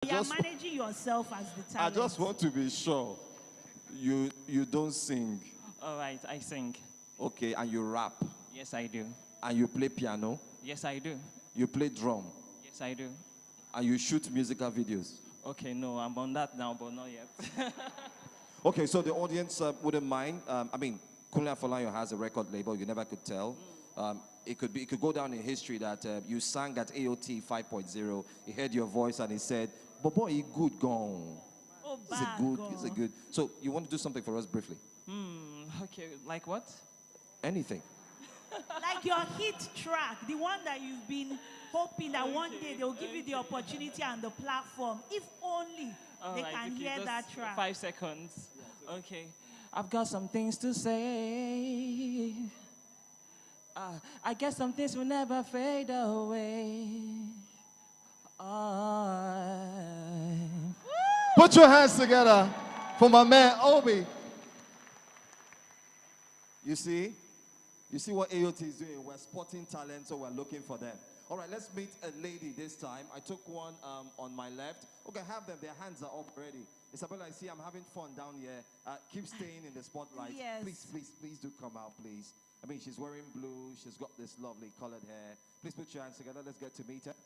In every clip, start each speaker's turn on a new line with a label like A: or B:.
A: You're managing yourself as the
B: I
A: talent.
B: just want to be sure you don't sing.
C: All right, I sing.
B: Okay, and you rap.
C: Yes, I do.
B: And you play piano.
C: Yes, I do.
B: You play drum.
C: Yes, I do.
B: And you shoot musical videos.
C: Okay, no, I'm on that now, but not yet.
B: Okay, so the audience wouldn't mind. Kunle Afolayan has a record label. You never could tell. It could go down in history that you sang at AOT 5.0. He heard your voice and he said, "But boy, he good gone.
A: Oh,
B: He's a good." So you want to do something for us briefly?
C: Okay, like what?
B: Anything.
A: Like your hit track, the one that you've been hoping that one day they'll give you the opportunity and the platform. If only they can hear
C: just
A: that track.
C: 5 seconds. Okay. I've got some things to say. I guess some things will never fade away.
B: Put your hands together for my man Obi. You see? You see what AOT is doing? We're spotting talent, so we're looking for them. All right, let's meet a lady this time. I took one on my left. Okay, have them. Their hands are up already. Isabella, I see I'm having fun down here. Keep staying in the spotlight.
A: Yes.
B: Please do come out, please. I mean, she's wearing blue. She's got this lovely colored hair. Please put your hands together. Let's get to meet her.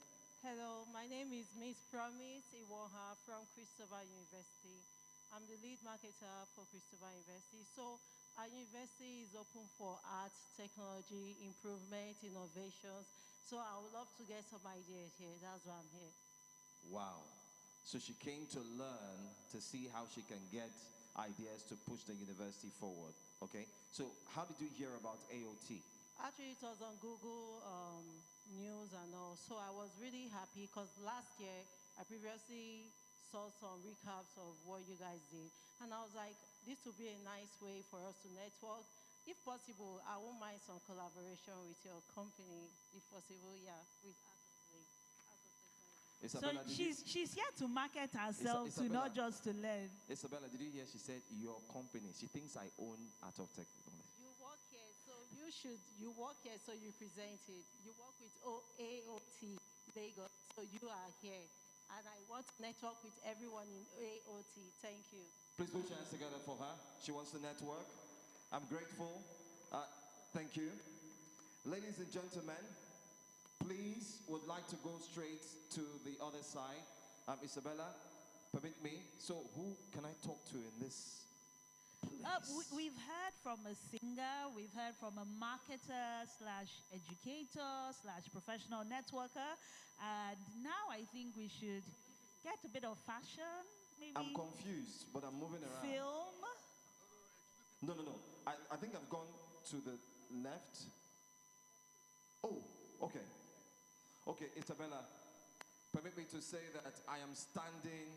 D: Hello, my name is Miss Promise Iwoha from Christopher University. I'm the lead marketer for Christopher University. So our university is open for art, technology, improvement, innovations. So I would love to get some ideas here. That's why I'm here.
B: Wow. So she came to learn to see how she can get ideas to push the university forward. Okay. So how did you hear about AOT?
D: Actually, it was on Google News and all. So I was really happy because last year I previously saw some recaps of what you guys did. And I was like, this would be a nice way for us to network. If possible, I won't mind some collaboration with your company. If possible, yeah, with
A: So she's here to market herself, to not just to learn.
B: Isabella, did you hear she said your company? She thinks I own Aot Technology.
D: You work here, so you work here, so you present it. You work with AOT Lagos, so you are here. And I want to network with everyone in AOT. Thank you.
B: Please put your hands together for her. She wants to network. I'm grateful. Thank you. Ladies and gentlemen, please would like to go straight to the other side. Isabella, permit me. So who can I talk to in this place?
A: We've heard from a singer, we've heard from a marketer / educator / professional networker, and now I think we should get a bit of fashion, maybe.
B: I'm confused, but I'm moving around.
A: Film.
B: No. I think I've gone to the left. Oh, okay. Okay, Isabella, permit me to say that I am standing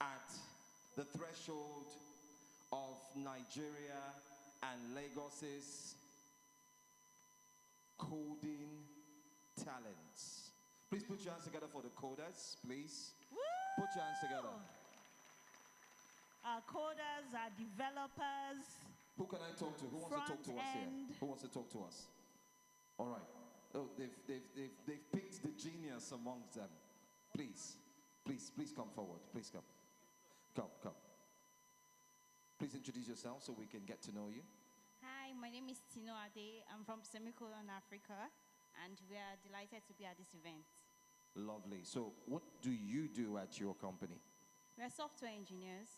B: at the threshold of Nigeria and Lagos's coding talents. Please put your hands together for the coders, please.
A: Woo!
B: Put your hands together.
A: Our coders, our developers.
B: Who can I talk to? Who wants to talk to us here? Who wants to talk to us? All right. Oh, they've picked the genius amongst them. Please come forward. Please come. Come. Please introduce yourself so we can get to know you.
E: Hi, my name is Tino Ade. I'm from Semicolon, Africa, and we are delighted to be at this event.
B: Lovely. So what do you do at your company?
E: We are software engineers.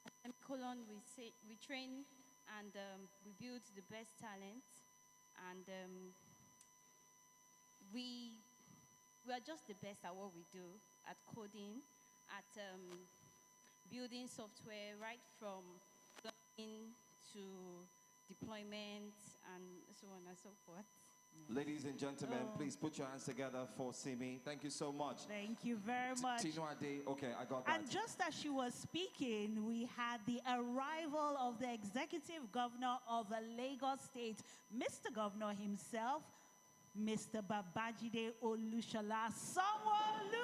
E: At Semicolon, we train and we build the best talent, and we are just the best at what we do, at coding, at building software, right from learning to deployment and so on and so forth.
B: Ladies and gentlemen, please put your hands together for Simi. Thank you so much.
A: Thank you very much.
B: Tino Ade, okay, I got that.
A: And just as she was speaking, we had the arrival of the executive governor of Lagos State, Mr. Governor himself, Mr. Babajide Olushola Sanwo-Olu.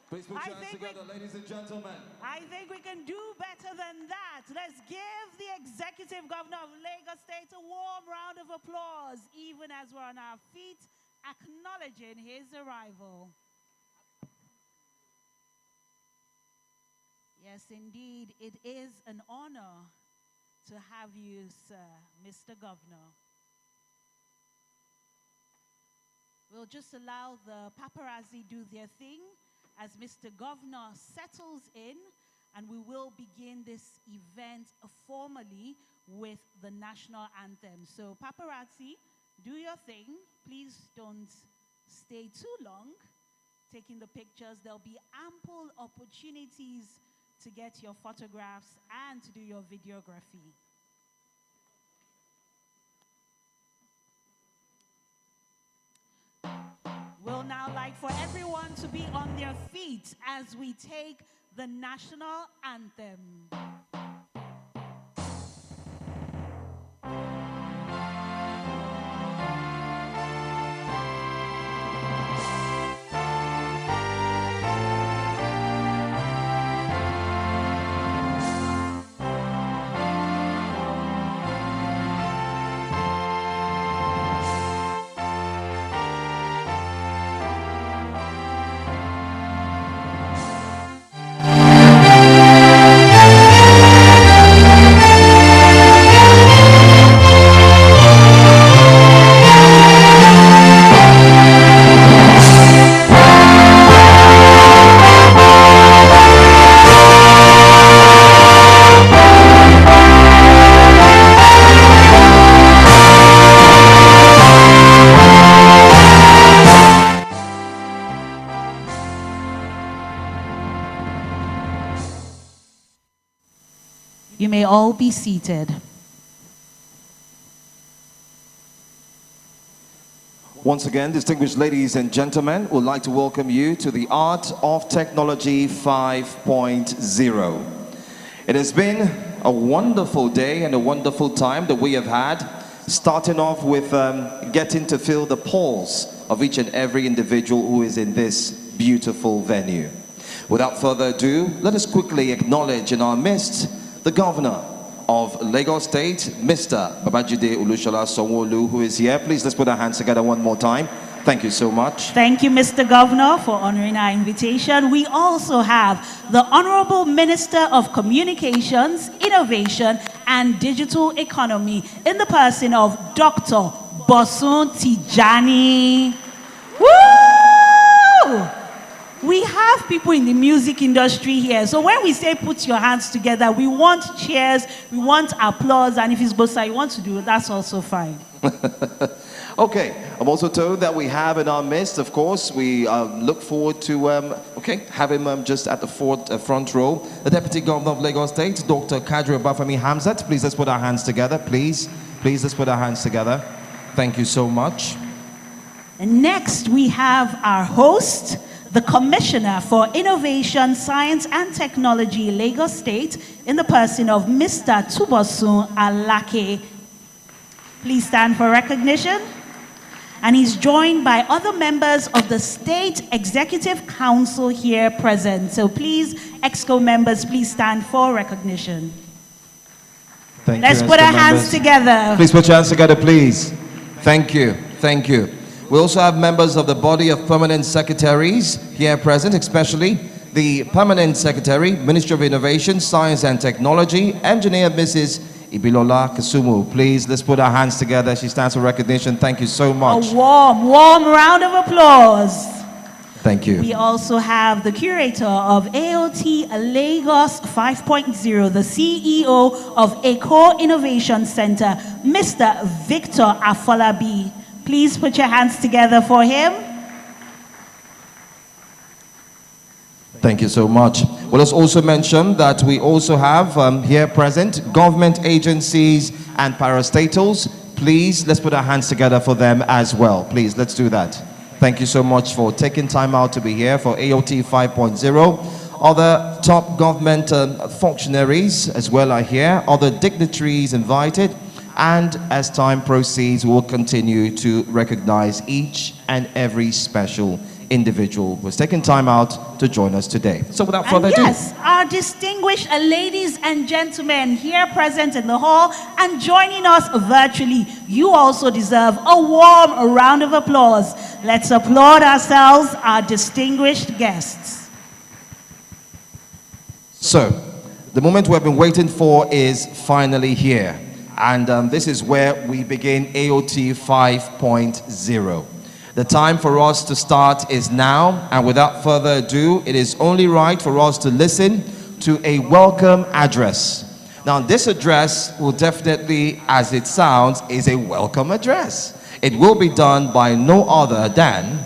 B: Please put your hands together, ladies and gentlemen.
A: I think we can do better than that. Let's give the executive governor of Lagos State a warm round of applause, even as we're on our feet, acknowledging his arrival. Yes, indeed. It is an honor to have you, sir, Mr. Governor. We'll just allow the paparazzi do their thing as Mr. Governor settles in, and we will begin this event formally with the national anthem. So paparazzi, do your thing. Please don't stay too long taking the pictures. There'll be ample opportunities to get your photographs and to do your videography. We'll now like for everyone to be on their feet as we take the national anthem. You may all be seated.
B: Once again, distinguished ladies and gentlemen, we'd like to welcome you to the Art of Technology 5.0. It has been a wonderful day and a wonderful time that we have had, starting off with getting to feel the pulse of each and every individual who is in this beautiful venue. Without further ado, let us quickly acknowledge in our midst the Governor of Lagos State, Mr. Babajide Olusola Sanwo-Olu, who is here. Please, let's put our hands together one more time. Thank you so much.
A: Thank you, Mr. Governor, for honoring our invitation. We also have the Honorable Minister of Communications, Innovation, and Digital Economy in the person of Dr. Bosun Tijani. Woo! We have people in the music industry here. So when we say put your hands together, we want cheers, we want applause, and if it's bossa you want to do, that's also fine.
B: Okay, I'm also told that we have in our midst, of course, we look forward to have him just at the front row, the Deputy Governor of Lagos State, Dr. Kadri Obafemi Hamzat. Please, let's put our hands together, please. Please, let's put our hands together. Thank you so much.
A: And next, we have our host, the Commissioner for Innovation, Science and Technology, Lagos State, in the person of Mr. Tubosun Alake. Please stand for recognition. And he's joined by other members of the State Executive Council here present. So please, EXCO members, please stand for recognition.
B: Thank
A: Let's
B: you,
A: put our
B: EXCO
A: hands
B: members.
A: together.
B: Please put your hands together, please. Thank you. Thank you. We also have members of the body of permanent secretaries here present, especially the permanent secretary, Ministry of Innovation, Science and Technology, Engineer Mrs. Ibilola Kasumu. Please, let's put our hands together. She stands for recognition. Thank you so much.
A: A warm round of applause.
B: Thank you.
A: We also have the curator of Aot Lagos 5.0, the CEO of Aot Innovation Center, Mr. Victor Afolabi. Please put your hands together for him.
B: Thank you so much. Well, let's also mention that we also have here present government agencies and parastatals. Please, let's put our hands together for them as well. Please, let's do that. Thank you so much for taking time out to be here for AOT 5.0. Other top government functionaries as well are here. Other dignitaries invited. And as time proceeds, we will continue to recognize each and every special individual who has taken time out to join us today. So without further ado.
A: Yes, our distinguished ladies and gentlemen here present in the hall and joining us virtually, you also deserve a warm round of applause. Let's applaud ourselves, our distinguished guests.
B: So, the moment we've been waiting for is finally here. And this is where we begin AOT 5.0. The time for us to start is now, and without further ado, it is only right for us to listen to a welcome address. Now, this address will definitely, as it sounds, is a welcome address. It will be done by no other than...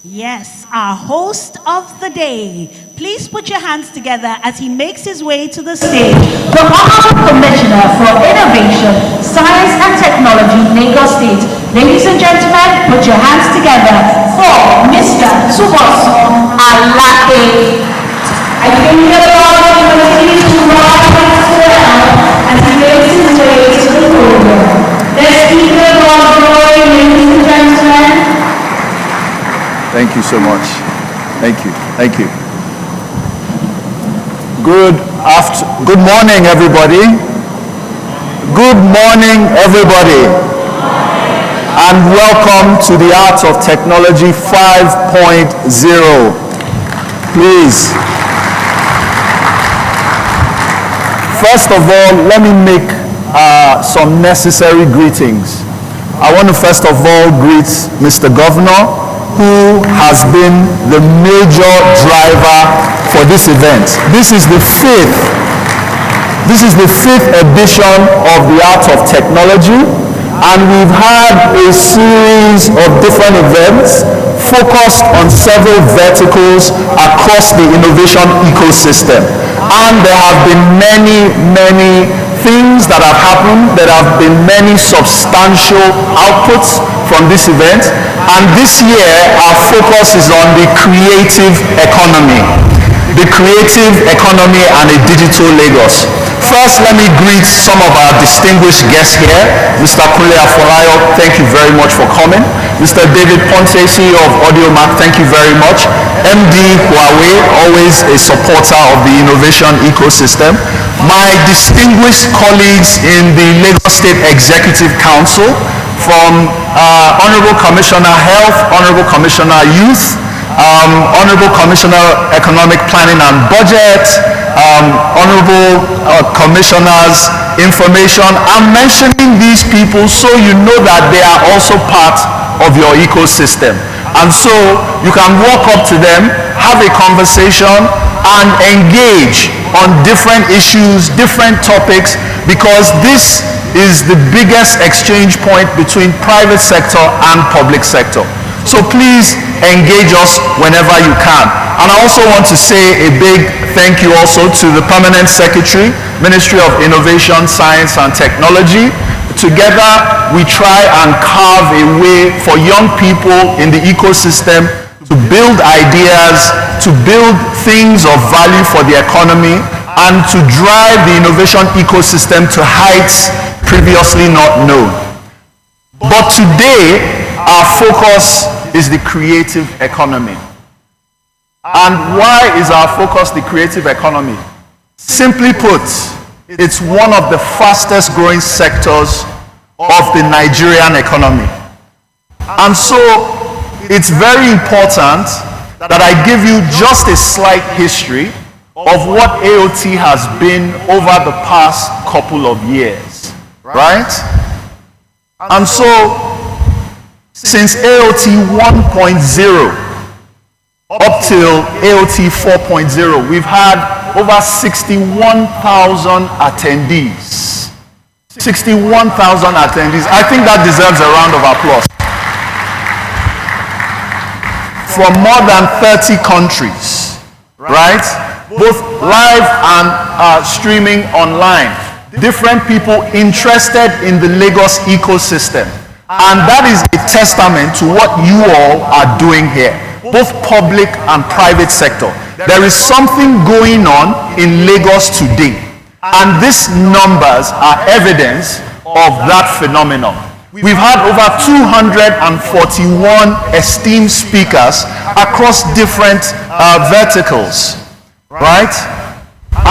A: Yes, our host of the day. Please put your hands together as he makes his way to the stage. The Honorable Commissioner for Innovation, Science and Technology, Lagos State. Ladies and gentlemen, put your hands together for Mr. Tuboso Alake. I think the Lord will continue to rise well as he makes his way to the podium. Let's give the Lord glory, ladies and gentlemen.
F: Thank you so much. Thank you. Thank you. Good morning, everybody. Good morning, everybody. And welcome to the Art of Technology 5.0. Please. First of all, let me make some necessary greetings. I want to first of all greet Mr. Governor, who has been the major driver for this event. This is the fifth edition of the Art of Technology, and we've had a series of different events focused on several verticals across the innovation ecosystem. And there have been many things that have happened. There have been many substantial outputs from this event. And this year, our focus is on the creative economy. The creative economy and a digital Lagos. First, let me greet some of our distinguished guests here. Mr. Kunle Afolayo, thank you very much for coming. Mr. David Ponte, CEO of AudioMark, thank you very much. MD Huawei, always a supporter of the innovation ecosystem. My distinguished colleagues in the Lagos State Executive Council, from Honorable Commissioner Health, Honorable Commissioner Youth, Honorable Commissioner Economic Planning and Budget, Honorable Commissioners Information. I'm mentioning these people so you know that they are also part of your ecosystem. And so you can walk up to them, have a conversation, and engage on different issues, different topics, because this is the biggest exchange point between private sector and public sector. So please engage us whenever you can. And I also want to say a big thank you also to the Permanent Secretary, Ministry of Innovation, Science and Technology. Together, we try and carve a way for young people in the ecosystem to build ideas, to build things of value for the economy, and to drive the innovation ecosystem to heights previously not known. But today, our focus is the creative economy. And why is our focus the creative economy? Simply put, it's one of the fastest growing sectors of the Nigerian economy. And so, it's very important that I give you just a slight history of what AOT has been over the past couple of years, right? And so, since AOT 1.0 up till AOT 4.0, we've had over 61,000 attendees. 61,000 attendees. I think that deserves a round of applause. From more than 30 countries, right? Both live and streaming online. Different people interested in the Lagos ecosystem. And that is a testament to what you all are doing here, both public and private sector. There is something going on in Lagos today. And these numbers are evidence of that phenomenon. We've had over 241 esteemed speakers across different verticals, right?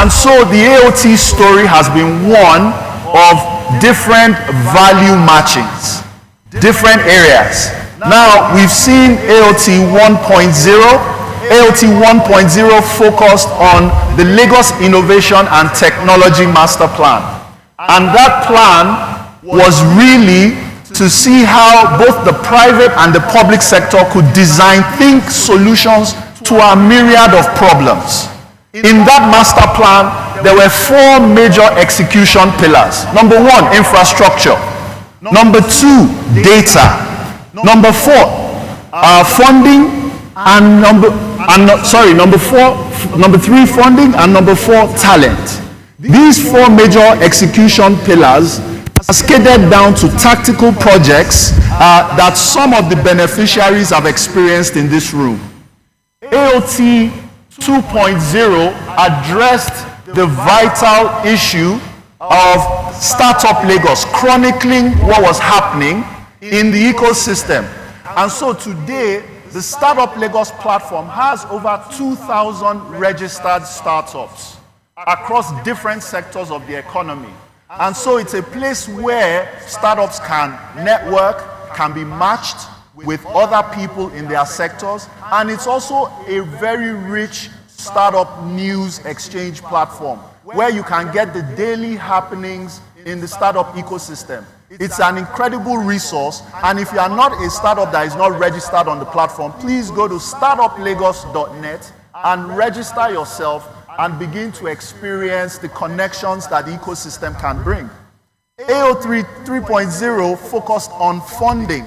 F: And so the AOT story has been one of different value matchings, different areas. Now, we've seen AOT 1.0, AOT 1.0 focused on the Lagos Innovation and Technology Master Plan. And that plan was really to see how both the private and the public sector could think solutions to a myriad of problems. In that master plan, there were 4 major execution pillars. Number 1, infrastructure. Number 2, data. Number 4, funding. And number 3, funding, and number 4, talent. These 4 major execution pillars cascaded down to tactical projects that some of the beneficiaries have experienced in this room. AOT 2.0 addressed the vital issue of Startup Lagos, chronicling what was happening in the ecosystem. And so today, the Startup Lagos platform has over 2,000 registered startups across different sectors of the economy. And so it's a place where startups can network, can be matched with other people in their sectors, and it's also a very rich startup news exchange platform where you can get the daily happenings in the startup ecosystem. It's an incredible resource, and if you are not a startup that is not registered on the platform, please go to startuplagos.net and register yourself and begin to experience the connections that the ecosystem can bring. AOT 3.0 focused on funding,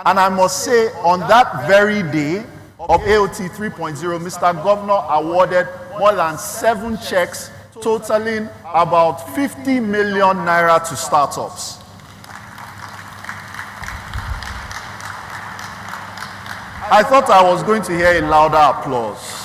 F: and I must say, on that very day of AOT 3.0, Mr. Governor awarded more than 7 checks totaling about 50 million naira to startups. I thought I was going to hear a louder applause.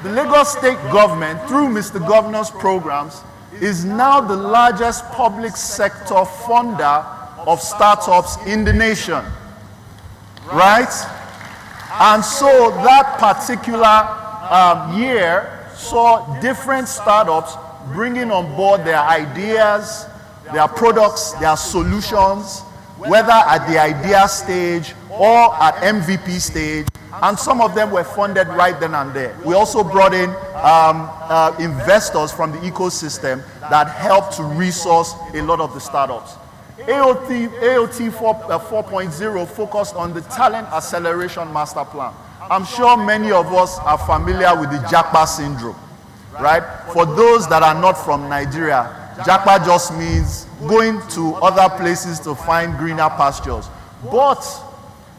F: The Lagos State government, through Mr. Governor's programs, is now the largest public sector funder of startups in the nation, right? And so that particular year saw different startups bringing on board their ideas, their products, their solutions, whether at the idea stage or at MVP stage, and some of them were funded right then and there. We also brought in investors from the ecosystem that helped to resource a lot of the startups. AOT 4.0 focused on the Talent Acceleration Master Plan. I'm sure many of us are familiar with the Japa syndrome, right? For those that are not from Nigeria, Japa just means going to other places to find greener pastures. But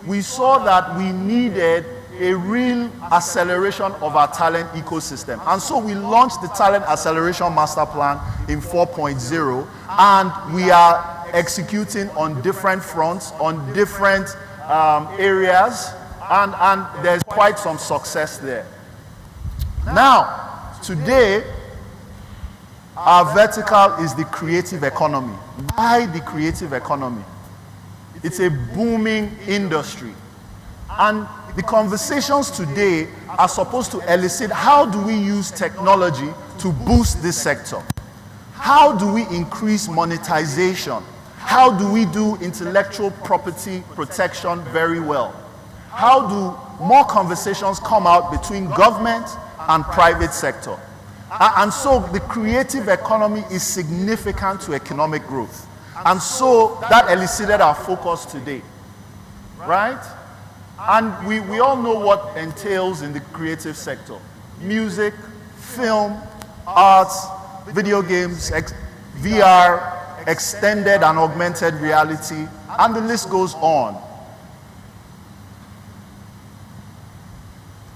F: we saw that we needed a real acceleration of our talent ecosystem. And so we launched the Talent Acceleration Master Plan in 4.0, and we are executing on different fronts, on different areas, and there's quite some success there. Now, today, our vertical is the creative economy. Why the creative economy? It's a booming industry. And the conversations today are supposed to elicit how do we use technology to boost this sector? How do we increase monetization? How do we do intellectual property protection very well? How do more conversations come out between government and private sector? And so the creative economy is significant to economic growth. And so that elicited our focus today, right? And we all know what entails in the creative sector. Music, film, arts, video games, VR, extended and augmented reality, and the list goes on.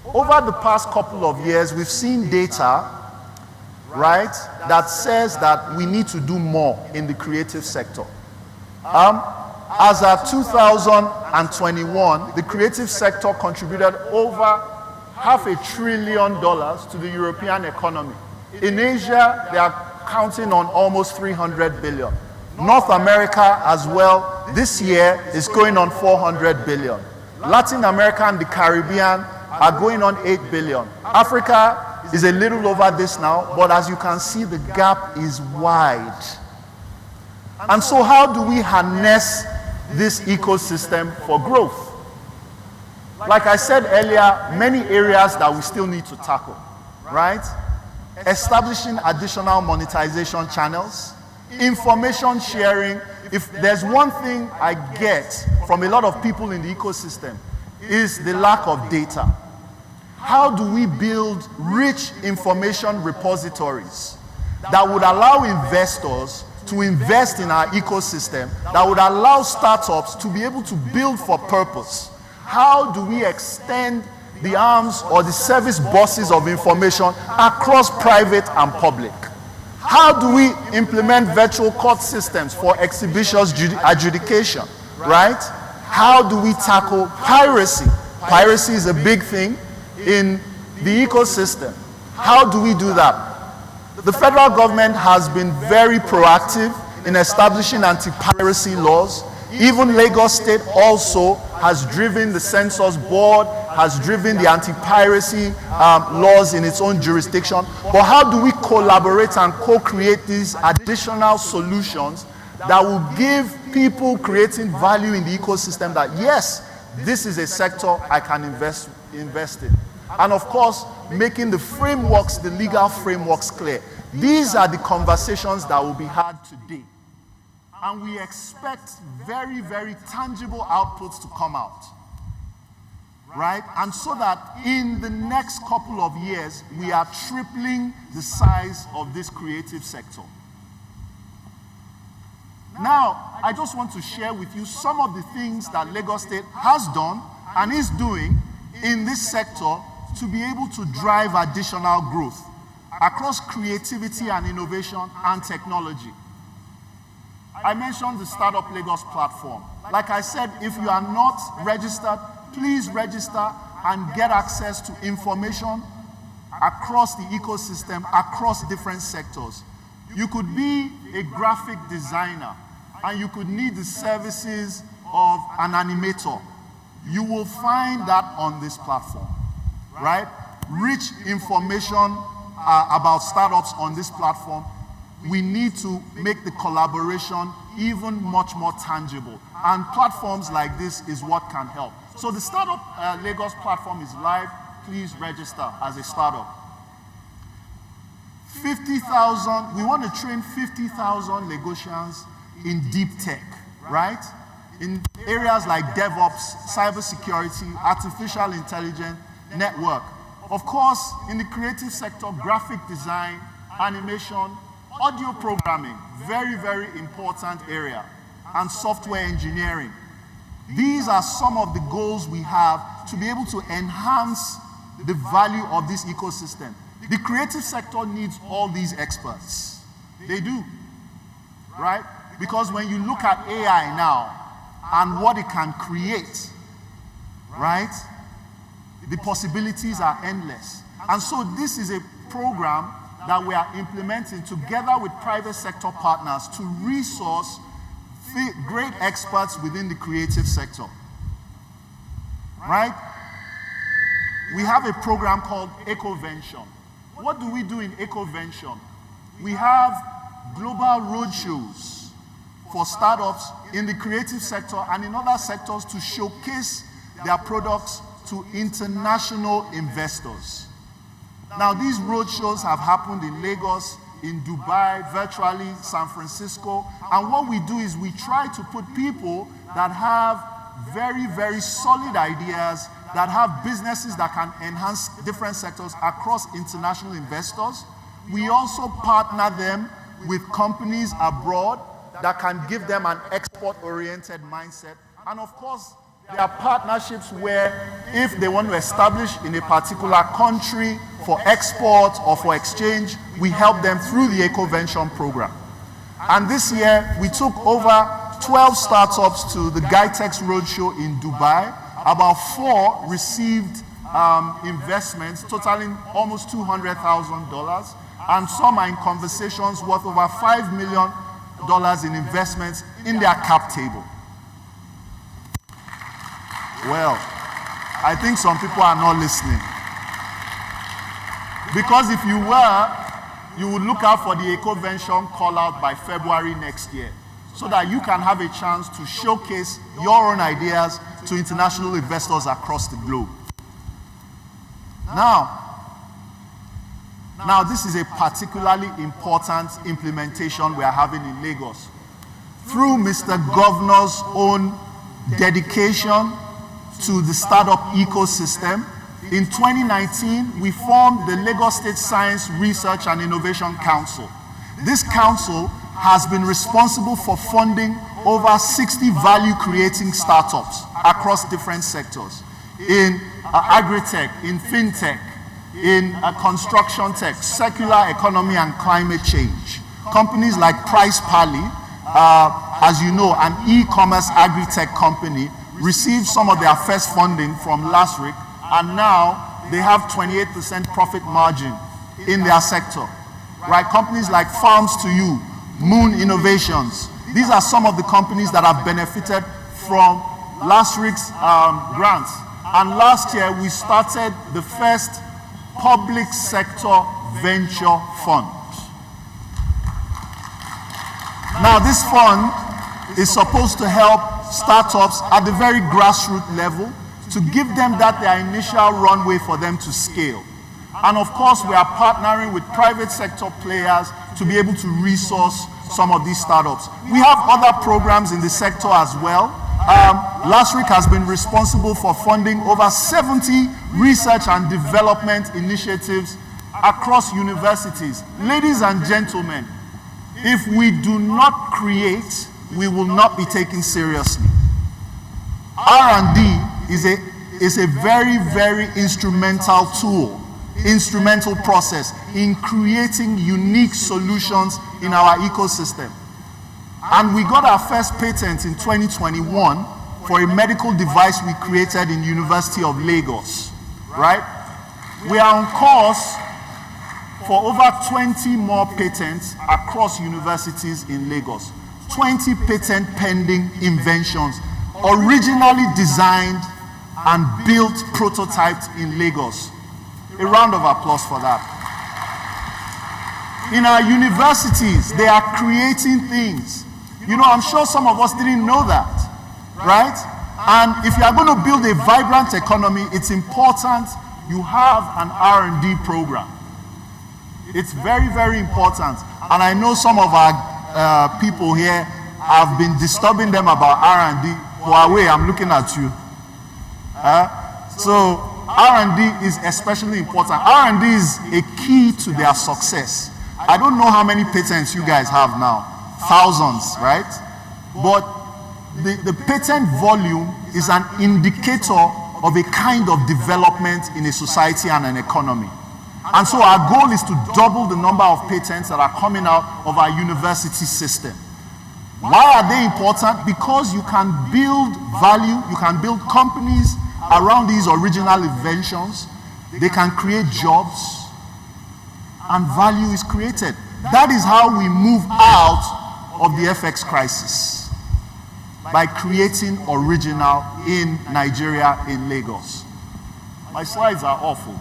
F: Over the past couple of years, we've seen data, right, that says that we need to do more in the creative sector. As of 2021, the creative sector contributed over $500 billion to the European economy. In Asia, they are counting on almost 300 billion. North America as well, this year is going on 400 billion. Latin America and the Caribbean are going on 8 billion. Africa is a little over this now, but as you can see, the gap is wide. And so how do we harness this ecosystem for growth. Like I said earlier, many areas that we still need to tackle, right? Establishing additional monetization channels, information sharing. If there's one thing I get from a lot of people in the ecosystem, is the lack of data. How do we build rich information repositories that would allow investors to invest in our ecosystem, that would allow startups to be able to build for purpose? How do we extend the arms or the service buses of information across private and public? How do we implement virtual court systems for exhibitions adjudication, right? How do we tackle piracy? Piracy is a big thing in the ecosystem. How do we do that? The federal government has been very proactive in establishing anti-piracy laws. Even Lagos State also has driven the Census Board, has driven the anti-piracy laws in its own jurisdiction. But how do we collaborate and co-create these additional solutions that will give people creating value in the ecosystem that, yes, this is a sector I can invest in. And of course, making the frameworks, the legal frameworks clear. These are the conversations that will be had today. And we expect very, very tangible outputs to come out, right? And so that in the next couple of years, we are tripling the size of this creative sector. Now, I just want to share with you some of the things that Lagos State has done and is doing in this sector to be able to drive additional growth across creativity and innovation and technology. I mentioned the Startup Lagos platform. Like I said, if you are not registered, please register and get access to information across the ecosystem, across different sectors. You could be a graphic designer and you could need the services of an animator. You will find that on this platform, right? Rich information about startups on this platform. We need to make the collaboration even much more tangible. And platforms like this is what can help. So the Startup Lagos platform is live. Please register as a startup. 50,000, we want to train 50,000 Lagosians in deep tech, right? In areas like DevOps, cybersecurity, artificial intelligence, network. Of course, in the creative sector, graphic design, animation, audio programming, very, very important area, and software engineering. These are some of the goals we have to be able to enhance the value of this ecosystem. The creative sector needs all these experts. They do, right? Because when you look at AI now and what it can create, right? The possibilities are endless. And so this is a program that we are implementing together with private sector partners to resource great experts within the creative sector, right? We have a program called EcoVention. What do we do in EcoVention? We have global roadshows for startups in the creative sector and in other sectors to showcase their products to international investors. Now, these roadshows have happened in Lagos, in Dubai, virtually, San Francisco. And what we do is we try to put people that have very, very solid ideas, that have businesses that can enhance different sectors across international investors. We also partner them with companies abroad that can give them an export-oriented mindset. And of course, there are partnerships where if they want to establish in a particular country for export or for exchange, we help them through the EcoVention program. And this year, we took over 12 startups to the GITEX Roadshow in Dubai. About 4 received investments totaling almost $200,000. And some are in conversations worth over $5 million in investments in their cap table. Well, I think some people are not listening. Because if you were, you would look out for the EcoVention call out by February next year. so that you can have a chance to showcase your own ideas to international investors across the globe. Now this is a particularly important implementation we are having in Lagos. Through Mr. Governor's own dedication to the startup ecosystem, in 2019, we formed the Lagos State Science Research and Innovation Council. This council has been responsible for funding over 60 value-creating startups across different sectors in agri-tech, in fintech, in construction tech, circular economy and climate change. Companies like Price Pally, as you know, an e-commerce agri-tech company, received some of their first funding from LASRIC, and now they have 28% profit margin in their sector. Right? Companies like Farms to You, Moon Innovations, these are some of the companies that have benefited from LASRIC's grants. And last year, we started the first public sector venture fund. Now, this fund is supposed to help startups at the very grassroots level to give them their initial runway for them to scale. And of course, we are partnering with private sector players to be able to resource some of these startups. We have other programs in the sector as well. LASRIC has been responsible for funding over 70 research and development initiatives across universities. Ladies and gentlemen, if we do not create, we will not be taken seriously. R&D is a very, very instrumental tool, instrumental process in creating unique solutions in our ecosystem. And we got our first patent in 2021 for a medical device we created in University of Lagos, right? We are on course for over 20 more patents across universities in Lagos. 20 patent pending inventions, originally designed and built, prototyped in Lagos. A round of applause for that. In our universities, they are creating things. You know, I'm sure some of us didn't know that, right? And if you are going to build a vibrant economy, it's important you have an R&D program. It's very, very important. And I know some of our people here have been disturbing them about R&D. Huawei, I'm looking at you. So R&D is especially important. R&D is a key to their success. I don't know how many patents you guys have now. Thousands, right? But the patent volume is an indicator of a kind of development in a society and an economy. And so our goal is to double the number of patents that are coming out of our university system. Why are they important? Because you can build value, you can build companies around these original inventions. They can create jobs, and value is created. That is how we move out of the FX crisis, by creating original in Nigeria, in Lagos. My slides are awful.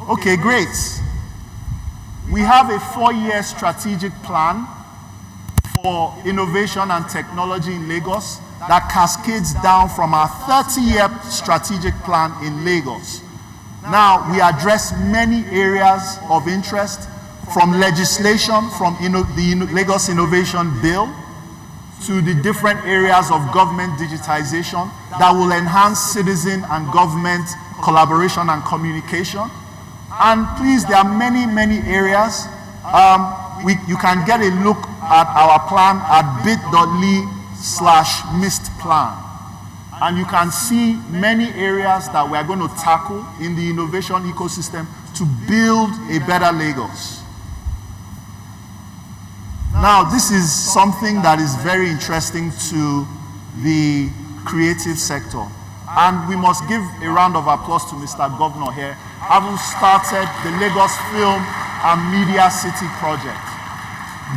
F: Okay, great. We have a 4-year strategic plan for innovation and technology in Lagos that cascades down from our 30-year strategic plan in Lagos. Now, we address many areas of interest, from legislation, from the Lagos Innovation Bill, to the different areas of government digitization that will enhance citizen and government collaboration and communication. And please, there are many, many areas. You can get a look at our plan at bit.ly/mistplan. And you can see many areas that we are going to tackle in the innovation ecosystem to build a better Lagos. Now, this is something that is very interesting to the creative sector. And we must give a round of applause to Mr. Governor here, having started the Lagos Film and Media City project.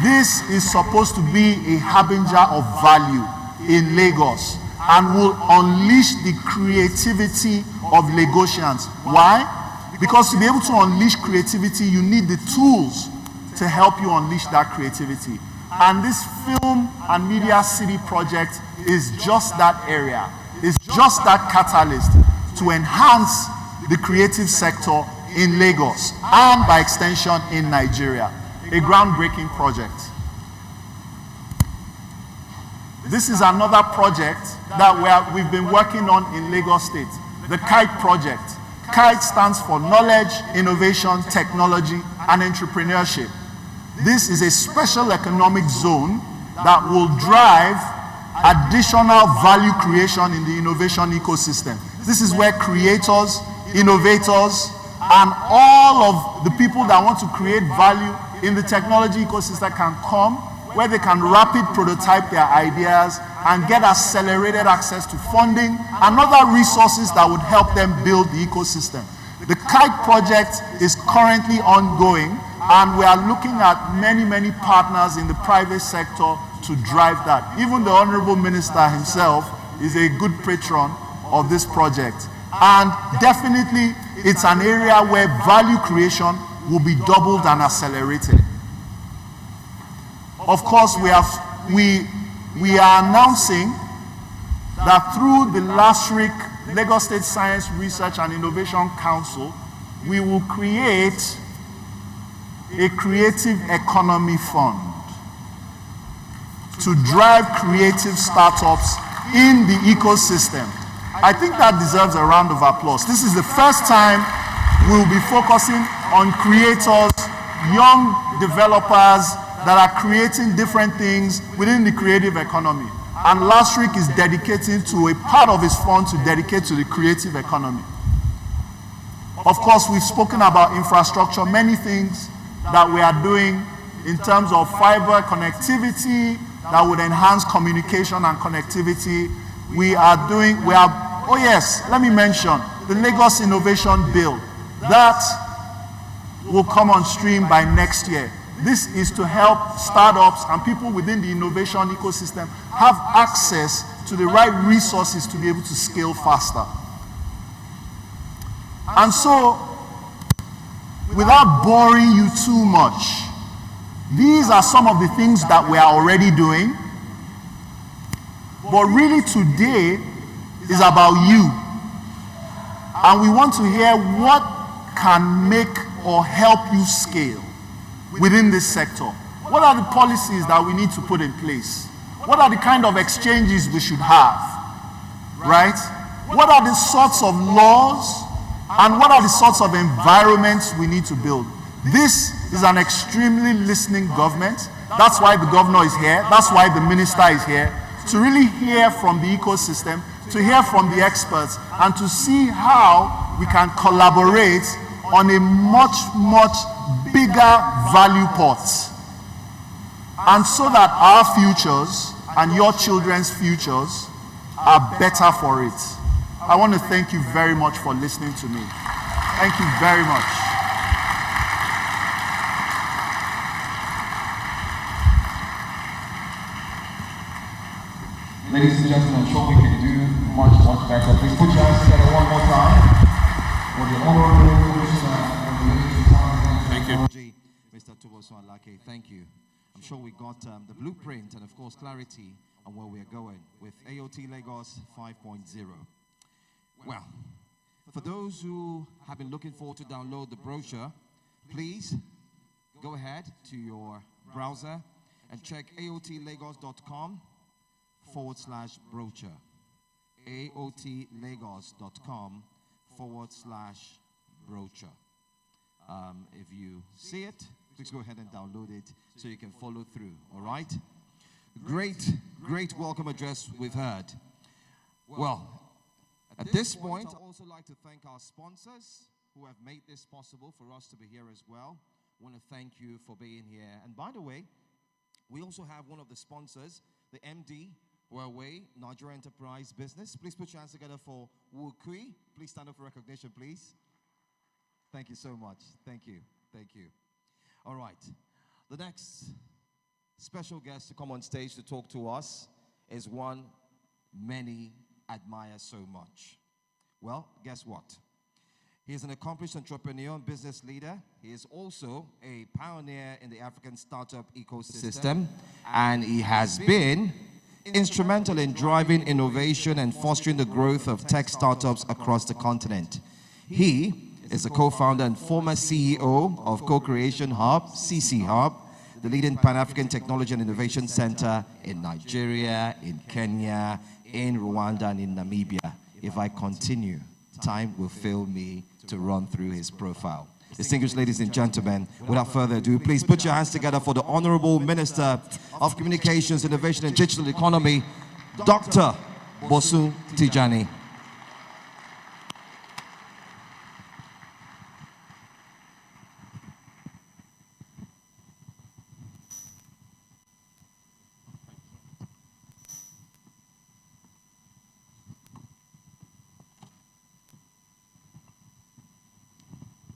F: This is supposed to be a harbinger of value in Lagos and will unleash the creativity of Lagosians. Why? Because to be able to unleash creativity, you need the tools to help you unleash that creativity. And this Film and Media City project is just that area, is just that catalyst to enhance the creative sector in Lagos and by extension in Nigeria. A groundbreaking project. This is another project that we've been working on in Lagos State, the KITE project. KITE stands for Knowledge, Innovation, Technology, and Entrepreneurship. This is a special economic zone that will drive additional value creation in the innovation ecosystem. This is where creators, innovators, and all of the people that want to create value in the technology ecosystem can come, where they can rapid prototype their ideas and get accelerated access to funding and other resources that would help them build the ecosystem. The KITE project is currently ongoing, and we are looking at many partners in the private sector to drive that. Even the Honorable Minister himself is a good patron of this project. And definitely, it's an area where value creation will be doubled and accelerated. Of course, we are announcing that through the LASRIC, Lagos State Science Research and Innovation Council, we will create a creative economy fund to drive creative startups in the ecosystem. I think that deserves a round of applause. This is the first time we'll be focusing on creators, young developers that are creating different things within the creative economy. And LASRIC is dedicating to a part of its fund to dedicate to the creative economy. Of course, we've spoken about infrastructure, many things that we are doing in terms of fiber connectivity that would enhance communication and connectivity. Oh yes, let me mention the Lagos Innovation Bill. That will come on stream by next year. This is to help startups and people within the innovation ecosystem have access to the right resources to be able to scale faster. And so, without boring you too much, these are some of the things that we are already doing. But really today is about you. And we want to hear what can make or help you scale within this sector. What are the policies that we need to put in place? What are the kind of exchanges we should have? Right? What are the sorts of laws and what are the sorts of environments we need to build? This is an extremely listening government. That's why the governor is here. That's why the minister is here. To really hear from the ecosystem, to hear from the experts, and to see how we can collaborate on a much bigger value pot. And so that our futures and your children's futures are better for it. I want to thank you very much for listening to me. Thank you very much.
G: Ladies and gentlemen, I'm sure we can do much better. Please put your hands together one more time for the Honorable Commissioner of the Ladies and Talent.
B: Thank you, Mr. Tuboso Alake. Thank you. I'm sure we got the blueprint and, of course, clarity on where we're going with Aot Lagos 5.0. Well, for those who have been looking forward to download the brochure, please go ahead to your browser and check aotlagos.com/brochure. aotlagos.com/brochure. If you see it, please go ahead and download it so you can follow through, all right? Great welcome address we've heard. Well, at this point, I'd also like to thank our sponsors who have made this possible for us to be here as well. I want to thank you for being here. And by the way, we also have one of the sponsors, the MD, Huawei, Nigeria Enterprise Business. Please put your hands together for Wu Kui. Please stand up for recognition, please. Thank you so much. Thank you. All right. The next special guest to come on stage to talk to us is one many admire so much. Well, guess what? He is an accomplished entrepreneur and business leader. He is also a pioneer in the African startup ecosystem, and he has been instrumental in driving innovation and fostering the growth of tech startups across the continent. He is a co-founder and former CEO of Co-Creation Hub, CC Hub, the leading Pan-African Technology and Innovation Center in Nigeria, in Kenya, in Rwanda, and in Namibia. If I continue, time will fail me to run through his profile. Distinguished ladies and gentlemen, without further ado, please put your hands together for the Honorable Minister of Communications, Innovation and Digital Economy, Dr. Bosun Tijani.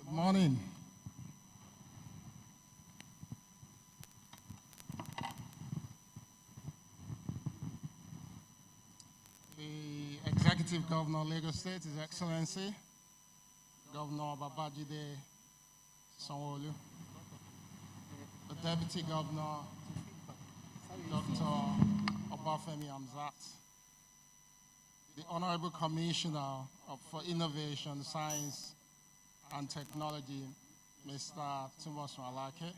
H: Good morning. The Executive Governor of Lagos State, His Excellency, Governor Babajide Sanwo-Olu, the Deputy Governor, Dr. Obafemi Hamzat, the Honorable Commissioner for Innovation, Science, and Technology, Mr. Thomas Malake,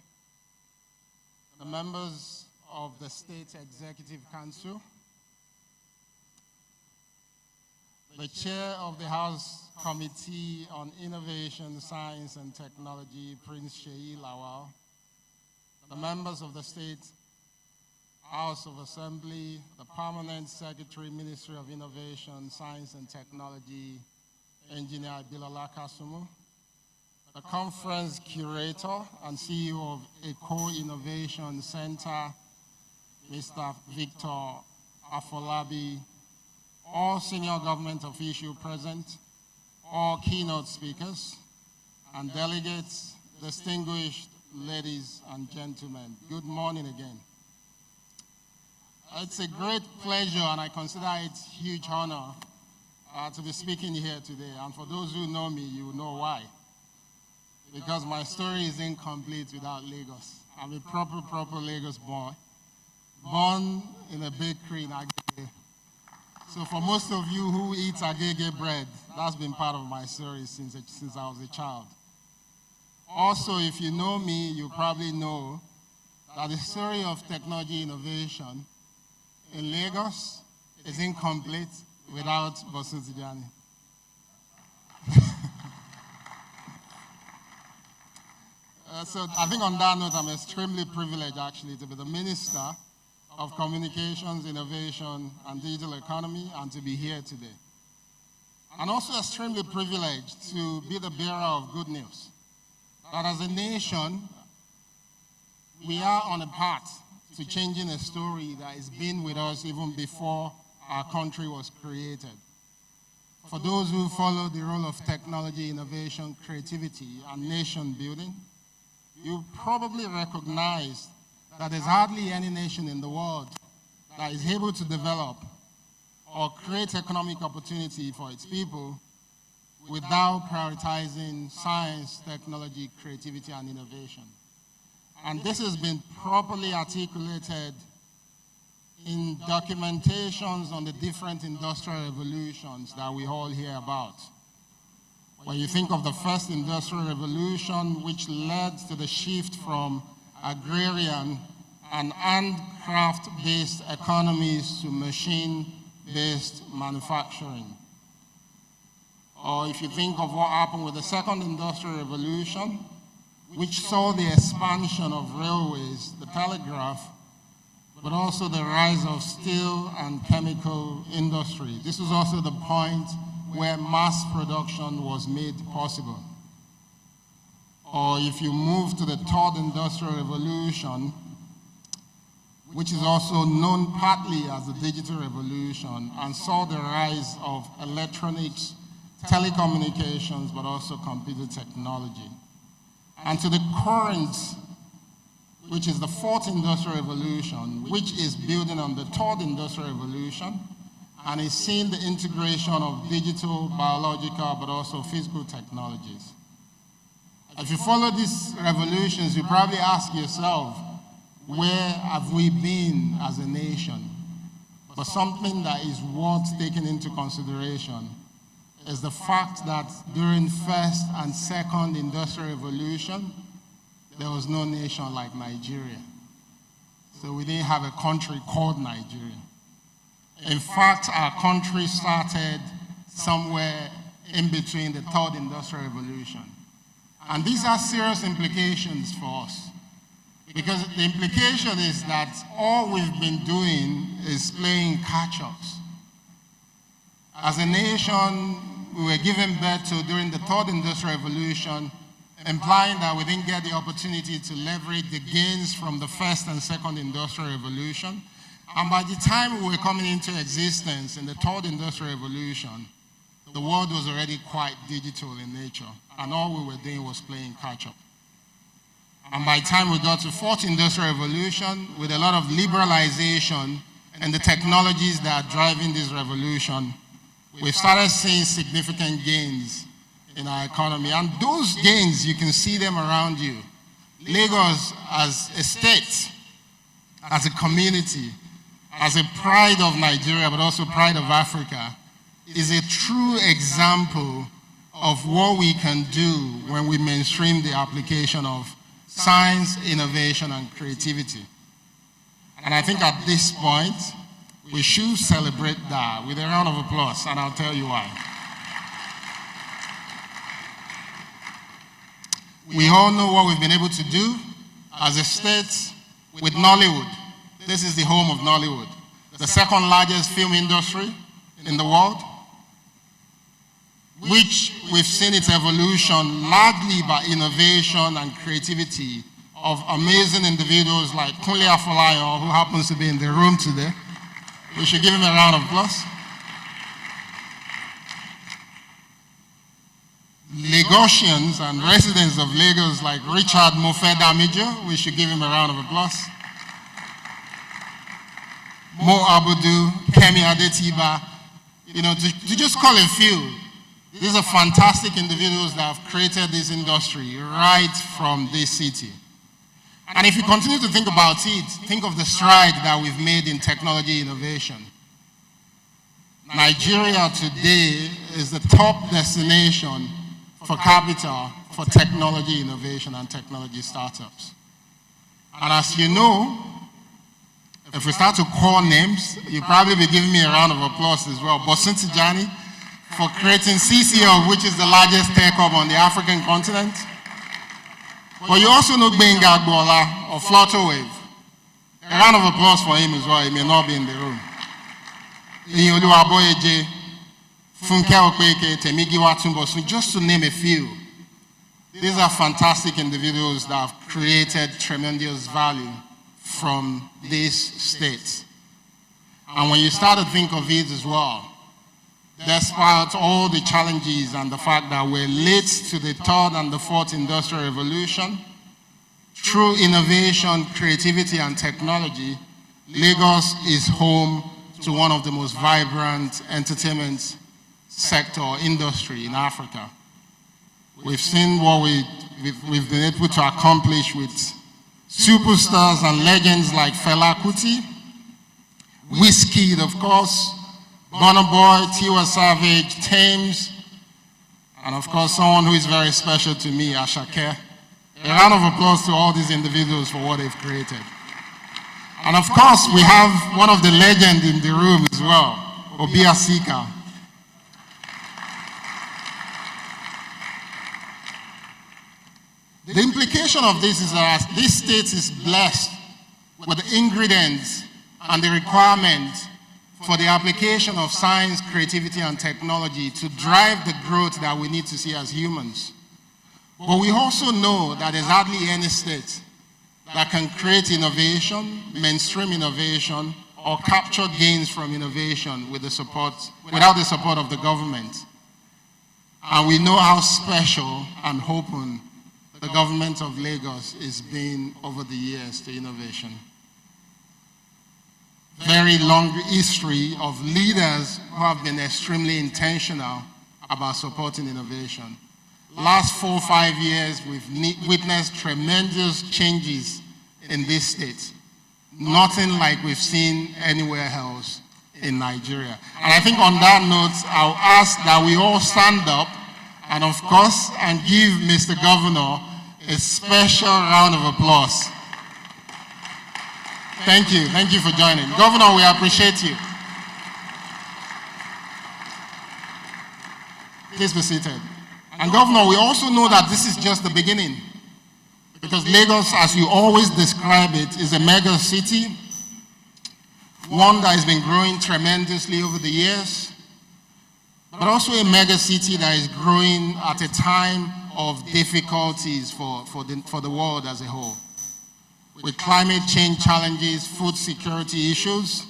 H: the members of the State Executive Council, the Chair of the House Committee on Innovation, Science, and Technology, Prince Sheyi Lawal, the members of the State House of Assembly, the Permanent Secretary, Ministry of Innovation, Science, and Technology, Engineer Bilola Kasumu, the conference curator and CEO of Eco Innovation Center, Mr. Victor Afolabi, all senior government officials present, all keynote speakers, and delegates, distinguished ladies and gentlemen. Good morning again. It's a great pleasure, and I consider it a huge honor to be speaking here today. And for those who know me, you know why. Because my story is incomplete without Lagos. I'm a proper Lagos boy, born in a bakery in Agege. So for most of you who eat Agege bread, that's been part of my story since I was a child. Also, if you know me, you probably know that the story of technology innovation in Lagos is incomplete without Bosun Tijani. So I think on that note, I'm extremely privileged actually to be the Minister of Communications, Innovation, and Digital Economy, and to be here today. And also extremely privileged to be the bearer of good news, that as a nation, we are on a path to changing a story that has been with us even before our country was created. For those who follow the role of technology, innovation, creativity, and nation building, you probably recognize that there's hardly any nation in the world that is able to develop or create economic opportunity for its people without prioritizing science, technology, creativity, and innovation. And this has been properly articulated in documentations on the different industrial revolutions that we all hear about. When you think of the first industrial revolution, which led to the shift from agrarian and handcraft-based economies to machine-based manufacturing. Or if you think of what happened with the second industrial revolution, which saw the expansion of railways, the telegraph, but also the rise of steel and chemical industry. This was also the point where mass production was made possible. Or if you move to the third industrial revolution, which is also known partly as the digital revolution, and saw the rise of electronics, telecommunications, but also computer technology. And to the current, which is the fourth industrial revolution, which is building on the third industrial revolution, and is seeing the integration of digital, biological, but also physical technologies. If you follow these revolutions, you probably ask yourself, where have we been as a nation? But something that is worth taking into consideration is the fact that during first and second industrial revolution, there was no nation like Nigeria. So we didn't have a country called Nigeria. In fact, our country started somewhere in between the third industrial revolution. And these are serious implications for us. Because the implication is that all we've been doing is playing catch-ups. As a nation, we were given birth to during the third industrial revolution, implying that we didn't get the opportunity to leverage the gains from the first and second industrial revolution. And by the time we were coming into existence in the third industrial revolution, the world was already quite digital in nature, and all we were doing was playing catch-up. And by the time we got to fourth industrial revolution, with a lot of liberalization and the technologies that are driving this revolution, we started seeing significant gains in our economy. And those gains, you can see them around you. Lagos as a state, as a community, as a pride of Nigeria, but also pride of Africa, is a true example of what we can do when we mainstream the application of science, innovation, and creativity. And I think at this point, we should celebrate that with a round of applause, and I'll tell you why. We all know what we've been able to do as a state with Nollywood. This is the home of Nollywood, the second largest film industry in the world, which we've seen its evolution largely by innovation and creativity of amazing individuals like Kunle Afolayan, who happens to be in the room today. We should give him a round of applause. Lagosians and residents of Lagos like Richard Mofe Damijo, we should give him a round of applause. Mo Abudu, Kemi Adetiba, to just call a few. These are fantastic individuals that have created this industry right from this city. And if you continue to think about it, think of the stride that we've made in technology innovation. Nigeria today is the top destination for capital for technology innovation and technology startups. And as you know, if we start to call names, you'll probably be giving me a round of applause as well. Bosun Tijani for creating CCL, which is the largest tech hub on the African continent. But you also know Gbenga Agbola of Flutterwave. A round of applause for him as well. He may not be in the room. Iyolu Aboyeje, Funke Okpeke, Temigi Watumbosun, just to name a few. These are fantastic individuals that have created tremendous value from this state. And when you start to think of it as well, despite all the challenges and the fact that we're late to the third and the fourth industrial revolution, through innovation, creativity, and technology, Lagos is home to one of the most vibrant entertainment sector industry in Africa. We've seen what we've been able to accomplish with superstars and legends like Fela Kuti, Wizkid, of course, Burna Boy, Tiwa Savage, Thames, and of course someone who is very special to me, Ashake. A round of applause to all these individuals for what they've created. And of course, we have one of the legends in the room as well, Obia Sika. The implication of this is that this state is blessed with the ingredients and the requirements for the application of science, creativity, and technology to drive the growth that we need to see as humans. But we also know that there's hardly any state that can create innovation, mainstream innovation, or capture gains from innovation without the support of the government. And we know how special and open the government of Lagos is being over the years to innovation. very long history of leaders who have been extremely intentional about supporting innovation. Last 4 or 5 years, we've witnessed tremendous changes in this state. Nothing like we've seen anywhere else in Nigeria. And I think on that note, I'll ask that we all stand up and of course, and give Mr. Governor a special round of applause. Thank you for joining. Governor, we appreciate you. Please be seated. And Governor, we also know that this is just the beginning. Because Lagos, as you always describe it, is a mega city, one that has been growing tremendously over the years, but also a mega city that is growing at a time of difficulties for the world as a whole. With climate change challenges, food security issues,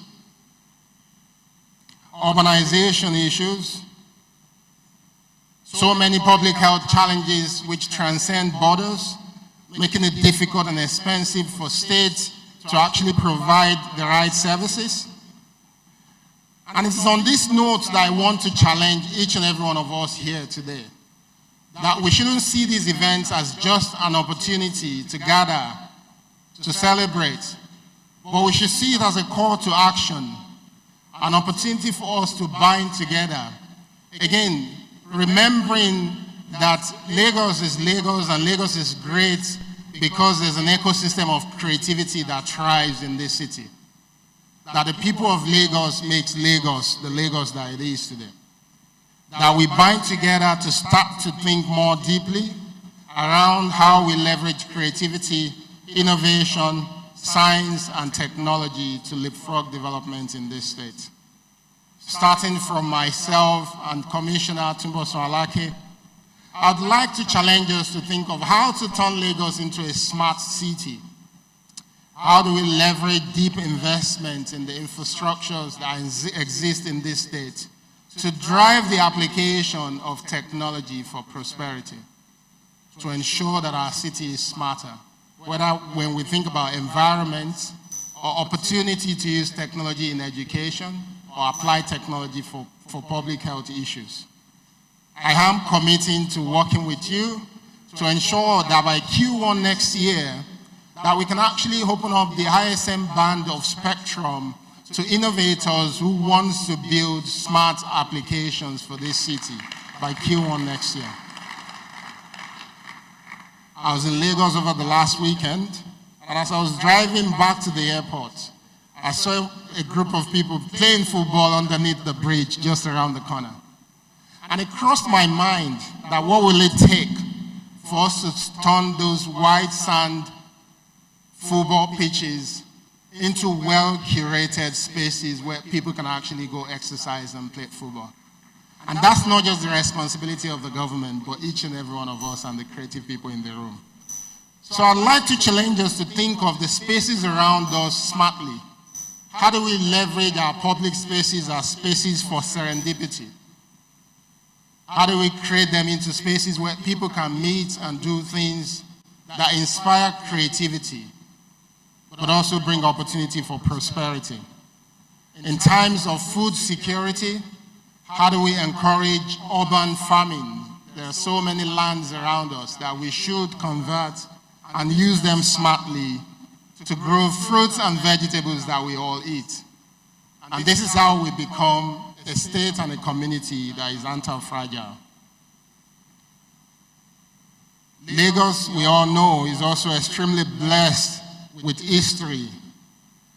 H: urbanization issues, so many public health challenges which transcend borders, making it difficult and expensive for states to actually provide the right services. And it is on this note that I want to challenge each and every one of us here today, that we shouldn't see these events as just an opportunity to gather, to celebrate, but we should see it as a call to action, an opportunity for us to bind together. Again, remembering that Lagos is Lagos and Lagos is great because there's an ecosystem of creativity that thrives in this city. That the people of Lagos makes Lagos the Lagos that it is today. That we bind together to start to think more deeply around how we leverage creativity, innovation, science, and technology to leapfrog development in this state. Starting from myself and Commissioner Tumboso Alake, I'd like to challenge us to think of how to turn Lagos into a smart city. How do we leverage deep investment in the infrastructures that exist in this state to drive the application of technology for prosperity, to ensure that our city is smarter, whether when we think about environment or opportunity to use technology in education or apply technology for public health issues. I am committing to working with you to ensure that by Q1 next year, that we can actually open up the ISM band of spectrum to innovators who want to build smart applications for this city by Q1 next year. I was in Lagos over the last weekend, and as I was driving back to the airport, I saw a group of people playing football underneath the bridge just around the corner. And it crossed my mind that what will it take for us to turn those white sand football pitches into well-curated spaces where people can actually go exercise and play football. And that's not just the responsibility of the government, but each and every one of us and the creative people in the room. So I'd like to challenge us to think of the spaces around us smartly. How do we leverage our public spaces as spaces for serendipity? How do we create them into spaces where people can meet and do things that inspire creativity, but also bring opportunity for prosperity? In times of food security, how do we encourage urban farming? There are so many lands around us that we should convert and use them smartly to grow fruits and vegetables that we all eat. And this is how we become a state and a community that is anti-fragile. Lagos, we all know, is also extremely blessed with history.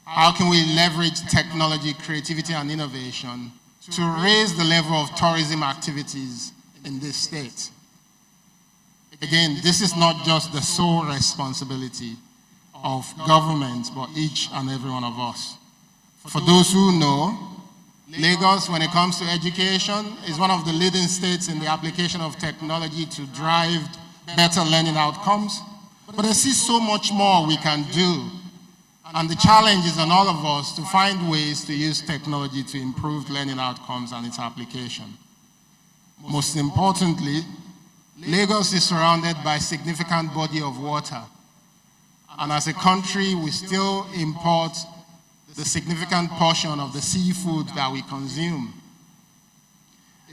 H: How can we leverage technology, creativity, and innovation to raise the level of tourism activities in this state? Again, this is not just the sole responsibility of government, but each and every one of us. For those who know, Lagos, when it comes to education, is one of the leading states in the application of technology to drive better learning outcomes. But there's still so much more we can do. And the challenge is on all of us to find ways to use technology to improve learning outcomes and its application. Most importantly, Lagos is surrounded by a significant body of water. And as a country, we still import the significant portion of the seafood that we consume.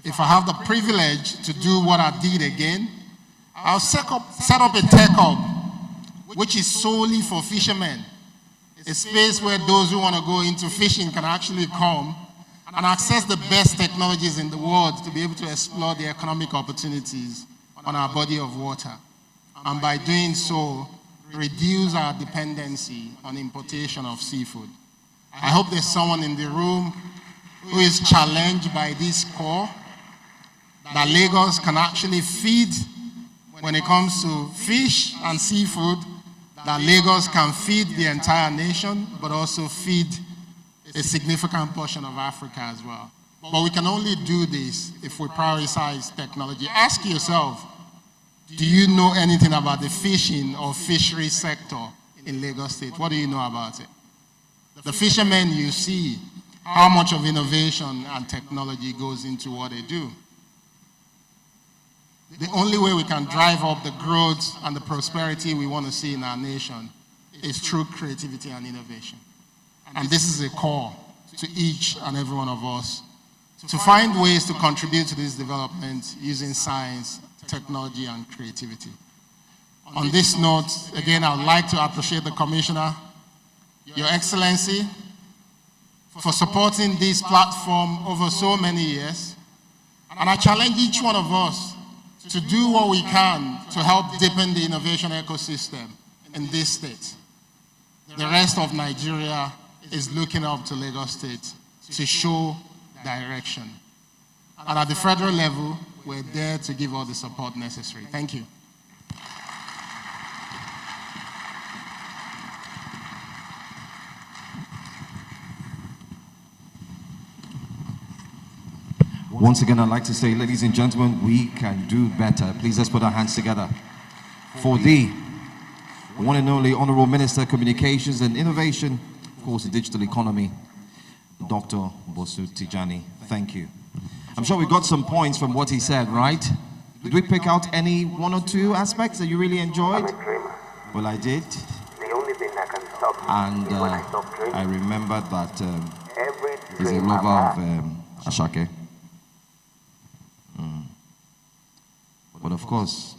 H: If I have the privilege to do what I did again, I'll set up a tech hub, which is solely for fishermen. A space where those who want to go into fishing can actually come and access the best technologies in the world to be able to explore the economic opportunities on our body of water. And by doing so, reduce our dependency on importation of seafood. I hope there's someone in the room who is challenged by this core that Lagos can actually feed when it comes to fish and seafood, that Lagos can feed the entire nation, but also feed a significant portion of Africa as well. But we can only do this if we prioritize technology. Ask yourself, do you know anything about the fishing or fishery sector in Lagos State? What do you know about it? The fishermen you see, how much of innovation and technology goes into what they do? The only way we can drive up the growth and the prosperity we want to see in our nation is through creativity and innovation. And this is a call to each and every one of us to find ways to contribute to this development using science, technology, and creativity. On this note, again, I would like to appreciate the Commissioner, Your Excellency, for supporting this platform over so many years. And I challenge each one of us to do what we can to help deepen the innovation ecosystem in this state. The rest of Nigeria is looking up to Lagos State to show direction. And at the federal level, we're there to give all the support necessary. Thank you.
B: Once again, I'd like to say, ladies and gentlemen, we can do better. Please, let's put our hands together for the one and only Honorable Minister of Communications and Innovation, of course, the digital economy, Dr. Bosu Tijani. Thank you. I'm sure we got some points from what he said, right? Did we pick out any one or two aspects that you really enjoyed? Well, I did. And I remember that he's a lover of Ashake. But of course,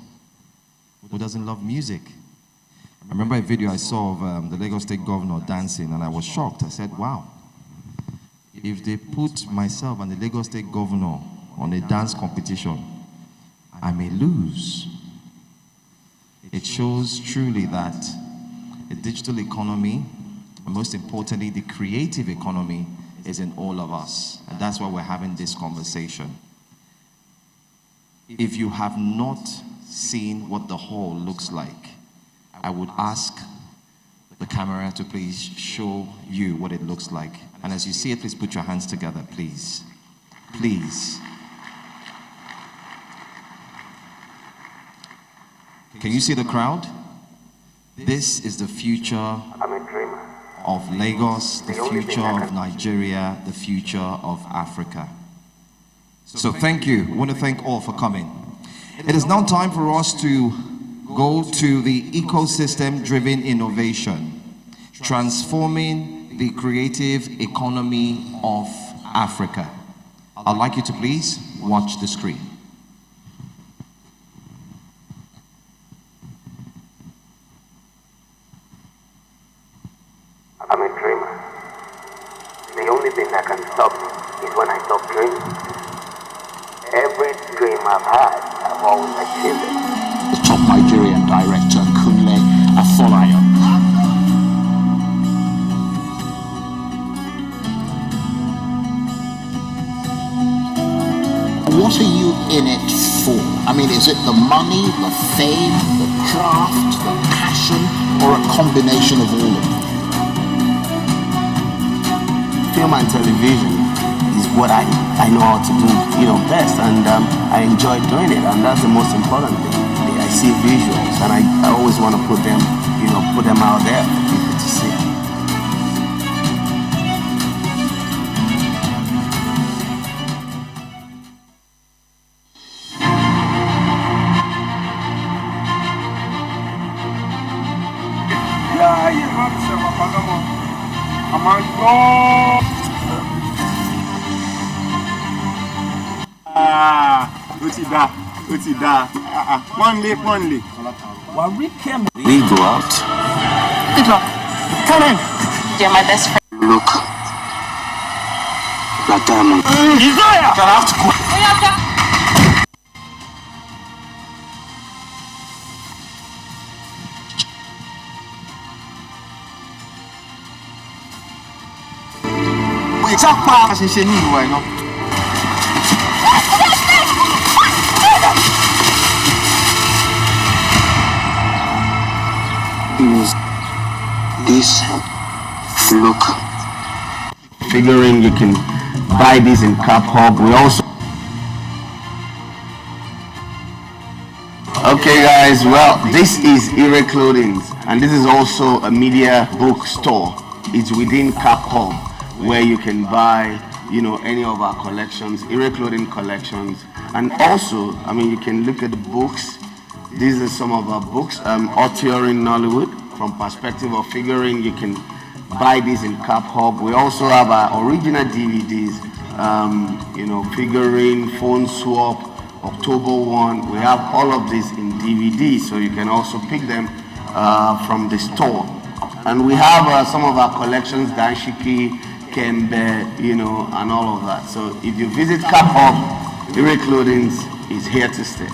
B: who doesn't love music? I remember a video I saw of the Lagos State Governor dancing, and I was shocked. I said, wow, if they put myself and the Lagos State Governor on a dance competition, I may lose. It shows truly that the digital economy, and most importantly, the creative economy, is in all of us. And that's why we're having this conversation. If you have not seen what the hall looks like, I would ask the camera to please show you what it looks like. And as you see it, please put your hands together, please. Please. Can you see the crowd? This is the future of Lagos, the future of Nigeria, the future of Africa. So thank you. I want to thank all for coming. It is now time for us to go to the ecosystem-driven innovation, transforming the creative economy of Africa. I'd like you to please watch the screen.
I: I'm a dreamer. The only thing that can stop me is when I stop dreaming. Every dream I've had, I've always achieved it.
J: The top Nigerian director, Kunle Afolayan. What are you in it for? I mean, is it the money, the fame, the craft, the passion, or a combination of all of them?
I: Film and television is what I know how to do, best, and I enjoy doing it, and that's the most important thing. I see visuals, and I always want to put them out there for people to see.
G: Yeah,
I: We go out. Good luck. Come in. You're my best friend. Look. Like diamond. Desire! Gonna have to go. Wait, stop passing shit anyway, no? This look. Figuring you can buy this in Cap Hub. We also. Okay, guys. Well, this is Ire Clothing, and this is also a media book store. It's within Cap Hub, where you can buy, you know, any of our collections, Ire Clothing collections, and also, I mean, you can look at the books. These are some of our books. Authoring Nollywood, from perspective of figuring, you can buy these in Cap Hub. We also have our original DVDs, you know, figuring, phone swap, October 1. We have all of these in DVD, so you can also pick them from the store. And we have some of our collections, Danshiki, Kembe, you know, and all of that. So if you visit Cap Hub, Ire Clothing is here to stay.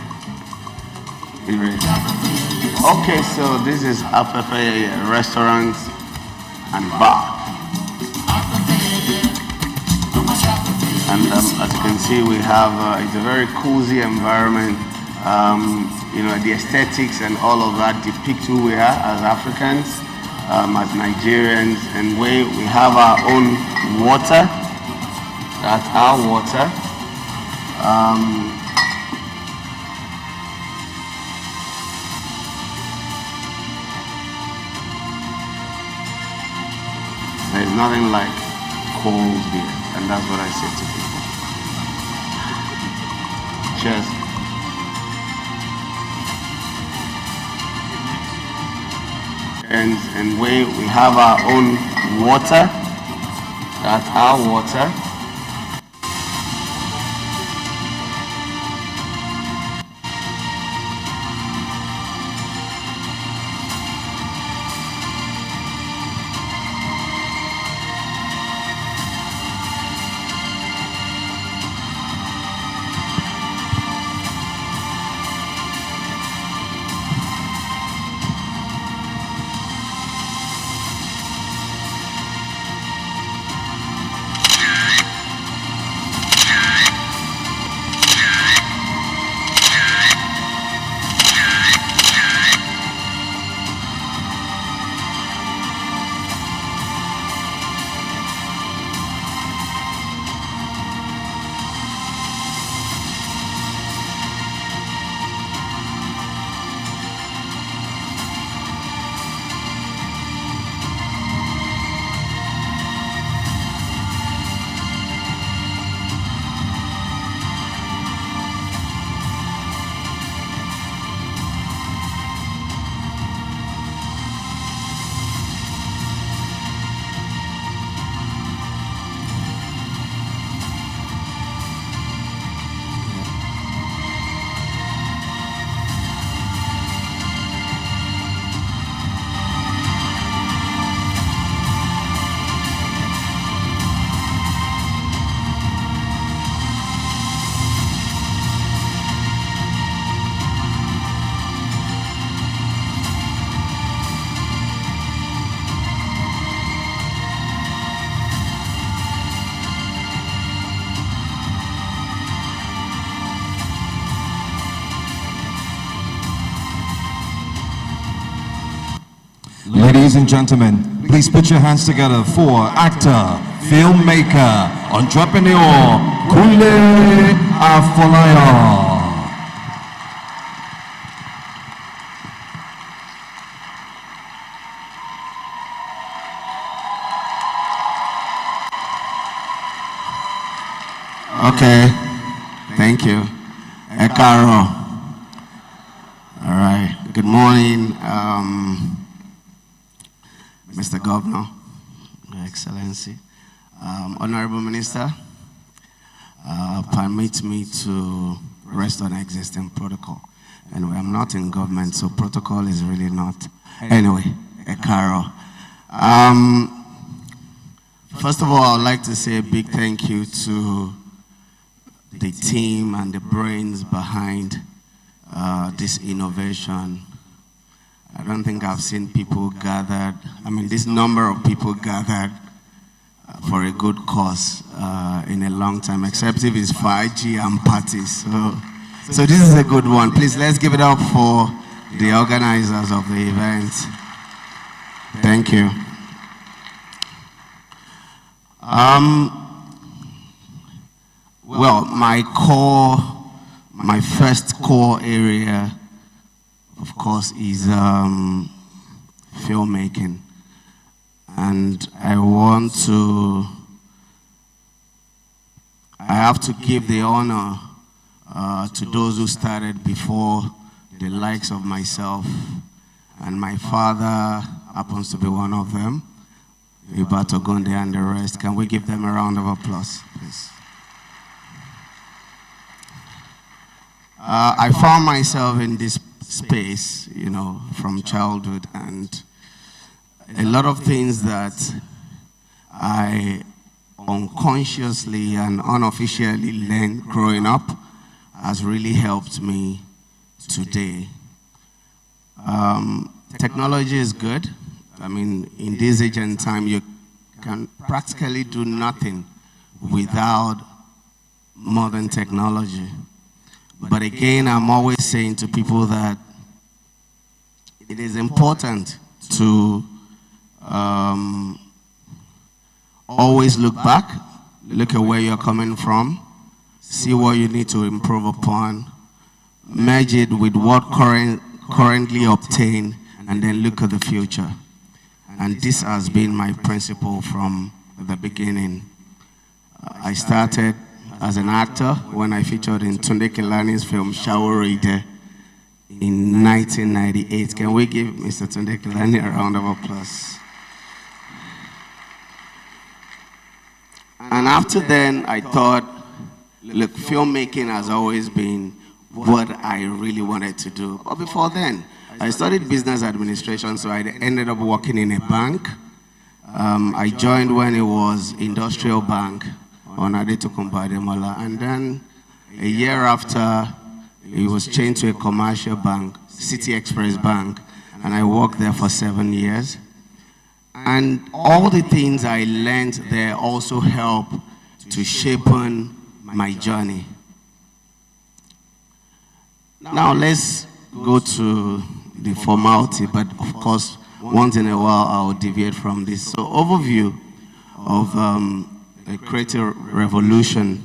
I: Okay, so this is Afefe restaurant and bar. And as you can see, we have, it's a very cozy environment. You know, the aesthetics and all of that depict who we are as Africans, as Nigerians, and we have our own water. That's our water. There's nothing like cold beer, and that's what I say to people. Cheers. And we have our own water. That's our water.
B: Ladies and gentlemen, please put your hands together for actor, filmmaker, entrepreneur, Kunle Afolayan. Okay, thank you. Ekaro. All right, good morning, Mr. Governor.
I: Excellency. Honorable Minister, permit me to rest on existing protocol. Anyway, I'm not in government, so protocol is really not. Anyway, Ekaro. First of all, I would like to say a big thank you to the team and the brains behind this innovation. I don't think I've seen people gathered, this number of people gathered for a good cause in a long time, except if it's 5G and parties. So this is a good one. Please, let's give it up for the organizers of the event. Thank you. Well, my first core area, of course, is filmmaking. And I have to give the honor to those who started before the likes of myself, and my father happens to be one of them, Ibato Gonde and the rest. Can we give them a round of applause, please? I found myself in this space, from childhood, and a lot of things that I unconsciously and unofficially learned growing up has really helped me today. Technology is good. In this age and time, you can practically do nothing without modern technology. But again, I'm always saying to people that it is important to always look back, look at where you're coming from, see what you need to improve upon, merge it with what currently obtained, and then look at the future. And this has been my principle from the beginning. I started as an actor when I featured in Tunde Kelani's film Shawaride in 1998. Can we give Mr. Tunde Kelani a round of applause? And after then, I thought, look, filmmaking has always been what I really wanted to do. But before then, I studied business administration, so I ended up working in a bank. I joined when it was Industrial Bank on Adetokunbo Ademola, and then a year after, it was changed to a commercial bank, City Express Bank, and I worked there for 7 years. And all the things I learned there also help to shape my journey. Now let's go to the formality, but of course, once in a while I'll deviate from this. So overview of a creative revolution.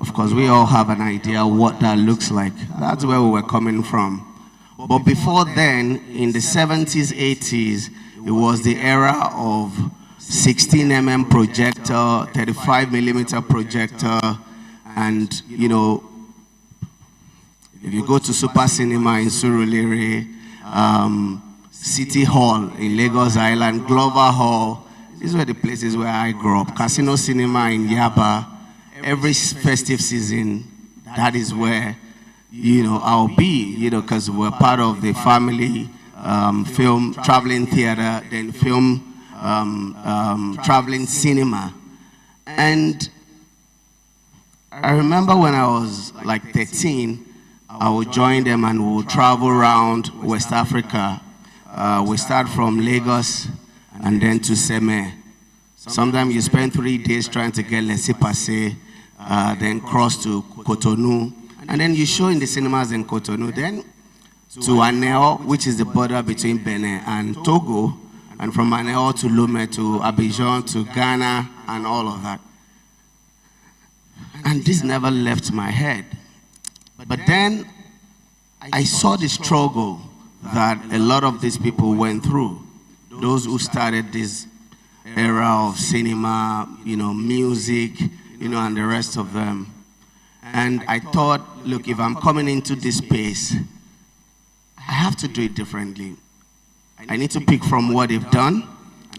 I: Of course, we all have an idea what that looks like. That's where we were coming from. But before then, in the 70s, 80s, it was the era of 16mm projector, 35mm projector, and if you go to Super Cinema in Surulere, City Hall in Lagos Island, Glover Hall, these were the places where I grew up. Casino Cinema in Yaba, every festive season, that is where, I'll be, because we're part of the family film traveling theater, then film traveling cinema. And I remember when I was like 13, I would join them and we would travel around West Africa. We start from Lagos and then to Seme. Sometimes you spend 3 days trying to get laissez-passer, then cross to Cotonou, and then you show in the cinemas in Cotonou, then to Aneo, which is the border between Benin and Togo, and from Aneo to Lomé to Abidjan to Ghana and all of that. And this never left my head. But then I saw the struggle that a lot of these people went through. Those who started this era of cinema, music, and the rest of them. And I thought, look, if I'm coming into this space, I have to do it differently. I need to pick from what they've done,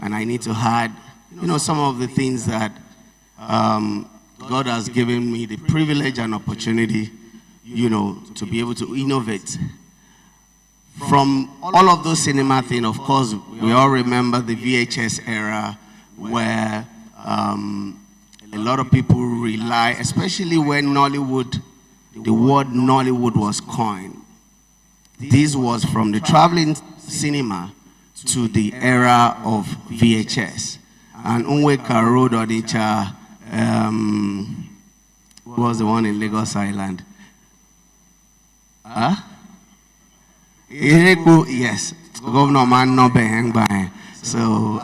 I: and I need to add, some of the things that God has given me the privilege and opportunity, to be able to innovate. From all of those cinema things, of course, we all remember the VHS era where a lot of people rely, especially when Nollywood, the word Nollywood was coined. This was from the traveling cinema to the era of VHS. And Unweka Road Onicha was the one in Lagos Island. Huh? Yes, Governor Man no bang bang. So,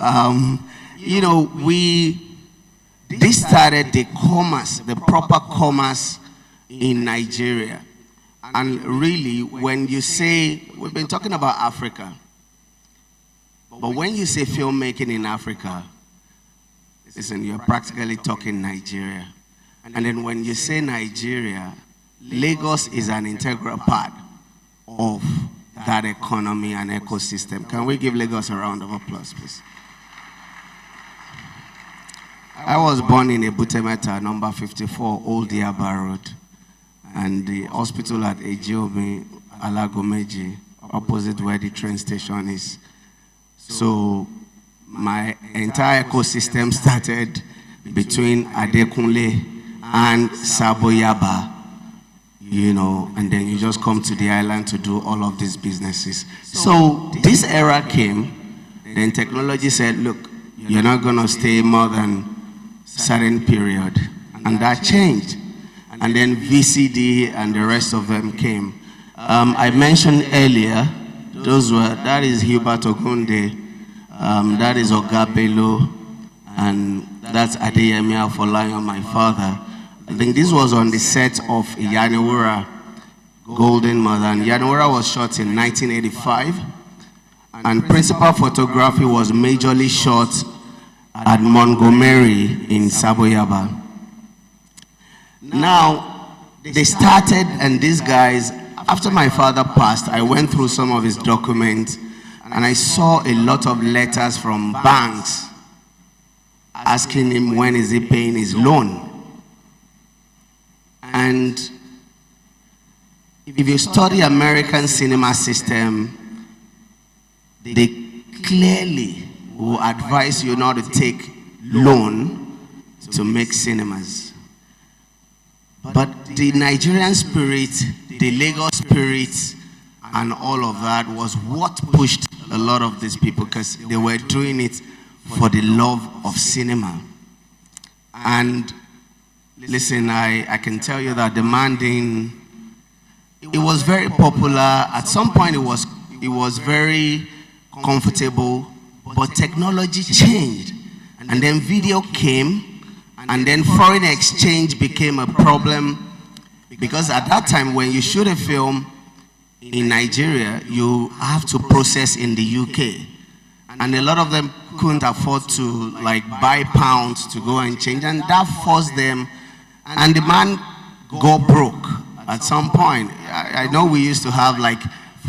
I: this started the commerce, the proper commerce in Nigeria. And really, when you say, we've been talking about Africa, but when you say filmmaking in Africa, listen, you're practically talking Nigeria. And then when you say Nigeria, Lagos is an integral part of that economy and ecosystem. Can we give Lagos a round of applause, please? I was born in Ebutemeta, number 54, Old Yaba Road, and the hospital at Ejiomi, Alagomeji, opposite where the train station is. So my entire ecosystem started between Adekunle and Saboyaba, and then you just come to the island to do all of these businesses. So this era came, then technology said, look, you're not going to stay more than certain period, and that changed. And then VCD and the rest of them came. I mentioned earlier, that is Hubert Ogunde, that is Ogabelo, and that's Adeyemi Afolayan, my father. I think this was on the set of Yanewura, Golden Mother, and Yanewura was shot in 1985, and principal photography was majorly shot at Montgomery in Saboyaba. Now, they started, and these guys, after my father passed, I went through some of his documents, and I saw a lot of letters from banks asking him when is he paying his loan. And if you study American cinema system, they clearly will advise you not to take loan to make cinemas. But the Nigerian spirit, the Lagos spirit, and all of that was what pushed a lot of these people, because they were doing it for the love of cinema. And listen, I can tell you that demanding, it was very popular. At some point it was very comfortable, but technology changed. And then video came, and then foreign exchange became a problem, because at that time when you shoot a film in Nigeria, you have to process in the UK. And a lot of them couldn't afford to buy pounds to go and change, and that forced them, and the man got broke at some point. I know we used to have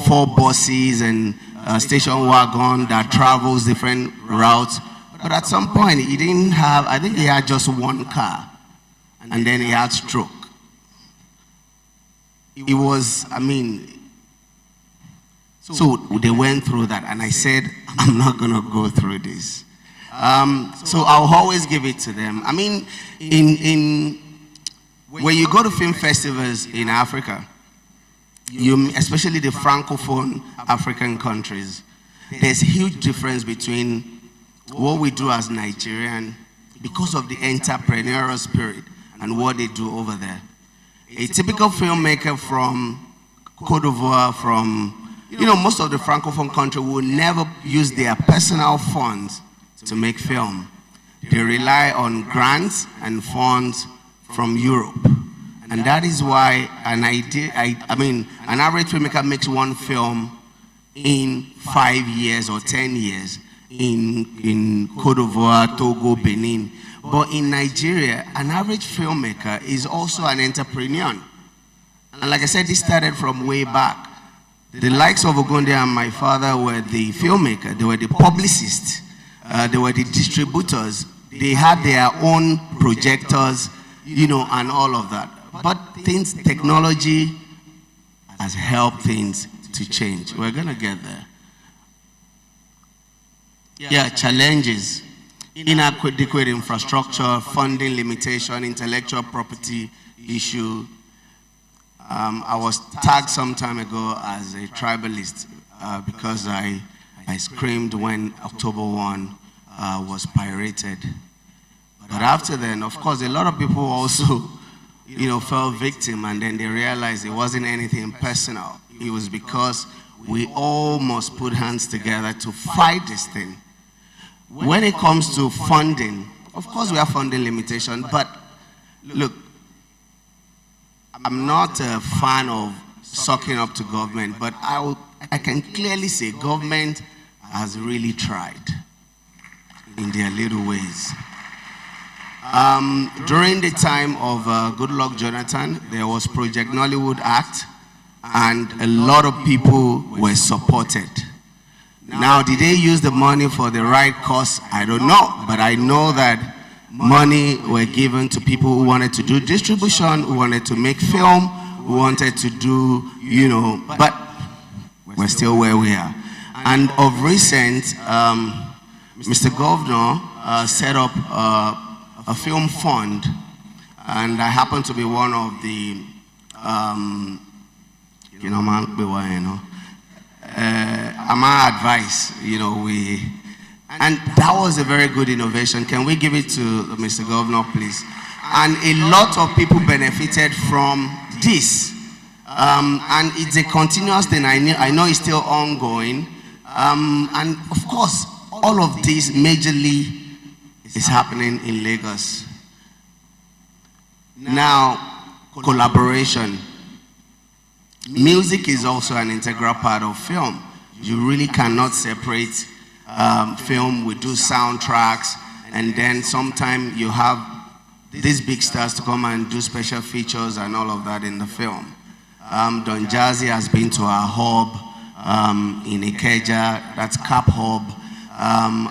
I: 4 buses and a station wagon that travels different routes, but at some point he didn't have, I think he had just 1 car, and then he had stroke. It was, so they went through that, and I said, I'm not gonna go through this. So I'll always give it to them. When you go to film festivals in Africa, especially the Francophone African countries, there's a huge difference between what we do as Nigerian, because of the entrepreneurial spirit, and what they do over there. A typical filmmaker from Cote d'Ivoire, from most of the Francophone country will never use their personal funds to make film. They rely on grants and funds from Europe. And that is why an average filmmaker makes 1 film in 5 years or 10 years in Cote d'Ivoire, Togo, Benin. But in Nigeria, an average filmmaker is also an entrepreneur. And like I said, this started from way back. The likes of Ogunde and my father were the filmmaker, they were the publicists, they were the distributors they had their own projectors, you know, and all of that. But technology has helped things to change. We're going to get there. Yeah, challenges. Inadequate infrastructure, funding limitation, intellectual property issue. I was tagged some time ago as a tribalist because I screamed when October 1 was pirated. But after then, of course, a lot of people also, you know, fell victim, and then they realized it wasn't anything personal. It was because we all must put hands together to fight this thing. When it comes to funding, of course we have funding limitation, but look, I'm not a fan of sucking up to government, but I can clearly say government has really tried in their little ways. During the time of Goodluck Jonathan, there was Project Nollywood Act, and a lot of people were supported. Now, did they use the money for the right cause? I don't know, but I know that money were given to people who wanted to do distribution, who wanted to make film, who wanted to do, you know, but we're still where we are. And of recent, Mr. Governor set up a film fund, and I happen to be one of the, my advice, you know, and that was a very good innovation. Can we give it to Mr. Governor, please? And a lot of people benefited from this. And it's a continuous thing. I know it's still ongoing. And of course, all of this majorly is happening in Lagos. Now, collaboration. Music is also an integral part of film. You really cannot separate film. We do soundtracks, and then sometimes you have these big stars to come and do special features and all of that in the film. Don Jazzy has been to our hub in Ikeja, that's Cap Hub.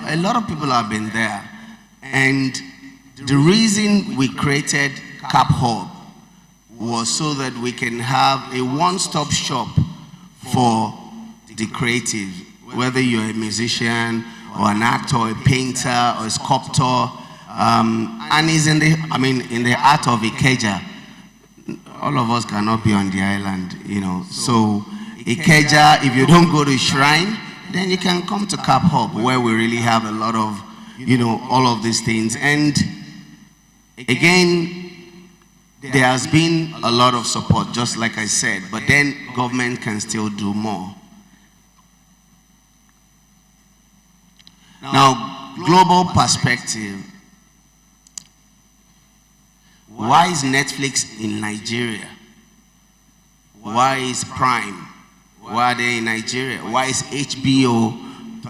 I: A lot of people have been there. And the reason we created Cap Hub was so that we can have a one-stop shop for the creative, whether you're a musician or an actor, or a painter, or a sculptor, and is in the art of Ikeja. All of us cannot be on the island, you know. So Ikeja, if you don't go to Shrine, then you can come to Cap Hub, where we really have a lot of, you know, all of these things. And again, there has been a lot of support, just like I said, but then government can still do more. Now, global perspective. Why is Netflix in Nigeria? Why is Prime? Why are they in Nigeria? Why is HBO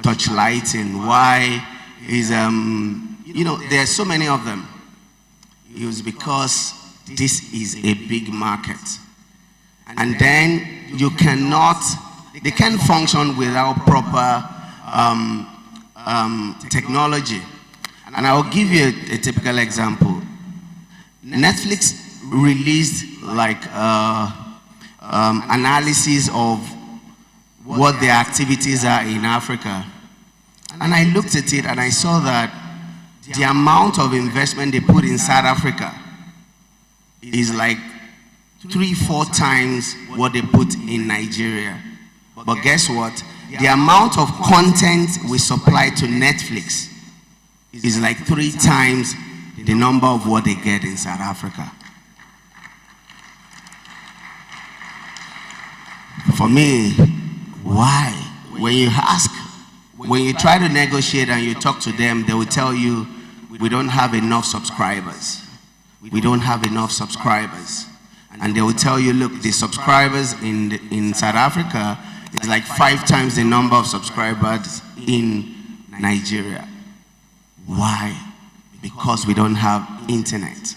I: touchlighting? Why is, you know, there are so many of them. It was because this is a big market. And then you cannot, they can't function without proper technology. And I'll give you a typical example. Netflix released like analysis of what their activities are in Africa. And I looked at it and I saw that the amount of investment they put in South Africa is like 3-4 times what they put in Nigeria. But guess what? The amount of content we supply to Netflix is like 3 times the number of what they get in South Africa. For me, why? When you ask, when you try to negotiate and you talk to them, they will tell you, we don't have enough subscribers. We don't have enough subscribers. And they will tell you, look, the subscribers in South Africa is like 5 times the number of subscribers in Nigeria. Why? Because we don't have internet.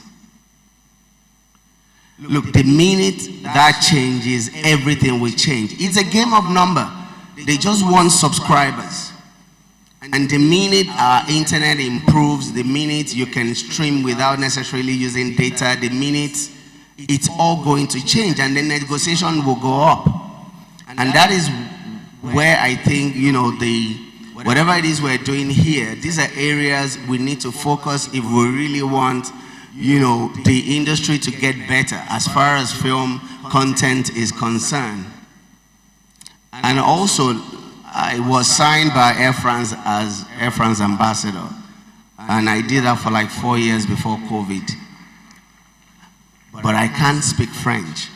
I: Look, the minute that changes, everything will change. It's a game of number. They just want subscribers. And the minute our internet improves, the minute you can stream without necessarily using data, the minute it's all going to change, and the negotiation will go up. And that is where I think, whatever it is we're doing here, these are areas we need to focus if we really want, the industry to get better as far as film content is concerned. And also, I was signed by Air France as Air France ambassador. And I did that for like 4 years before COVID. But I can't speak French.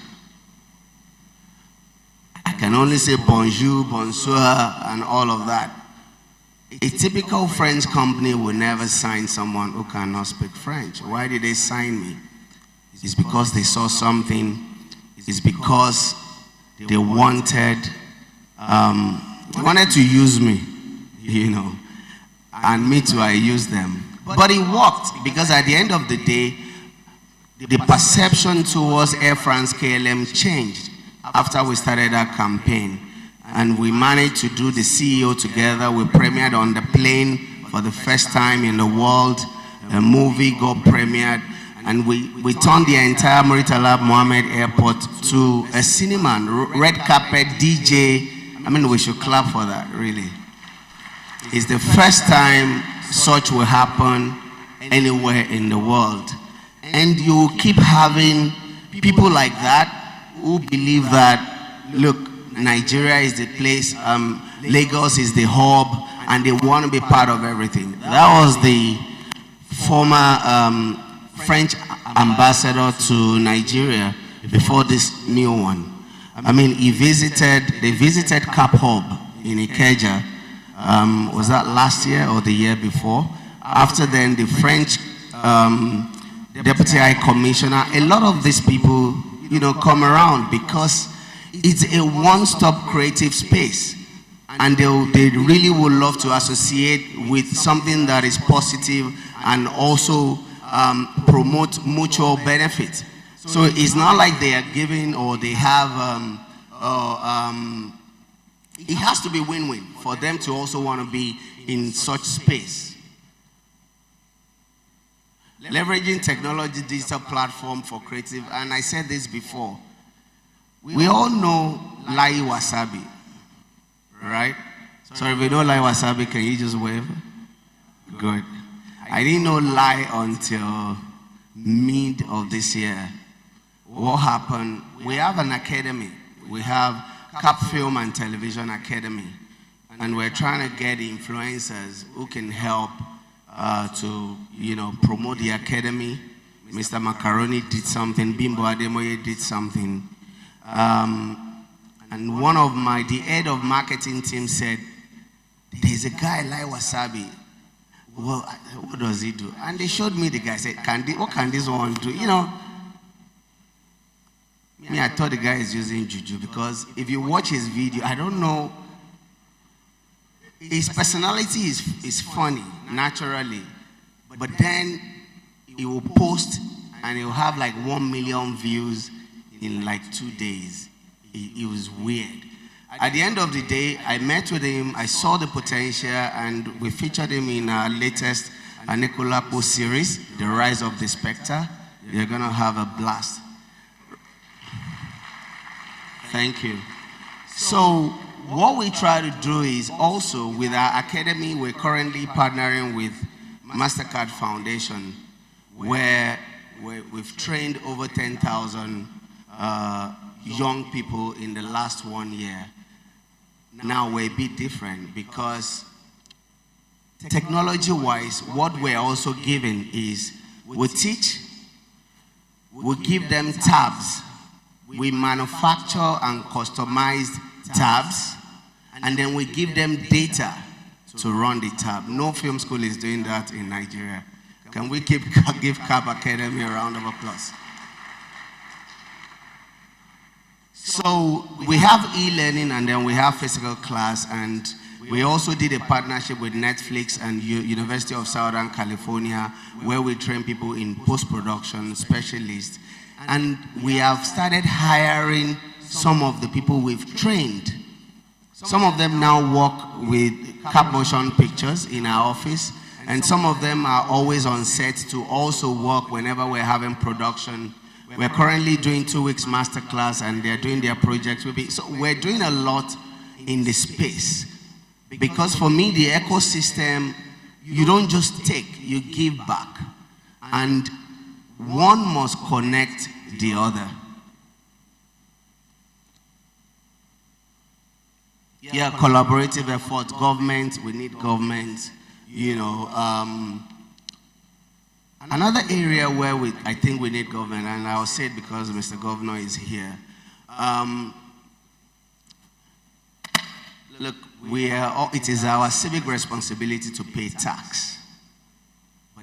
I: I can only say bonjour, bonsoir, and all of that. A typical French company would never sign someone who cannot speak French. Why did they sign me? It's because they saw something. It's because they wanted to use me, and me too, I used them. But it worked, because at the end of the day, the perception towards Air France KLM changed after we started our campaign. And we managed to do the CEO together. We premiered on the plane for the first time in the world. A movie got premiered. And we turned the entire Murtala Mohammed Airport to a cinema, red carpet, DJ. I mean, we should clap for that, really. It's the first time such will happen anywhere in the world. And you will keep having people like that who believe that, look, Nigeria is the place, Lagos is the hub, and they want to be part of everything. That was the former French ambassador to Nigeria before this new one. I mean, they visited Cap Hub in Ikeja. Was that last year or the year before? After then, the French Deputy High Commissioner, a lot of these people, come around because it's a one-stop creative space. And they really would love to associate with something that is positive and also promote mutual benefit. So it's not like they are giving or they have, it has to be win-win for them to also want to be in such space. Leveraging technology, digital platform for creative, and I said this before, we all know Lai Wasabi, right? So if you know Lai Wasabi, can you just wave? Good. I didn't know Lai until mid of this year. What happened? We have an academy. We have Cap Film and Television Academy. And we're trying to get influencers who can help to, promote the academy. Mr. Macaroni did something. Bimbo Ademoye did something. And the head of marketing team said, there's a guy like Wasabi. Well, what does he do? And they showed me the guy. I said, what can this one do? I thought the guy is using juju, because if you watch his video, I don't know, his personality is funny, naturally. But then he will post and he will have like 1 million views in like 2 days. It was weird. At the end of the day, I met with him, I saw the potential, and we featured him in our latest Anikulapo series, The Rise of the Spectre. You're going to have a blast. Thank you. So what we try to do is also with our academy, we're currently partnering with MasterCard Foundation, where we've trained over 10,000 young people in the last 1 year. Now we're a bit different because technology-wise, what we're also giving is we teach, we give them tabs. We manufacture and customize tabs, and then we give them data to run the tab. No film school is doing that in Nigeria. Can we give Cap Academy a round of applause? So we have e-learning, and then we have physical class, and we also did a partnership with Netflix and University of Southern California, where we train people in post-production specialists. And we have started hiring some of the people we've trained. Some of them now work with cap motion pictures in our office, and some of them are always on set to also work whenever we're having production. We're currently doing 2 weeks masterclass, and they're doing their projects. So we're doing a lot in the space. Because for me, the ecosystem, you don't just take, you give back. And one must connect the other. Yeah, collaborative effort, government, we need government, you know. Another area where I think we need government, and I'll say it because Mr. Governor is here. Look, it is our civic responsibility to pay tax.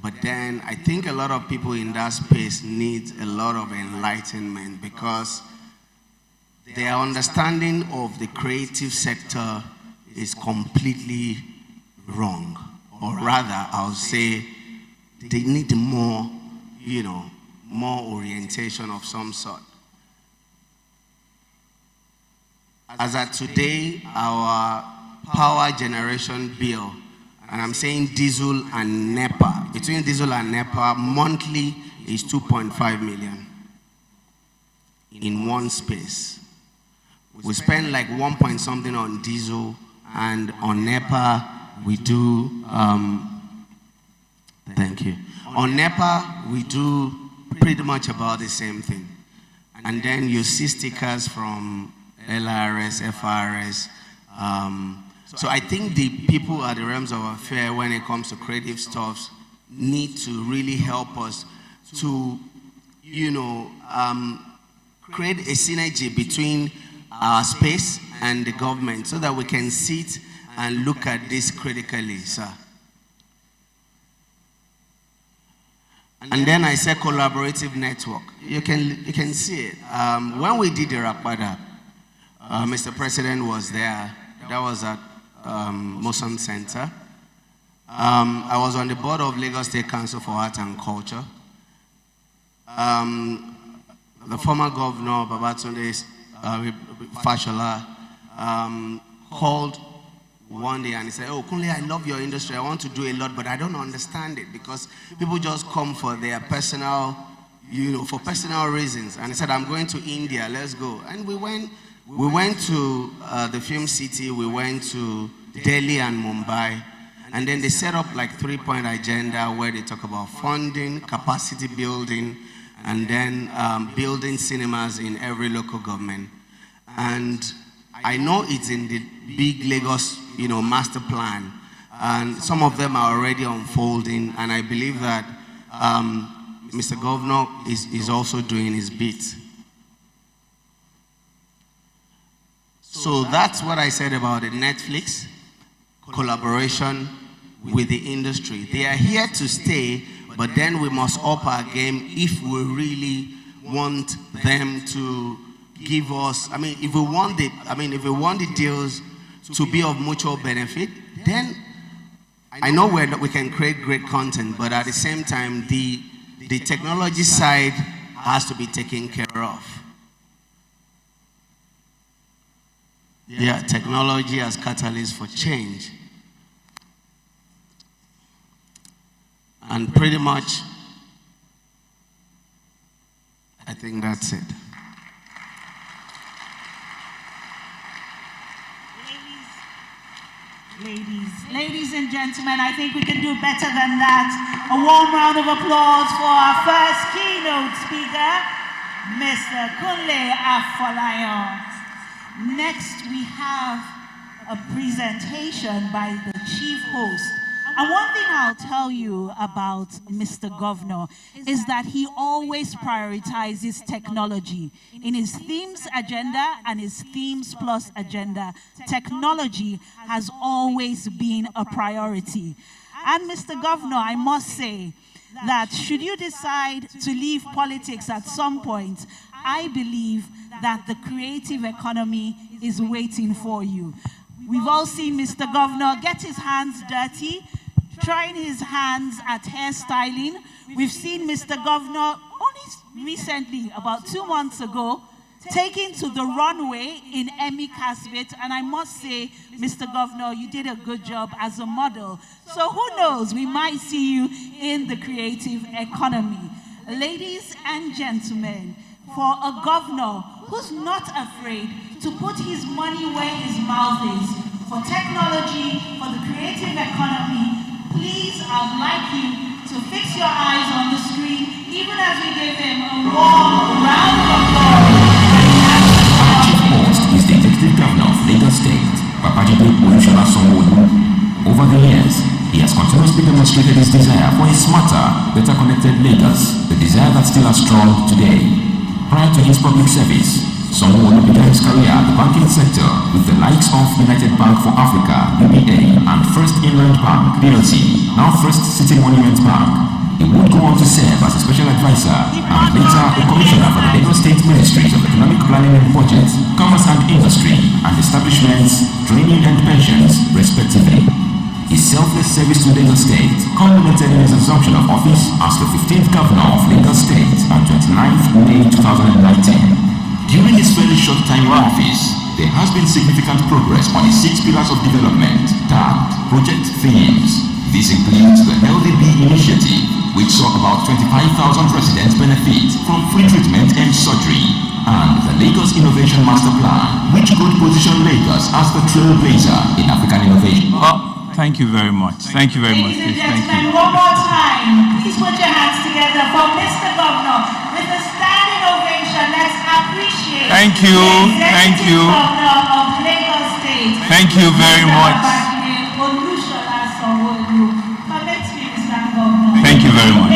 I: But then I think a lot of people in that space need a lot of enlightenment, because their understanding of the creative sector is completely wrong. Or rather, I'll say they need more, you know, more orientation of some sort. As at today, our power generation bill, and I'm saying diesel and NEPA, between diesel and NEPA, monthly is 2.5 million in one space. We spend like 1 point something on diesel, and on NEPA we do, thank you. On NEPA we do pretty much about the same thing. And then you see stickers from LRS, FRS. So I think the people at the realms of affair, when it comes to creative stuff, need to really help us to, you know, create a synergy between our space and the government, so that we can sit and look at this critically, sir. And then I said collaborative network. You can see it. When we did the Rapada, Mr. President was there. That was at Motion Center. I was on the board of Lagos State Council for Art and Culture. The former governor, Babatunde Fashola, called one day and he said, "Oh, Kunle, I love your industry. I want to do a lot, but I don't understand it, because people just come for their personal, you know, for personal reasons." And he said, "I'm going to India, let's go." And we went to the film city, we went to Delhi and Mumbai, and then they set up like 3-point agenda where they talk about funding, capacity building, and then building cinemas in every local government. And I know it's in the big Lagos, you know, master plan, and some of them are already unfolding, and I believe that Mr. Governor is also doing his bit. So that's what I said about the Netflix collaboration with the industry. They are here to stay, but then we must up our game if we really want them to give us, if we want the deals to be of mutual benefit, then I know we can create great content, but at the same time, the technology side has to be taken care of. Yeah, technology as catalyst for change. And pretty much, I think that's it.
A: Ladies and gentlemen, I think we can do better than that. A warm round of applause for our first keynote speaker, Mr. Kunle Afolayan. Next, we have a presentation by the chief host. And one thing I'll tell you about Mr. Governor is that he always prioritizes technology. In his themes agenda and his themes plus agenda, technology has always been a priority. And Mr. Governor, I must say that should you decide to leave politics at some point, I believe that the creative economy is waiting for you. We've all seen Mr. Governor get his hands dirty, trying his hands at hairstyling. We've seen Mr. Governor only recently, about 2 months ago, taken to the runway in Emmy Casbit, and I must say, Mr. Governor, you did a good job as a model. So who knows, we might see you in the creative economy. Ladies and gentlemen, for a governor who's not afraid to put his money where his mouth is, for technology, for the creative economy, please, I'd like you to fix your eyes on the screen, even as we give him a warm round of applause.
K: Is the Executive Governor of Lagos State, Babajide Sanwo-Olu. Over the years, he has continuously demonstrated his desire for a smarter, better connected Lagos, the desire that still is strong today. Prior to his public service, Sanwo-Olu began his career in the banking sector with the likes of United Bank for Africa, UBA, and First Inland Bank, PLC, now First City Monument Bank. He would go on to serve as a special advisor and later a commissioner for the Lagos State Ministries of Economic Planning and Budget, Commerce and Industry, and Establishments, Training and Pensions, respectively. His selfless service to Lagos State culminated in his assumption of office as the 15th Governor of Lagos State on 29th May 2019. During his fairly short time in office, there has been significant progress on the 6 pillars of development tagged Project Themes. This includes the Healthy Bee Initiative, which saw about 25,000 residents benefit from free treatment and surgery, and the Lagos Innovation Master Plan, which could position Lagos as the trailblazer in African innovation.
L: Thank you very much. Thank you very much.
A: Ladies and gentlemen, one more time, please put your hands together for Mr. Governor with a standing ovation. Let's appreciate
L: Thank you.
A: the
L: Thank you.
A: Governor of Lagos State.
L: Thank you very much. Thank you very much.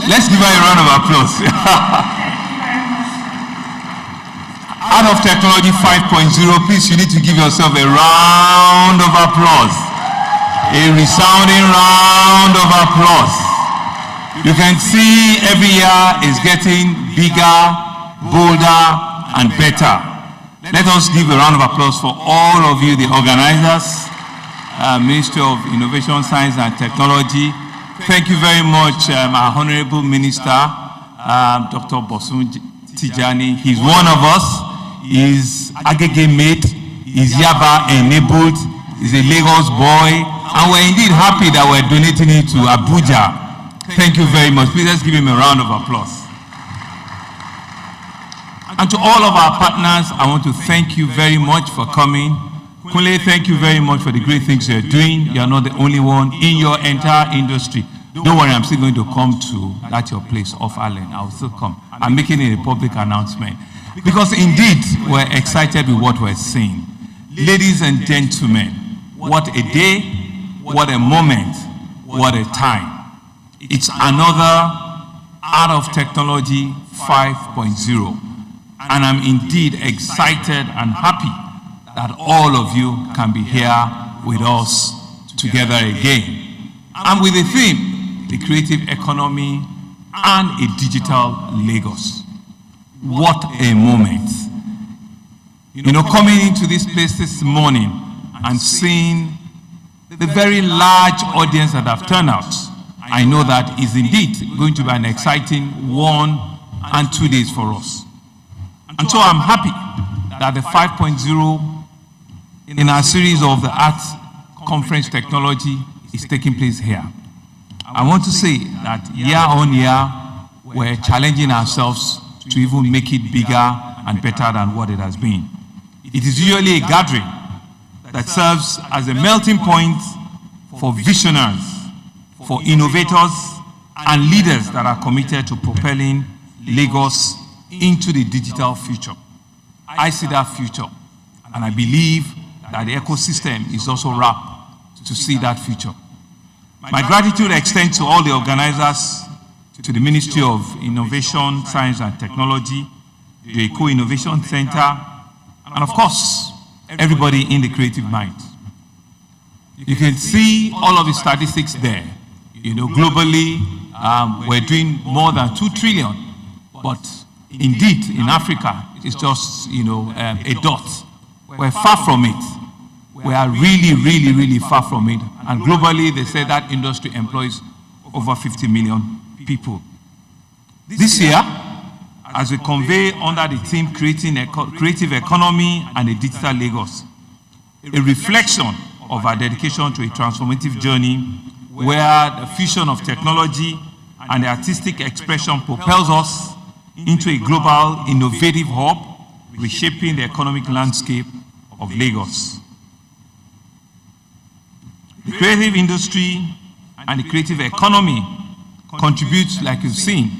L: Let's give her a round of applause. Out of Technology 5.0, please, you need to give yourself a round of applause. A resounding round of applause. You can see every year is getting bigger, bolder, and better. Let us give a round of applause for all of you, the organizers, Ministry of Innovation, Science and Technology. Thank you very much, our Honorable Minister, Dr. Bosun Tijani. He's one of us. He's Agege mate. He's Yaba enabled. He's a Lagos boy. And we're indeed happy that we're donating it to Abuja. Thank you very much. Please let's give him a round of applause. And to all of our partners, I want to thank you very much for coming. Kunle, thank you very much for the great things you're doing. You're not the only one in your entire industry. Don't worry, I'm still going to come to that your place off Allen. I'll still come. I'm making it a public announcement. Because indeed, we're excited with what we're seeing. Ladies and gentlemen, what a day, what a moment, what a time. It's another Art of Technology 5.0. And I'm indeed excited and happy that all of you can be here with us together again. And with the theme, the creative economy and a digital Lagos. What a moment. You know, coming into this place this morning and seeing the very large audience that have turned out, I know that is indeed going to be an exciting 1 and 2 days for us. And so I'm happy that the 5.0 in our series of the Arts Conference Technology is taking place here. I want to say that year on year, we're challenging ourselves to even make it bigger and better than what it has been. It is usually a gathering that serves as a melting point for visionaries, for innovators, and leaders that are committed to propelling Lagos into the digital future. I see that future, and I believe that the ecosystem is also wrapped to see that future. My gratitude extends to all the organizers, to the Ministry of Innovation, Science and Technology, the Co-Innovation Center, and of course, everybody in the creative mind. You can see all of the statistics there. You know, globally, we're doing more than 2 trillion, but indeed, in Africa, it's just, you know, a dot. We're far from it. We are really, really, really far from it. And globally, they say that industry employs over 50 million people. This year, as we convey under the theme Creative Economy and a Digital Lagos, a reflection of our dedication to a transformative journey where the fusion of technology and the artistic expression propels us into a global innovative hub, reshaping the economic landscape of Lagos. The creative industry and the creative economy contributes, like you've seen,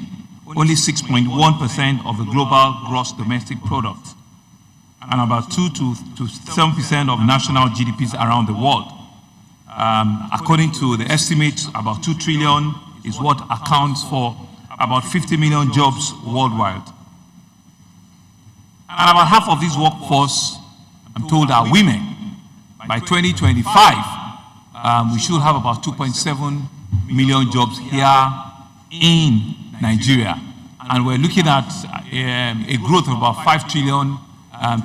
L: only 6.1% of the global gross domestic product, and about 2 to 7% of national GDPs around the world. According to the estimates, about 2 trillion is what accounts for about 50 million jobs worldwide. And about half of this workforce, I'm told, are women. By 2025, we should have about 2.7 million jobs here in Nigeria. And we're looking at a growth of about 5 trillion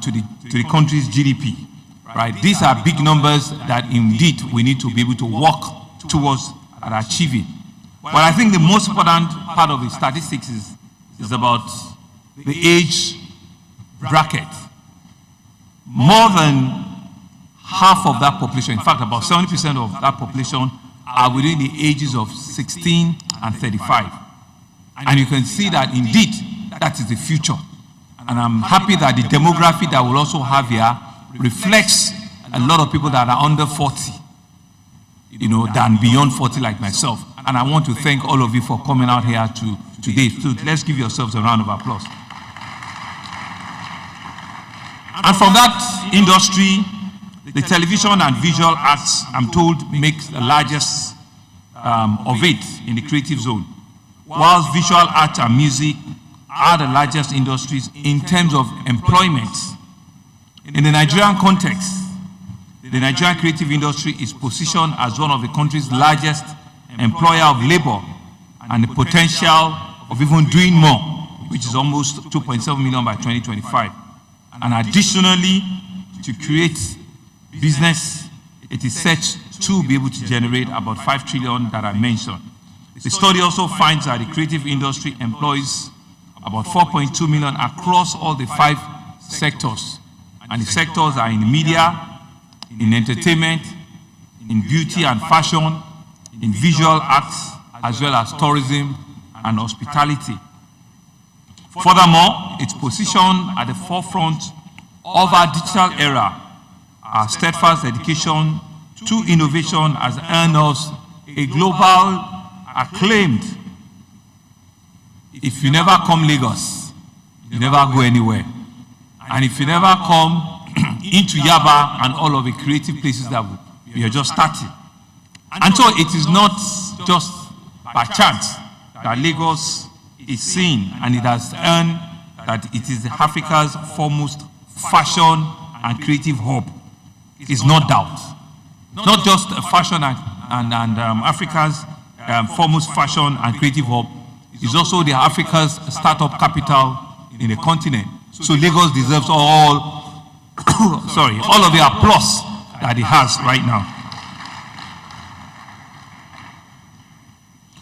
L: to the country's GDP. Right? These are big numbers that indeed we need to be able to work towards achieving. But I think the most important part of the statistics is about the age bracket. More than half of that population, in fact about 70% of that population, are within the ages of 16 and 35. And you can see that indeed that is the future. And I'm happy that the demography that we'll also have here reflects a lot of people that are under 40, than beyond 40 like myself. And I want to thank all of you for coming out here today. So let's give yourselves a round of applause. And from that industry, the television and visual arts, I'm told, makes the largest of it in the creative zone. Whilst visual art and music are the largest industries in terms of employment. In the Nigerian context, the Nigerian creative industry is positioned as one of the country's largest employer of labor and the potential of even doing more, which is almost 2.7 million by 2025. And additionally, to create business, it is set to be able to generate about 5 trillion that I mentioned. The study also finds that the creative industry employs about 4.2 million across all the 5 sectors. And the sectors are in media, in entertainment, in beauty and fashion, in visual arts, as well as tourism and hospitality. Furthermore, it's positioned at the forefront of our digital era. Our steadfast dedication to innovation has earned us a global acclaimed. If you never come Lagos, you never go anywhere. And if you never come into Yaba and all of the creative places that we are just starting. And so it is not just by chance that Lagos is seen, and it has earned that it is Africa's foremost fashion and creative hub. It's not doubt. Not just a fashion and Africa's foremost fashion and creative hub, it's also the Africa's startup capital in the continent. So Lagos deserves all of the applause that it has right now.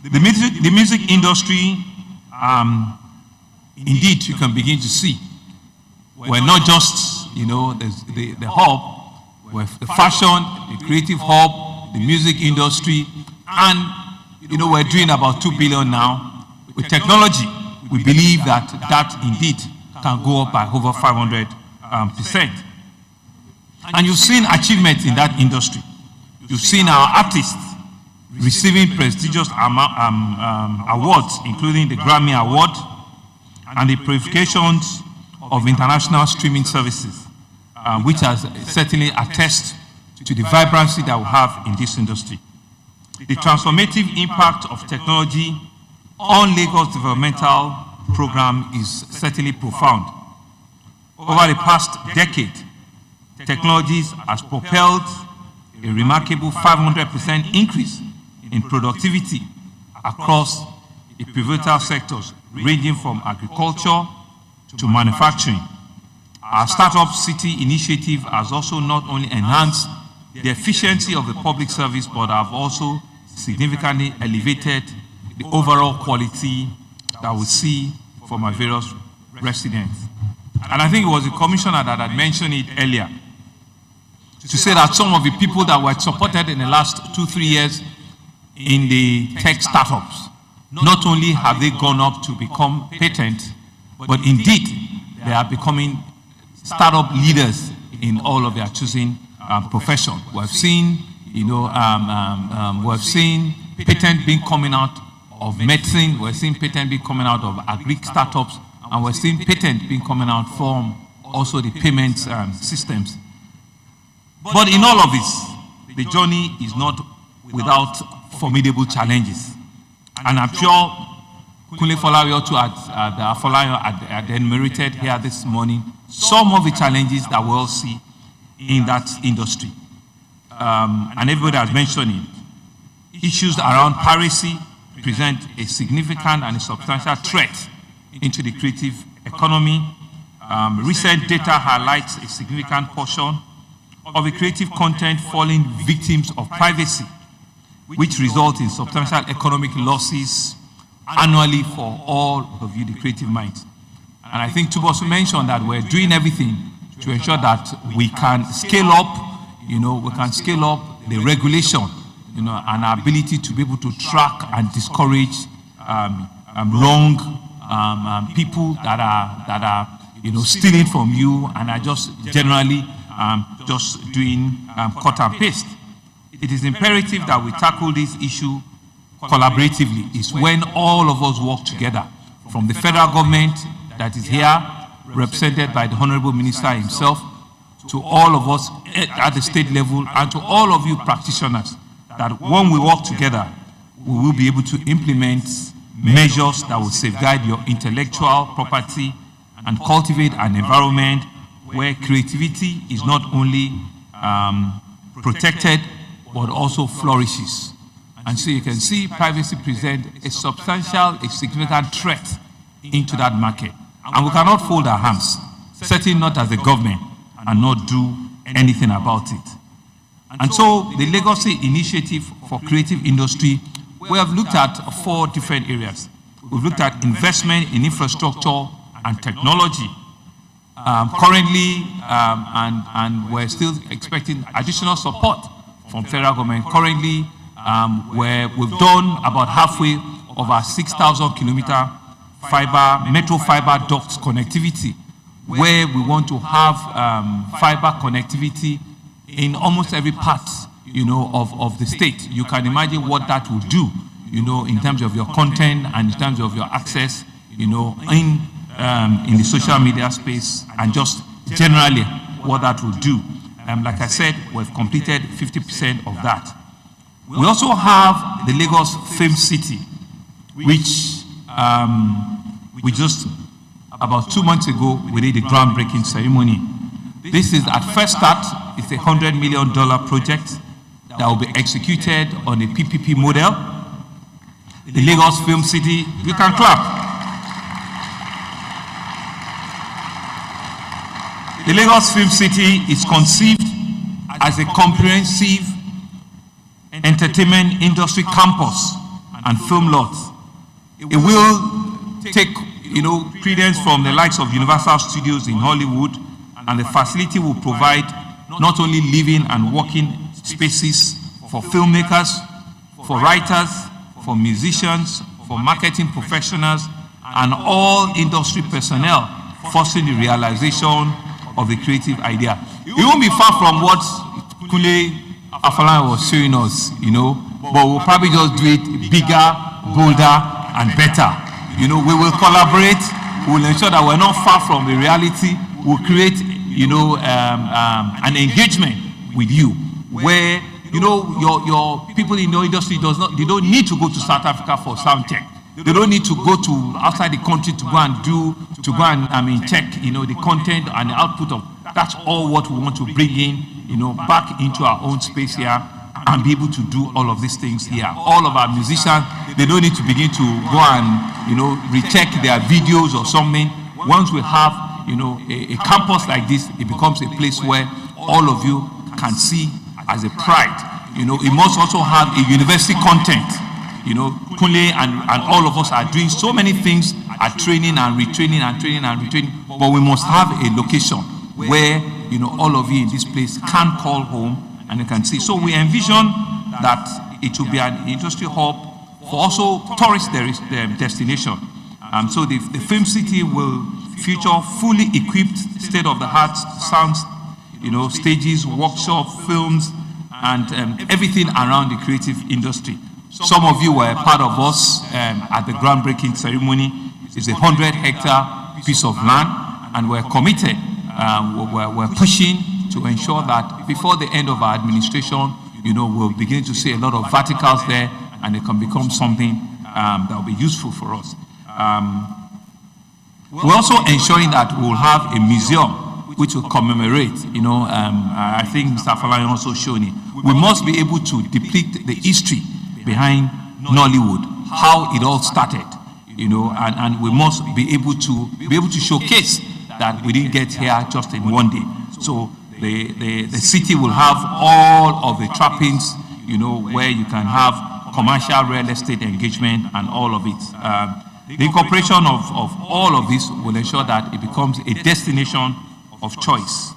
L: The music industry, indeed, you can begin to see. We're not just, the hub, we're the fashion, the creative hub, the music industry, and, we're doing about 2 billion now. With technology, we believe that indeed can go up by over 500%. And you've seen achievements in that industry. You've seen our artists receiving prestigious awards, including the Grammy Award and the purifications of international streaming services, which has certainly attest to the vibrancy that we have in this industry. The transformative impact of technology on Lagos developmental program is certainly profound. Over the past decade, technologies has propelled a remarkable 500% increase in productivity across the pivotal sectors, ranging from agriculture to manufacturing. Our Startup City initiative has also not only enhanced the efficiency of the public service, but have also significantly elevated the overall quality that we see from our various residents. And I think it was the commissioner that had mentioned it earlier, to say that some of the people that were supported in the last 2-3 years in the tech startups, not only have they gone up to become patent, but indeed they are becoming startup leaders in all of their choosing profession. We have seen, we have seen patent being coming out of medicine, we're seeing patent being coming out of agri startups, and we're seeing patent being coming out from also the payment systems. But in all of this, the journey is not without formidable challenges. And I'm sure Kunle Folawiyo too had enumerated here this morning some of the challenges that we all see in that industry. And everybody has mentioned it. Issues around piracy present a significant and a substantial threat into the creative economy. Recent data highlights a significant portion of the creative content falling victims of piracy, which result in substantial economic losses annually for all of you, the creative minds. And I think Tubosu mentioned that we're doing everything to ensure that we can scale up, we can scale up the regulation, and our ability to be able to track and discourage wrong people that are stealing from you and are just generally just doing cut and paste. It is imperative that we tackle this issue collaboratively. It's when all of us work together, from the federal government that is here, represented by the Honorable Minister himself, to all of us at the state level, and to all of you practitioners, that when we work together, we will be able to implement measures that will safeguard your intellectual property and cultivate an environment where creativity is not only protected, but also flourishes. And so you can see privacy present a substantial, a significant threat into that market. And we cannot fold our hands, certainly not as a government, and not do anything about it. And so the Lagos State Initiative for Creative Industry, we have looked at 4 different areas. We've looked at investment in infrastructure and technology. Currently, and we're still expecting additional support from federal government. Currently, where we've done about halfway of our 6,000-kilometer metro fiber duct connectivity, where we want to have fiber connectivity in almost every part, of the state. You can imagine what that will do, in terms of your content and in terms of your access, in the social media space, and just generally what that will do. Like I said, we've completed 50% of that. We also have the Lagos Film City, which we just, about 2 months ago, we did the groundbreaking ceremony. This is, at first start, it's a $100 million project that will be executed on a PPP model. The Lagos Film City, you can clap. The Lagos Film City is conceived as a comprehensive entertainment industry campus and film lot. It will take, credence from the likes of Universal Studios in Hollywood, and the facility will provide not only living and working spaces for filmmakers, for writers, for musicians, for marketing professionals, and all industry personnel, fostering the realization of the creative idea. It won't be far from what Kunle Afolayan was showing us, but we'll probably just do it bigger, bolder, and better. We will collaborate. We'll ensure that we're not far from the reality. We'll create, an engagement with you where, your people in your industry they don't need to go to South Africa for sound check. They don't need to go to outside the country to go and check, the content and the output of. That's all what we want to bring in, back into our own space here, and be able to do all of these things here. All of our musicians, they don't need to begin to go and, recheck their videos or something. Once we have, a campus like this, it becomes a place where all of you can see as a pride. It must also have a university content. Kunle and all of us are doing so many things are training and retraining and training and retraining, but we must have a location where, you know, all of you in this place can call home and you can see. So we envision that it will be an industry hub for also tourist destination. So the film city will feature fully equipped state-of-the-art sounds, you know, stages, workshop, films, and everything around the creative industry. Some of you were part of us at the groundbreaking ceremony. It's a 100-hectare piece of land, and we're committed. We're pushing to ensure that before the end of our administration, you know, we'll begin to see a lot of verticals there, and it can become something that will be useful for us. We're also ensuring that we'll have a museum which will commemorate, you know, I think Mr. Falayan also shown it. We must be able to depict the history behind Nollywood, how it all started, you know, and we must be able to showcase that we didn't get here just in one day. So the city will have all of the trappings, you know, where you can have commercial real estate engagement and all of it. The incorporation of all of this will ensure that it becomes a destination of choice.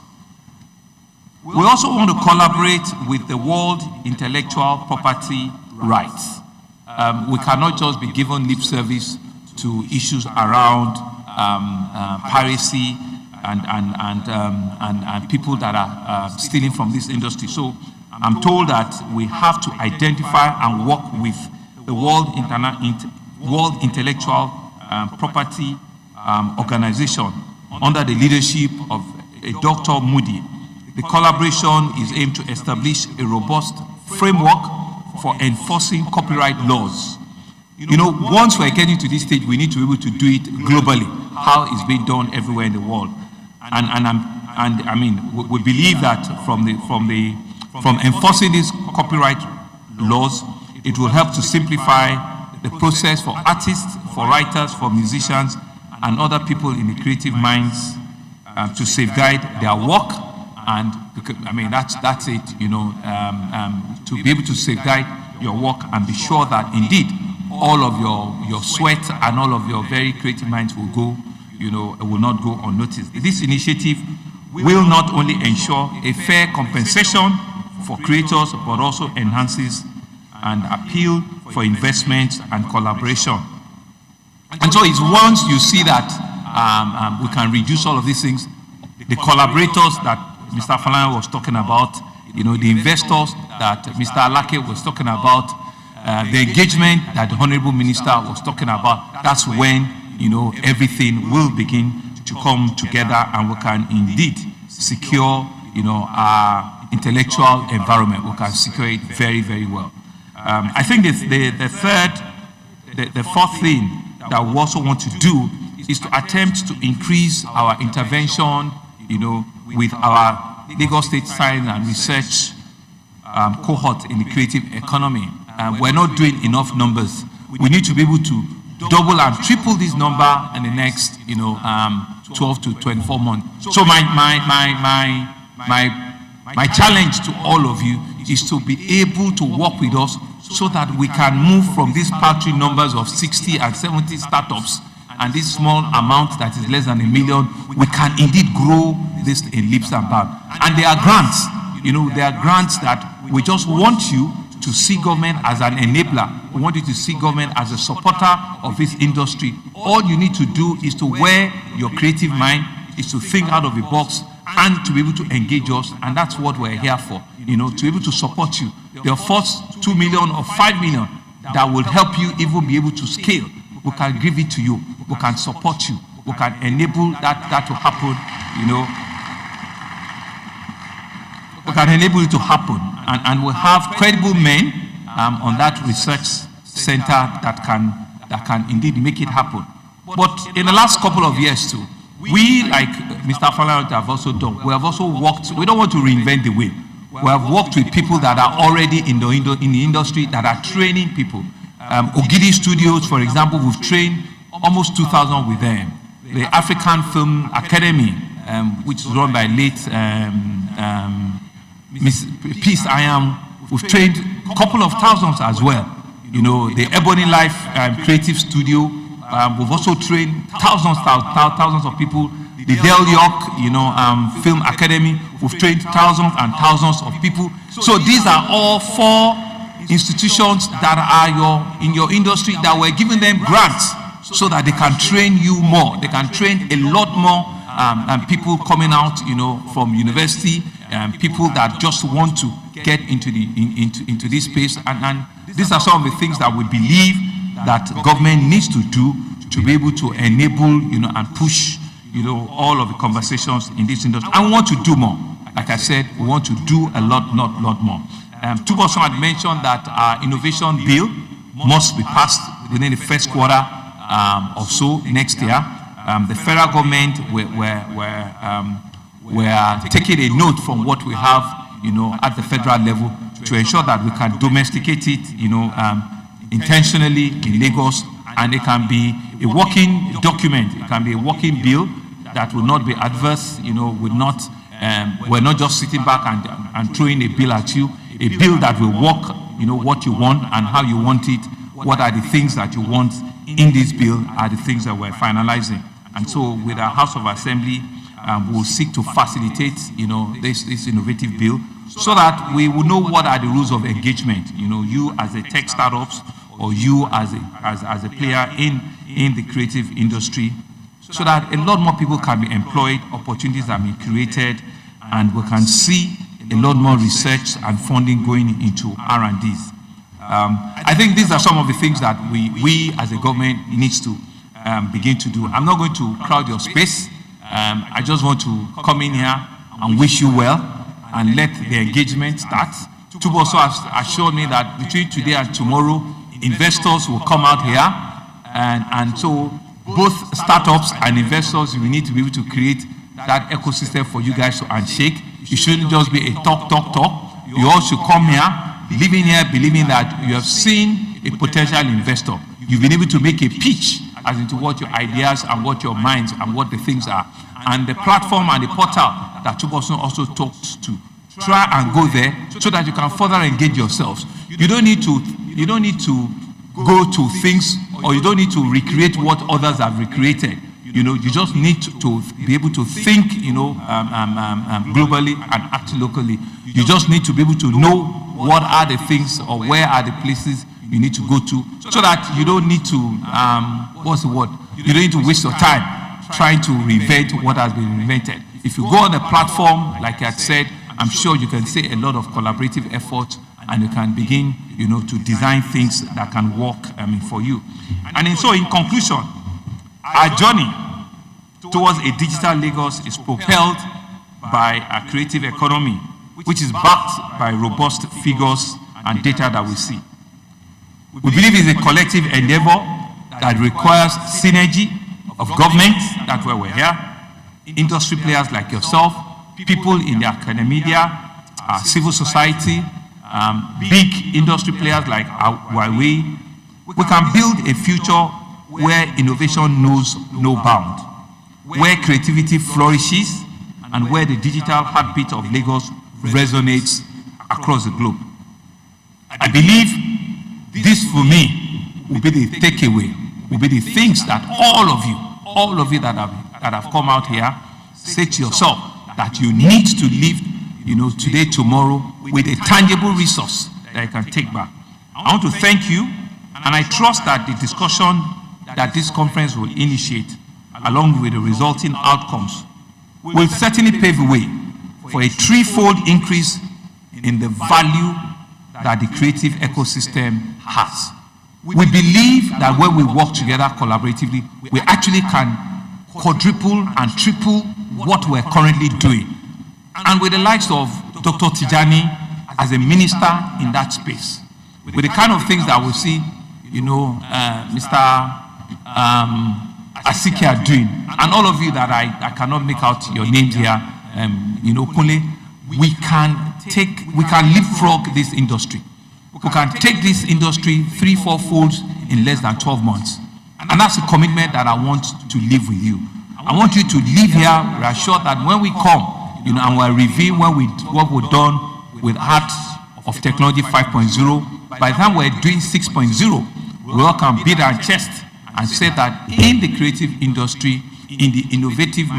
L: We also want to collaborate with the World Intellectual Property Rights. We cannot just be given lip service to issues around piracy and people that are stealing from this industry. So I'm told that we have to identify and work with the World Intellectual Property Organization under the leadership of Dr. Moody. The collaboration is aimed to establish a robust framework for enforcing copyright laws. You know, once we're getting to this stage, we need to be able to do it globally, how it's being done everywhere in the world. And I mean, we believe that from enforcing these copyright laws, it will help to simplify the process for artists, for writers, for musicians, and other people in the creative minds to safeguard their work. And I mean, that's it, you know, to be able to safeguard your work and be sure that indeed all of your sweat and all of your very creative minds will go, you know, will not go unnoticed. This initiative will not only ensure a fair compensation for creators, but also enhances and appeal for investment and collaboration. And so it's once you see that we can reduce all of these things, the collaborators that Mr. Falayan was talking about, you know, the investors that Mr. Alake was talking about, the engagement that the Honorable Minister was talking about, that's when, you know, everything will begin to come together and we can indeed secure, you know, our intellectual environment. We can secure it very, very well. I think the fourth thing that we also want to do is to attempt to increase our intervention, you know, with our Lagos State Science and Research cohort in the creative economy. We're not doing enough numbers. We need to be able to double and triple this number in the next, you know, 12 to 24 months. So my challenge to all of you is to be able to work with us so that we can move from these paltry numbers of 60 and 70 startups and this small amount that is less than 1 million, we can indeed grow this in leaps and bounds. And there are grants, you know, there are grants that we just want you to see government as an enabler. We want you to see government as a supporter of this industry. All you need to do is to wear your creative mind, is to think out of the box and to be able to engage us. And that's what we're here for, you know, to be able to support you. The first 2 million or 5 million that will help you even be able to scale, we can give it to you. We can support you. We can enable that to happen, you know. We can enable it to happen. And we have credible men on that research center that can indeed make it happen. But in the last couple of years too, we, like Mr. Falayan have also done, we have also worked, we don't want to reinvent the wheel. We have worked with people that are already in the industry that are training people. Ogidi Studios, for example, we've trained almost 2,000 with them. The African Film Academy, which is run by late Miss Peace Ayam, we've trained a couple of thousands as well. You know, the Ebony Life Creative Studio, We've also trained thousands of people. The Del York, Film Academy, we've trained thousands and thousands of people. So these are all 4 institutions that are in your industry that we're giving them grants so that they can train you more. They can train a lot more people coming out, from university, people that just want to get into this space. And these are some of the things that we believe that government needs to do to be able to enable, and push, all of the conversations in this industry. And we want to do more. Like I said, we want to do a lot more. Tuboson had mentioned that our innovation bill must be passed within the first quarter or so next year. The federal government we're taking a note from what we have, at the federal level to ensure that we can domesticate it, intentionally in Lagos, and it can be a working document. It can be a working bill that will not be adverse, we're not just sitting back and throwing a bill at you, a bill that will work, what you want and how you want it, what are the things that you want in this bill are the things that we're finalizing. And so with our House of Assembly, we'll seek to facilitate, this innovative bill so that we will know what are the rules of engagement, you as a tech startups or you as a player in the creative industry, so that a lot more people can be employed, opportunities are being created, and we can see a lot more research and funding going into R&Ds. I think these are some of the things that we as a government needs to begin to do. I'm not going to crowd your space. I just want to come in here and wish you well and let the engagement start. Tubo also has assured me that between today and tomorrow, investors will come out here, and so both startups and investors, we need to be able to create that ecosystem for you guys to handshake. It shouldn't just be a talk. You all should come here, living here, believing that you have seen a potential investor. You've been able to make a pitch as into what your ideas and what your minds and what the things are. And the platform and the portal that Tuboson also talks to, try and go there so that you can further engage yourselves. You don't need to go to things, or you don't need to recreate what others have recreated. You just need to be able to think, globally and act locally. You just need to be able to know what are the things or where are the places you need to go to, so that you don't need to, You don't need to waste your time trying to reinvent what has been invented. If you go on the platform, like I said, I'm sure you can see a lot of collaborative effort, and you can begin, to design things that can work, for you. And so in conclusion, our journey towards a digital Lagos is propelled by a creative economy, which is backed by robust figures and data that we see. We believe it's a collective endeavor that requires synergy of government, that's why we're here, industry players like yourself, people in the academia, civil society, big industry players like Huawei. We can build a future where innovation knows no bound, where creativity flourishes, and where the digital heartbeat of Lagos resonates across the globe. I believe this, for me, will be the takeaway, will be the things that all of you that have come out here, say to yourself that you need to live, today, tomorrow, with a tangible resource that you can take back. I want to thank you, and I trust that the discussion that this conference will initiate, along with the resulting outcomes, will certainly pave the way for a threefold increase in the value that the creative ecosystem has. We believe that when we work together collaboratively, we actually can quadruple and triple what we're currently doing. And with the likes of Dr. Tijani as a minister in that space, with the kind of things that we see, Mr. Asike are doing, and all of you that I cannot make out your names here, Kunle, we can leapfrog this industry. We can take this industry 3-4 folds in less than 12 months. And that's a commitment that I want to leave with you. I want you to leave here reassured that when we come, and we're reviewing what we've done with Art of Technology 5.0, by the time we're doing 6.0, we all can beat our chest and said that in the creative industry, in the innovative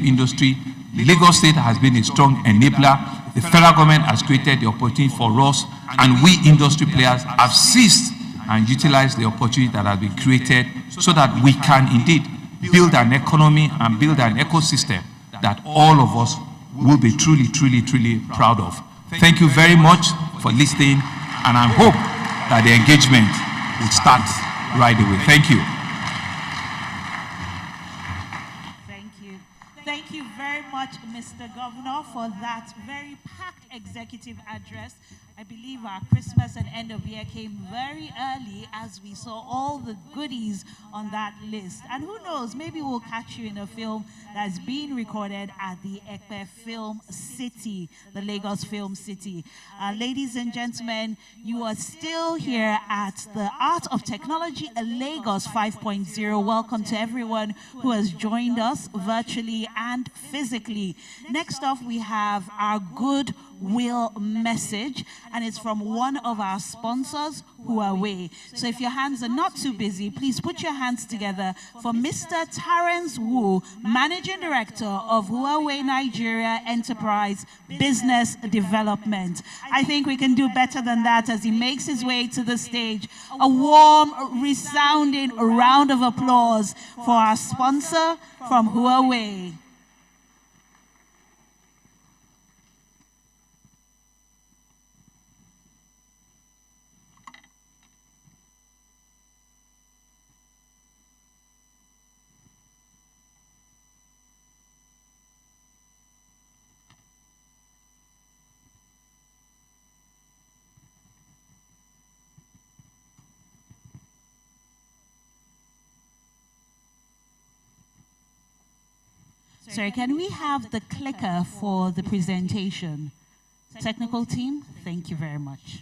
L: industry, Lagos State has been a strong enabler. The federal government has created the opportunity for us, and we industry players have seized and utilized the opportunity that has been created so that we can indeed build an economy and build an ecosystem that all of us will be truly, truly, truly proud of. Thank you very much for listening, and I hope that the engagement will start right away. Thank you.
A: Thank you. Thank you very much, Mr. Governor, for that very packed executive address. I believe our Christmas and end of year came very early as we saw all the goodies on that list. And who knows, maybe we'll catch you in a film that's being recorded at the Ekpe Film City, the Lagos Film City. Ladies and gentlemen, you are still here at the Art of Technology Lagos 5.0. Welcome to everyone who has joined us virtually and physically. Next off, we have our goodwill message, and it's from one of our sponsors, Huawei. So if your hands are not too busy, please put your hands together for Mr. Terence Wu, Managing Director of Huawei Nigeria Enterprise Business Development. I think we can do better than that as he makes his way to the stage. A warm, resounding round of applause for our sponsor from Huawei. Sorry, can we have the clicker for the presentation? Technical team, thank you very much.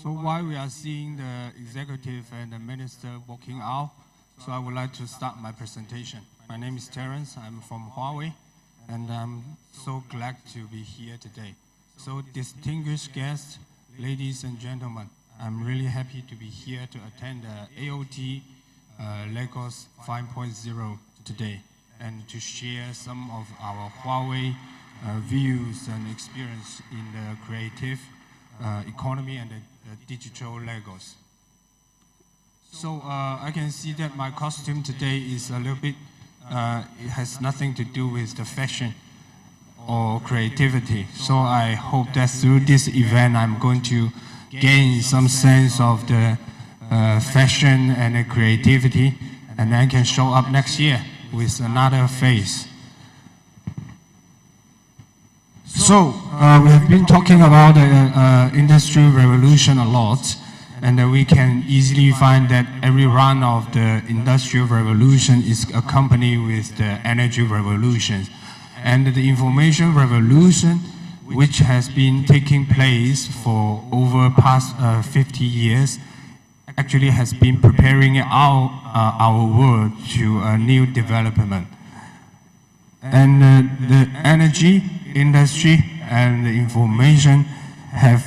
M: So while we are seeing the executive and the minister walking out, so I would like to start my presentation. My name is Terence, I'm from Huawei, and I'm so glad to be here today. So distinguished guests, ladies and gentlemen, I'm really happy to be here to attend the Aot Lagos 5.0 today and to share some of our Huawei views and experience in the creative economy and the digital Lagos. So I can see that my costume today is a little bit, it has nothing to do with the fashion or creativity. So I hope that through this event I'm going to gain some sense of the fashion and the creativity, and I can show up next year with another face. So we have been talking about the industry revolution a lot, and we can easily find that every round of the industrial revolution is accompanied with the energy revolution. And the information revolution, which has been taking place for over past 50 years, actually has been preparing our world to a new development. And the energy industry and the information have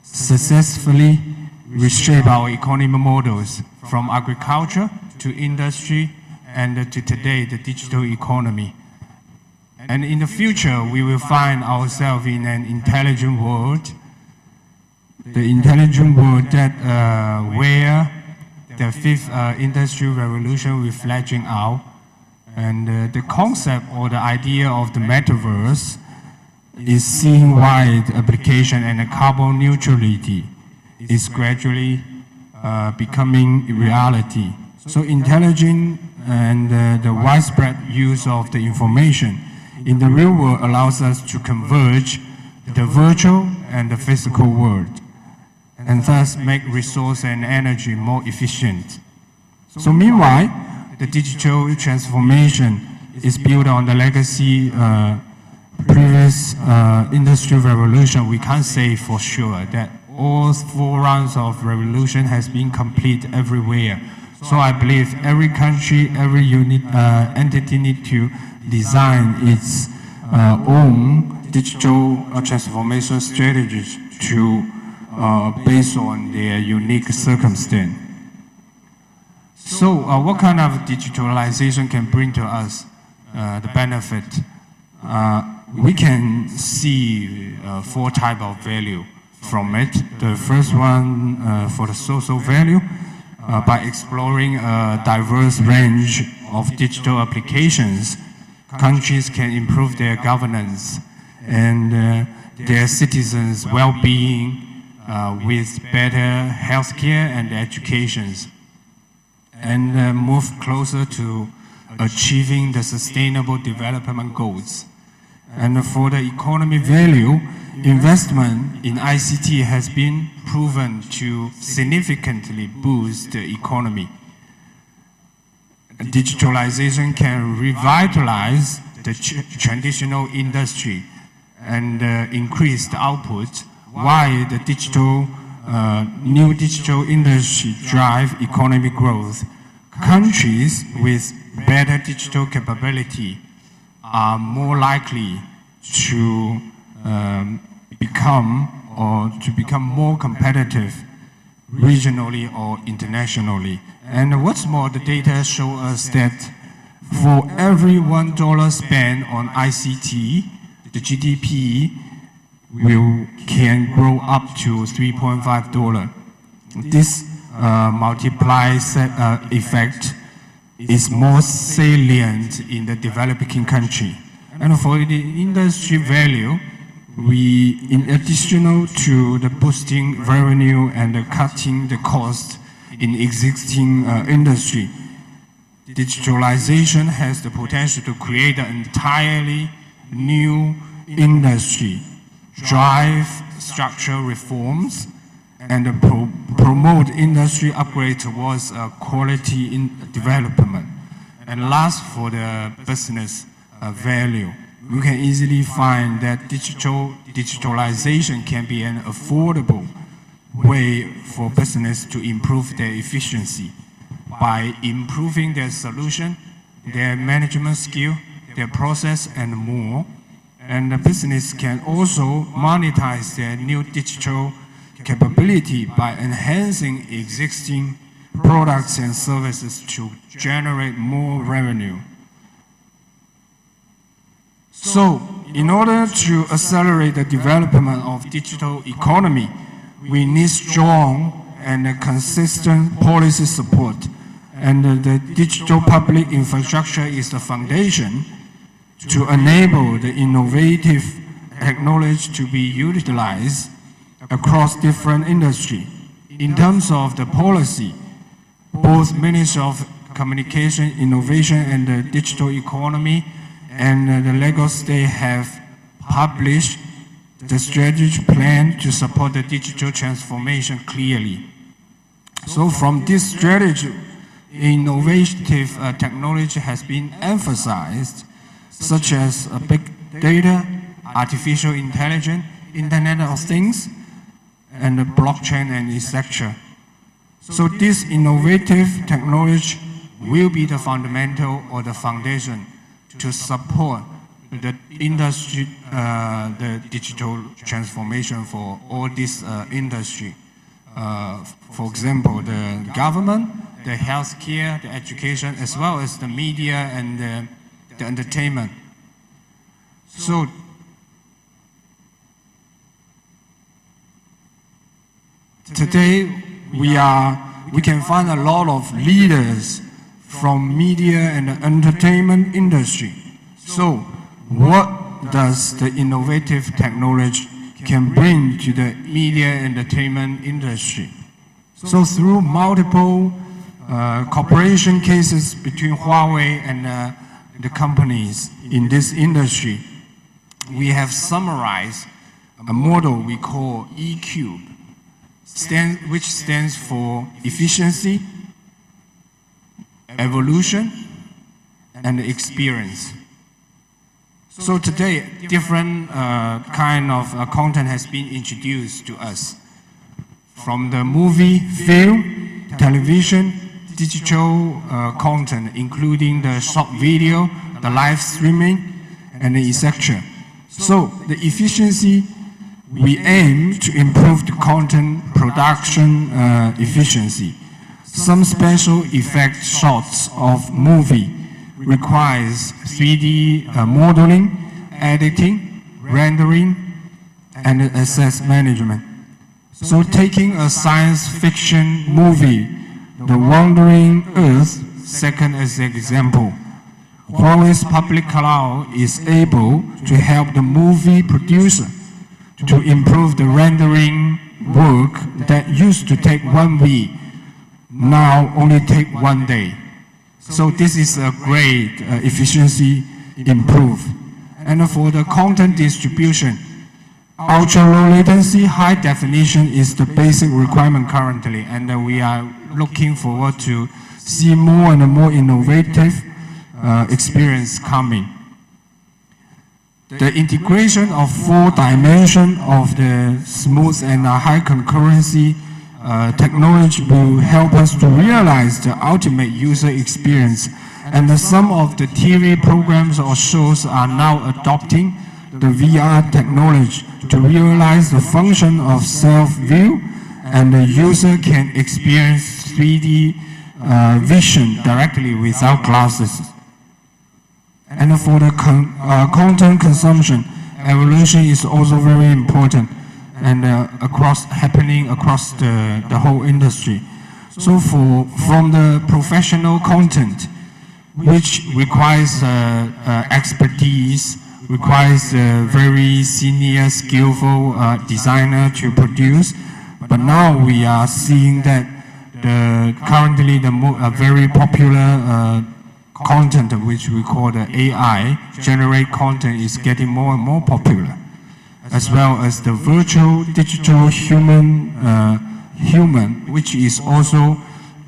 M: successfully reshaped our economic models from agriculture to industry and to today, the digital economy. And in the future, we will find ourselves in an intelligent world, the intelligent world that where the fifth industrial revolution will fledging out. And the concept or the idea of the metaverse is seeing wide application, and the carbon neutrality is gradually becoming reality. So intelligent and the widespread use of the information in the real world allows us to converge the virtual and the physical world, and thus make resource and energy more efficient. So meanwhile, the digital transformation is built on the legacy previous industrial revolution. We can't say for sure that all 4 rounds of revolution has been complete everywhere. So I believe every country, every unit, entity need to design its own digital transformation strategies to based on their unique circumstance. So what kind of digitalization can bring to us the benefit? We can see 4 types of value from it. The first one for the social value, by exploring a diverse range of digital applications, countries can improve their governance and their citizens' well-being with better healthcare and educations, and move closer to achieving the sustainable development goals. And for the economy value, investment in ICT has been proven to significantly boost the economy. Digitalization can revitalize the traditional industry and increase the output, while the new digital industry drive economic growth. Countries with better digital capability are more likely to become more competitive regionally or internationally. And what's more, the data show us that for every $1 spent on ICT, the GDP can grow up to $3.5. This multiplies effect is more salient in the developing country. And for the industry value, in addition to the boosting revenue and the cutting the cost in existing industry, digitalization has the potential to create an entirely new industry, drive structural reforms, and promote industry upgrade towards quality in development. And last, for the business value, we can easily find that digitalization can be an affordable way for business to improve their efficiency by improving their solution, their management skill, their process, and more. And the business can also monetize their new digital capability by enhancing existing products and services to generate more revenue. So, in order to accelerate the development of digital economy, we need strong and consistent policy support. And the digital public infrastructure is the foundation to enable the innovative technology to be utilized across different industries. In terms of the policy, both Ministry of Communication, Innovation and the Digital Economy and the Lagos State have published the strategic plan to support the digital transformation clearly. So from this strategy, innovative technology has been emphasized, such as big data, artificial intelligence, Internet of Things, and the blockchain and etc. So this innovative technology will be the fundamental or the foundation to support the industry, the digital transformation for all this industry. For example, the government, the healthcare, the education, as well as the media and the entertainment. So today we can find a lot of leaders from media and the entertainment industry. So what does the innovative technology can bring to the media and entertainment industry? So through multiple cooperation cases between Huawei and the companies in this industry, we have summarized a model we call E-Cube, which stands for efficiency, evolution, and experience. So today, different kind of content has been introduced to us. From the movie, film, television, digital content, including the short video, the live streaming, and etc. So the efficiency, we aim to improve the content production efficiency. Some special effect shots of movie requires 3D modeling, editing, rendering, and asset management. So taking a science fiction movie, The Wandering Earth, second as an example, Huawei's public cloud is able to help the movie producer to improve the rendering work that used to take 1 week, now only take 1 day. So this is a great efficiency improve. And for the content distribution, ultra low latency, high definition is the basic requirement currently, and we are looking forward to see more and more innovative experience coming. The integration of 4 dimensions of the smooth and high concurrency technology will help us to realize the ultimate user experience. And some of the TV programs or shows are now adopting the VR technology to realize the function of self-view, and the user can experience 3D vision directly without glasses. And for the content consumption, evolution is also very important and happening across the whole industry. So from the professional content, which requires expertise, requires a very senior, skillful designer to produce. But now we are seeing that currently the very popular content, which we call the AI, generate content, is getting more and more popular, as well as the virtual digital human, which is also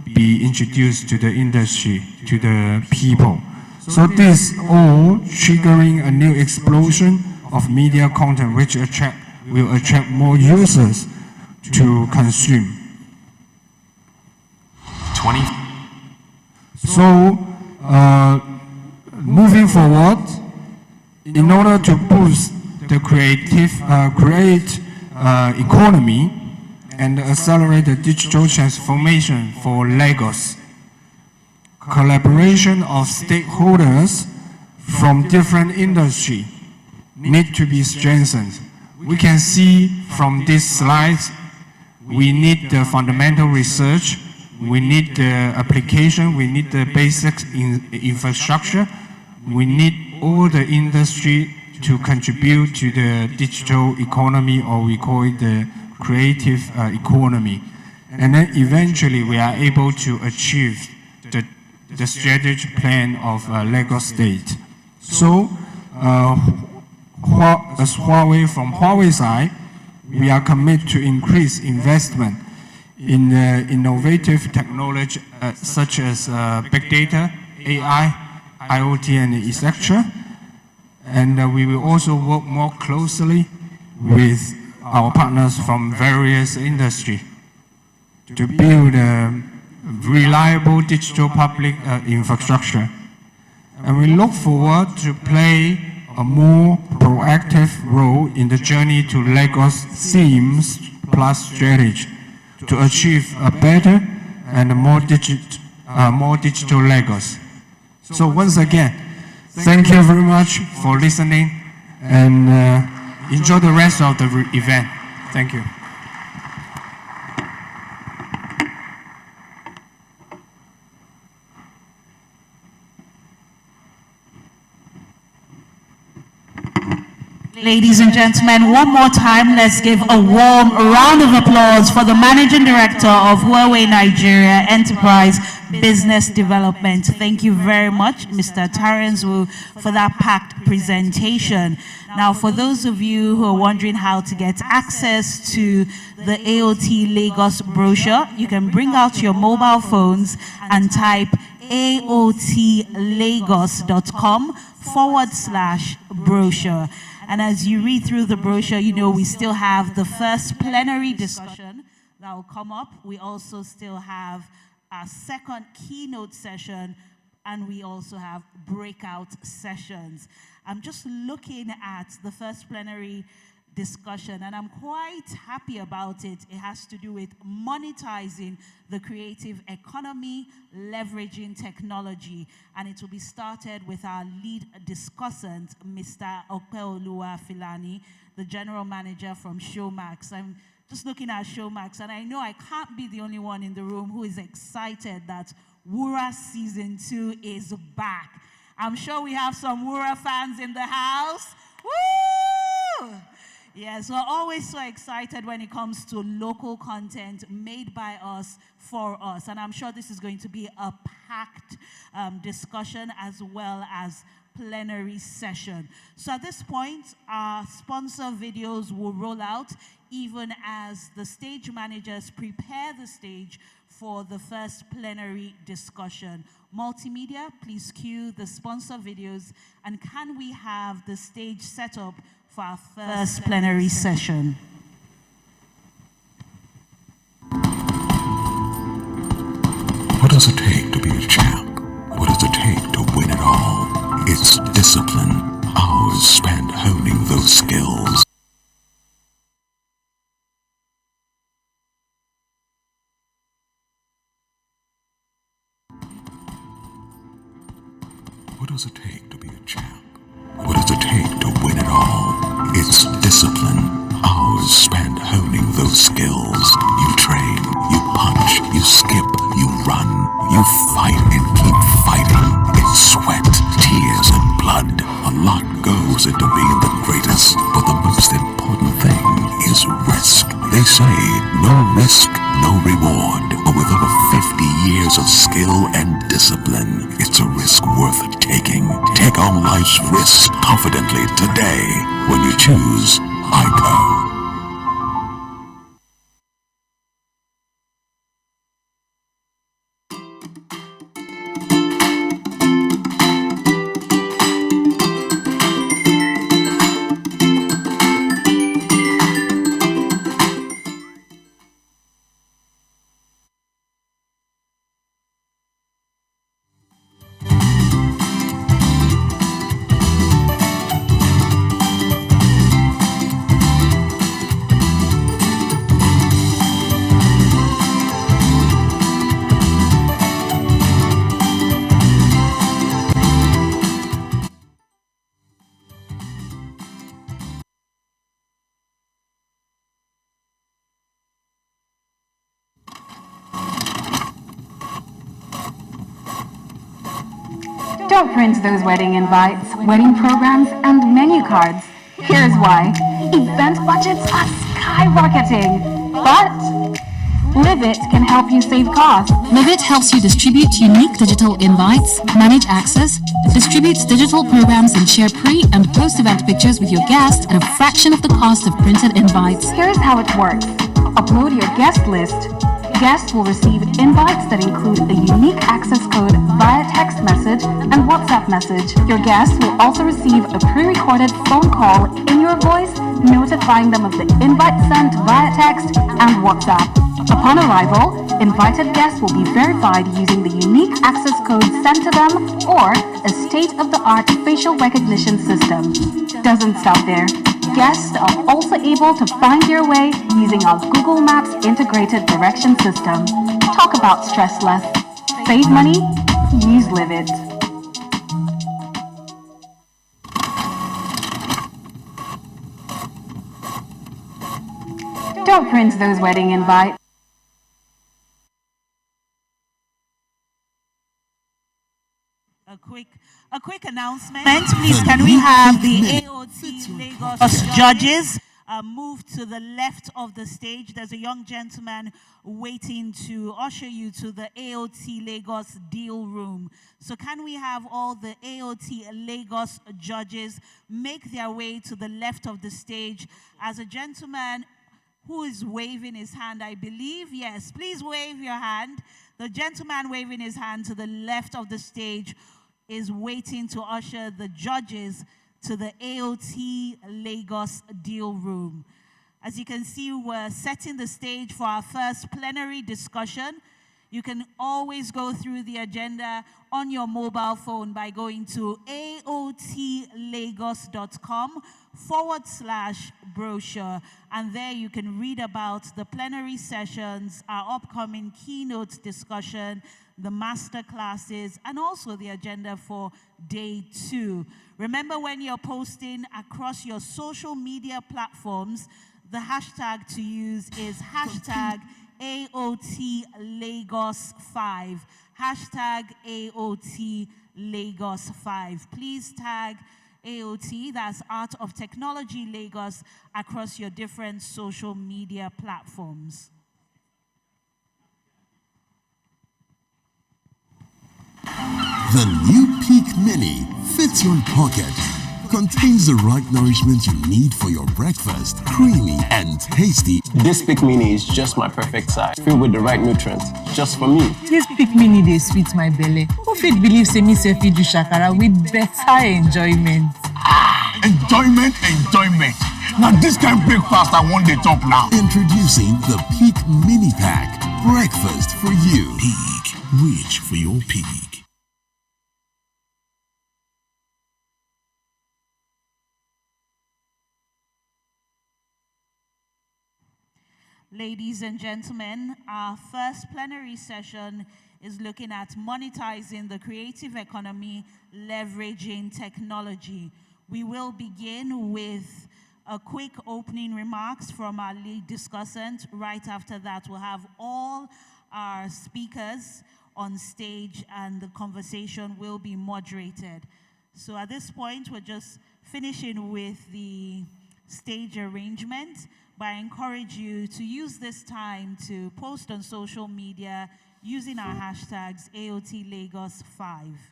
M: be introduced to the industry, to the people. So this all triggering a new explosion of media content, which will attract more users to consume. So moving forward, in order to boost the create economy and accelerate the digital transformation for Lagos, collaboration of stakeholders from different industry need to be strengthened. We can see from these slides, we need the fundamental research, we need the application, we need the basic infrastructure, we need all the industry to contribute to the digital economy, or we call it the creative economy. And then eventually we are able to achieve the strategic plan of Lagos State. So as Huawei, from Huawei side, we are committed to increase investment in innovative technology such as big data, AI, IoT, and etc. And we will also work more closely with our partners from various industries. to build a reliable digital public infrastructure. And we look forward to play a more proactive role in the journey to Lagos Themes Plus strategy to achieve a better and more digital Lagos. So once again, thank you very much for listening, and enjoy the rest of the event. Thank you.
A: Ladies and gentlemen, one more time, let's give a warm round of applause for the Managing Director of Huawei Nigeria Enterprise Business Development. Thank you very much, Mr. Terence Wu, for that packed presentation. Now, for those of you who are wondering how to get access to the Aot Lagos brochure, you can bring out your mobile phones and type aotlagos.com/brochure. And as you read through the brochure, you know we still have the first plenary discussion that will come up. We also still have our second keynote session, and we also have breakout sessions. I'm just looking at the first plenary discussion, and I'm quite happy about it. It has to do with monetizing the creative economy, leveraging technology, and it will be started with our lead discussant, Mr. Opeoluwa Filani, the general manager from Showmax. I'm just looking at Showmax, and I know I can't be the only one in the room who is excited that Wura Season 2 is back. I'm sure we have some Wura fans in the house. Woo! Yes, we're always so excited when it comes to local content made by us, for us. And I'm sure this is going to be a packed discussion as well as plenary session. So at this point, our sponsor videos will roll out even as the stage managers prepare the stage for the first plenary discussion. Multimedia, please cue the sponsor videos, and can we have the stage set up for our first plenary session?
K: What does it take to be a champ? What does it take to win it all? It's discipline, hours spent honing those skills. What does it take to be a champ? What does it take to win it all? It's discipline, hours spent honing those skills. You train, you punch, you skip, you run, you fight and keep fighting. It's sweat, tears, and blood. A lot goes into being the greatest, but the most important thing is risk. They say no risk, no reward. But with over 50 years of skill and discipline, it's a risk worth taking. Take on life's risks confidently today when you choose ICO.
N: Don't print those wedding invites, wedding programs, and menu cards. Here's why. Event budgets are skyrocketing. But Livit can help you save costs.
O: Livit helps you distribute unique digital invites, manage access, distributes digital programs, and share pre- and post-event pictures with your guests at a fraction of the cost of printed invites.
N: Here's how it works. Upload your guest list. Guests will receive invites that include a unique access code via text message and WhatsApp message. Your guests will also receive a pre-recorded phone call in your voice, notifying them of the invite sent via text and WhatsApp. Upon arrival, invited guests will be verified using the unique access code sent to them or a state-of-the-art facial recognition system. Doesn't stop there. Guests are also able to find their way using our Google Maps integrated direction system. Talk about stressless. Save money, use Live It. Don't print those wedding invites.
A: A quick announcement. Please, can we have the AOT Lagos judges move to the left of the stage? There's a young gentleman waiting to usher you to the AOT Lagos deal room. So can we have all the AOT Lagos judges make their way to the left of the stage as a gentleman who is waving his hand, I believe. Yes, please wave your hand. The gentleman waving his hand to the left of the stage is waiting to usher the judges to the AOT Lagos deal room. As you can see, we're setting the stage for our first plenary discussion. You can always go through the agenda on your mobile phone by going to aotlagos.com/brochure. And there you can read about the plenary sessions, our upcoming keynote discussion, the master classes, and also the agenda for day 2. Remember, when you're posting across your social media platforms, the hashtag to use is hashtag AOT Lagos 5. Hashtag AOT Lagos 5. Please tag AOT, that's Art of Technology Lagos, across your different social media platforms.
P: The new Peak Mini fits your pocket. Contains the right nourishment you need for your breakfast. Creamy and tasty.
I: This Pick Mini is just my perfect size, filled with the right nutrients, just for me.
Q: This Pick Mini dey sweet my belly. Who fit believe say me sef fit do shakara with better enjoyment?
J: Enjoyment. Now this kind of breakfast I want the top now.
P: Introducing the Peak Mini Pack. Breakfast for you. Peak. Reach for your peak.
A: Ladies and gentlemen, our first plenary session is looking at monetizing the creative economy, leveraging technology. We will begin with a quick opening remarks from our lead discussant. Right after that, we'll have all our speakers on stage and the conversation will be moderated. So at this point, we're just finishing with the stage arrangement. But I encourage you to use this time to post on social media using our hashtags AOT Lagos 5.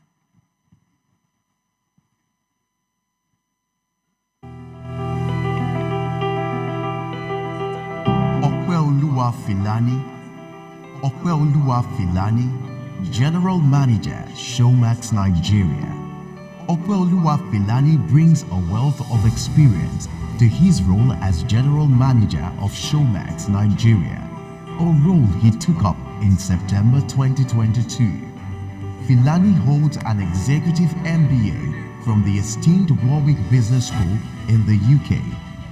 R: Opeoluwa Filani, General Manager, Showmax Nigeria. Opeoluwa Filani brings a wealth of experience to his role as General Manager of Showmax Nigeria, a role he took up in September 2022. Filani holds an Executive MBA from the esteemed Warwick Business School in the UK,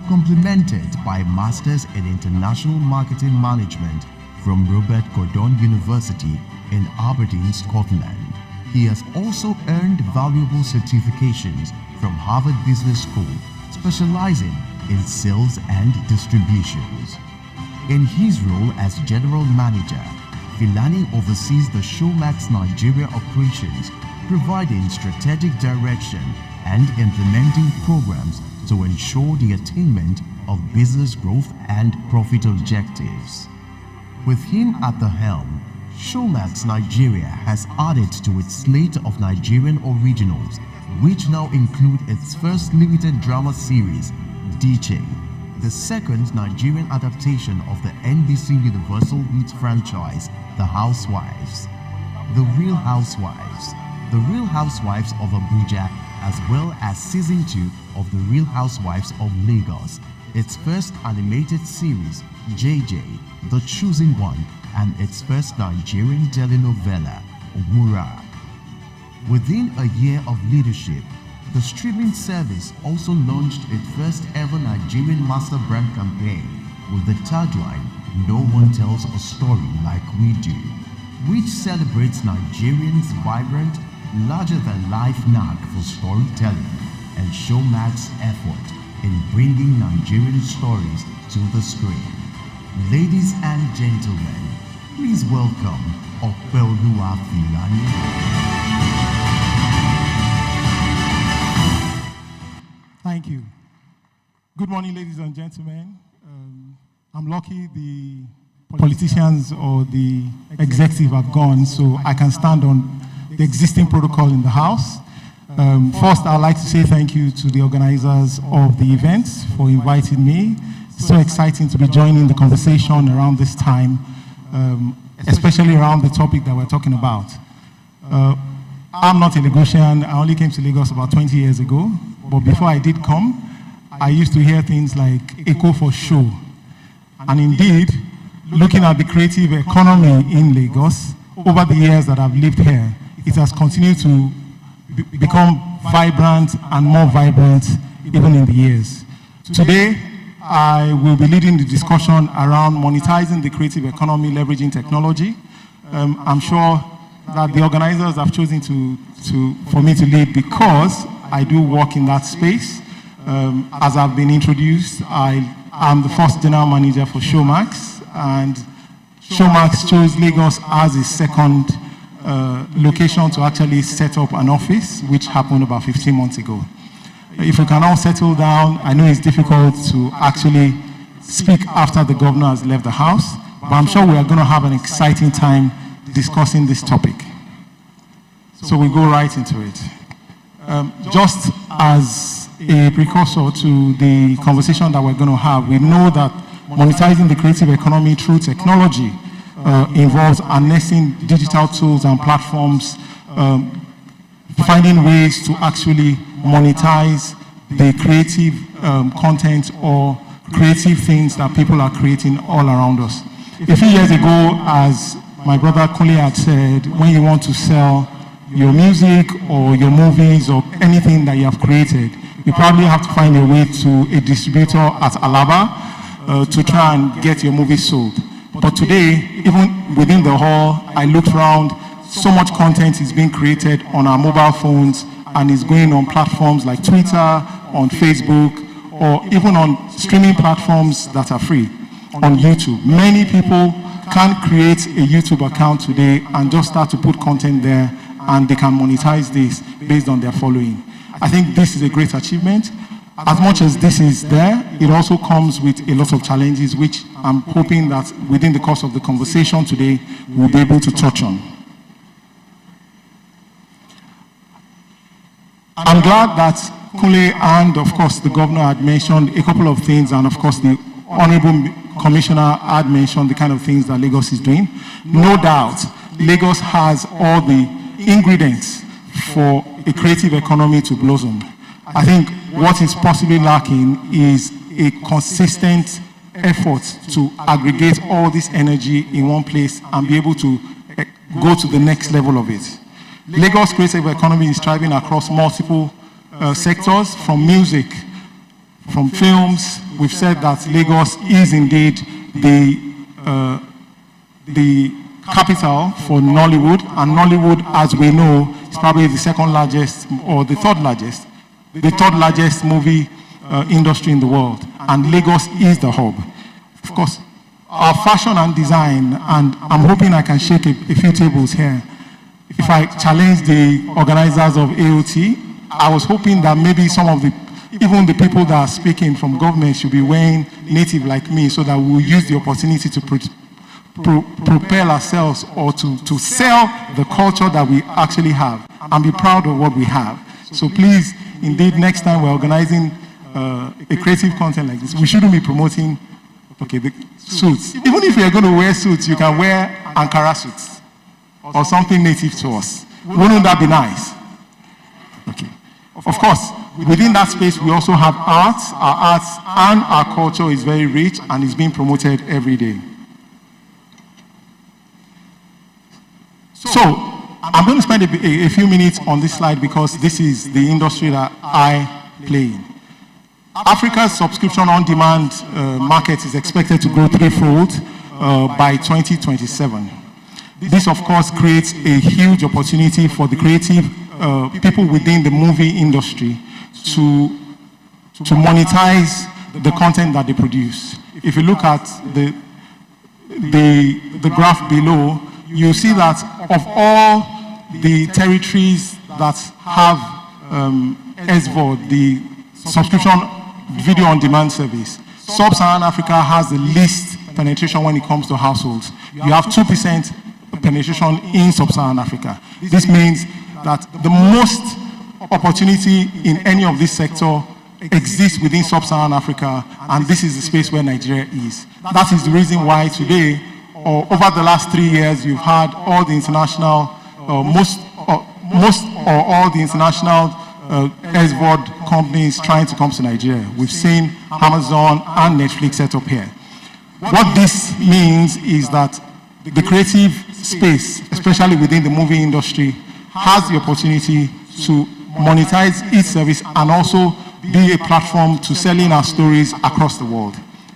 R: complemented by Masters in International Marketing Management from Robert Gordon University in Aberdeen, Scotland. He has also earned valuable certifications from Harvard Business School, specializing in sales and distributions. In his role as General Manager, Filani oversees the Showmax Nigeria operations, providing strategic direction and implementing programs to ensure the attainment of business growth and profit objectives. With him at the helm, Showmax Nigeria has added to its slate of Nigerian originals, which now include its first limited drama series, DJ, the second Nigerian adaptation of the NBC Universal Hit franchise, The Housewives, The Real Housewives of Abuja, as well as Season 2 of The Real Housewives of Lagos, its first animated series JJ, The Choosing One, and its first Nigerian telenovela, Wura. Within a year of leadership, the streaming service also launched its first ever Nigerian master brand campaign with the tagline, "No one tells a story like we do," which celebrates Nigerians' vibrant, larger-than-life knack for storytelling and Showmax's effort in bringing Nigerian stories to the screen. Ladies and gentlemen, please welcome Opeoluwa Filani.
S: Thank you. Good morning, ladies and gentlemen. I'm lucky the politicians or the executive have gone, so I can stand on the existing protocol in the House. First, I'd like to say thank you to the organizers of the event for inviting me. So exciting to be joining the conversation around this time, especially around the topic that we're talking about. I'm not a Lagosian. I only came to Lagos about 20 years ago. But before I did come, I used to hear things like Echo for show. And indeed, looking at the creative economy in Lagos, over the years that I've lived here, it has continued to become vibrant and more vibrant even in the years. Today, I will be leading the discussion around monetizing the creative economy, leveraging technology. I'm sure that the organizers have chosen for me to lead because I do work in that space. As I've been introduced, I am the first general manager for Showmax, and Showmax chose Lagos as its second location to actually set up an office, which happened about 15 months ago. If we can all settle down, I know it's difficult to actually speak after the governor has left the House, but I'm sure we are going to have an exciting time discussing this topic. So we go right into it. Just as a precursor to the conversation that we're going to have, we know that monetizing the creative economy through technology involves harnessing digital tools and platforms, finding ways to actually monetize the creative content or creative things that people are creating all around us. A few years ago, as my brother Kunle had said, when you want to sell your music or your movies or anything that you have created, you probably have to find a way to a distributor at Alaba to try and get your movie sold. But today, even within the hall, I looked around, so much content is being created on our mobile phones and is going on platforms like Twitter, on Facebook, or even on streaming platforms that are free, on YouTube. Many people can create a YouTube account today and just start to put content there, and they can monetize this based on their following. I think this is a great achievement. As much as this is there, it also comes with a lot of challenges, which I'm hoping that within the course of the conversation today, we'll be able to touch on. I'm glad that Kunle and, of course, the governor had mentioned a couple of things, and, of course, the Honorable Commissioner had mentioned the kind of things that Lagos is doing. No doubt, Lagos has all the ingredients for a creative economy to blossom. I think what is possibly lacking is a consistent effort to aggregate all this energy in one place and be able to go to the next level of it. Lagos creative economy is thriving across multiple sectors, from music, from films. We've said that Lagos is indeed the capital for Nollywood, and Nollywood, as we know, is probably the second largest or the third largest movie industry in the world, and Lagos is the hub. Of course, our fashion and design, and I'm hoping I can shake a few tables here. If I challenge the organizers of AOT, I was hoping that maybe some of even the people that are speaking from government should be wearing native like me, so that we'll use the opportunity to propel ourselves or to sell the culture that we actually have and be proud of what we have. So please, indeed, next time we're organizing a creative content like this, we shouldn't be promoting, the suits. Even if you're going to wear suits, you can wear Ankara suits or something native to us. Wouldn't that be nice? Okay. Of course, Within that space, we also have arts. Our arts and our culture is very rich and is being promoted every day. So, I'm going to spend a few minutes on this slide because this is the industry that I play in. Africa's subscription on-demand market is expected to grow threefold by 2027. This, of course, creates a huge opportunity for the creative people within the movie industry to monetize the content that they produce. If you look at the graph below, you'll see that of all the territories that have SVOD, the subscription video on demand service, Sub-Saharan Africa has the least penetration when it comes to households. You have 2% penetration in Sub-Saharan Africa. This means that the most opportunity in any of this sector exists within Sub-Saharan Africa, and this is the space where Nigeria is. That is the reason why today, or over the last 3 years, you've had all the international, most or all the international SVOD companies trying to come to Nigeria. We've seen Amazon and Netflix set up here. What this means is that the creative space, especially within the movie industry, has the opportunity to monetize its service and also be a platform to selling our stories across the world.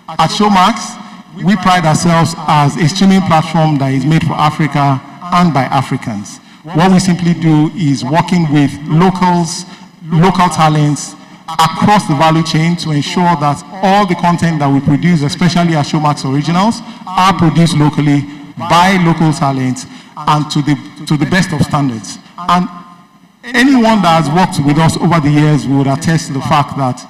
S: At Showmax, we pride ourselves as a streaming platform that is made for Africa and by Africans. What we simply do is working with local talents across the value chain to ensure that all the content that we produce, especially at Showmax Originals, are produced locally by local talents and to the best of standards. And anyone that has worked with us over the years would attest to the fact that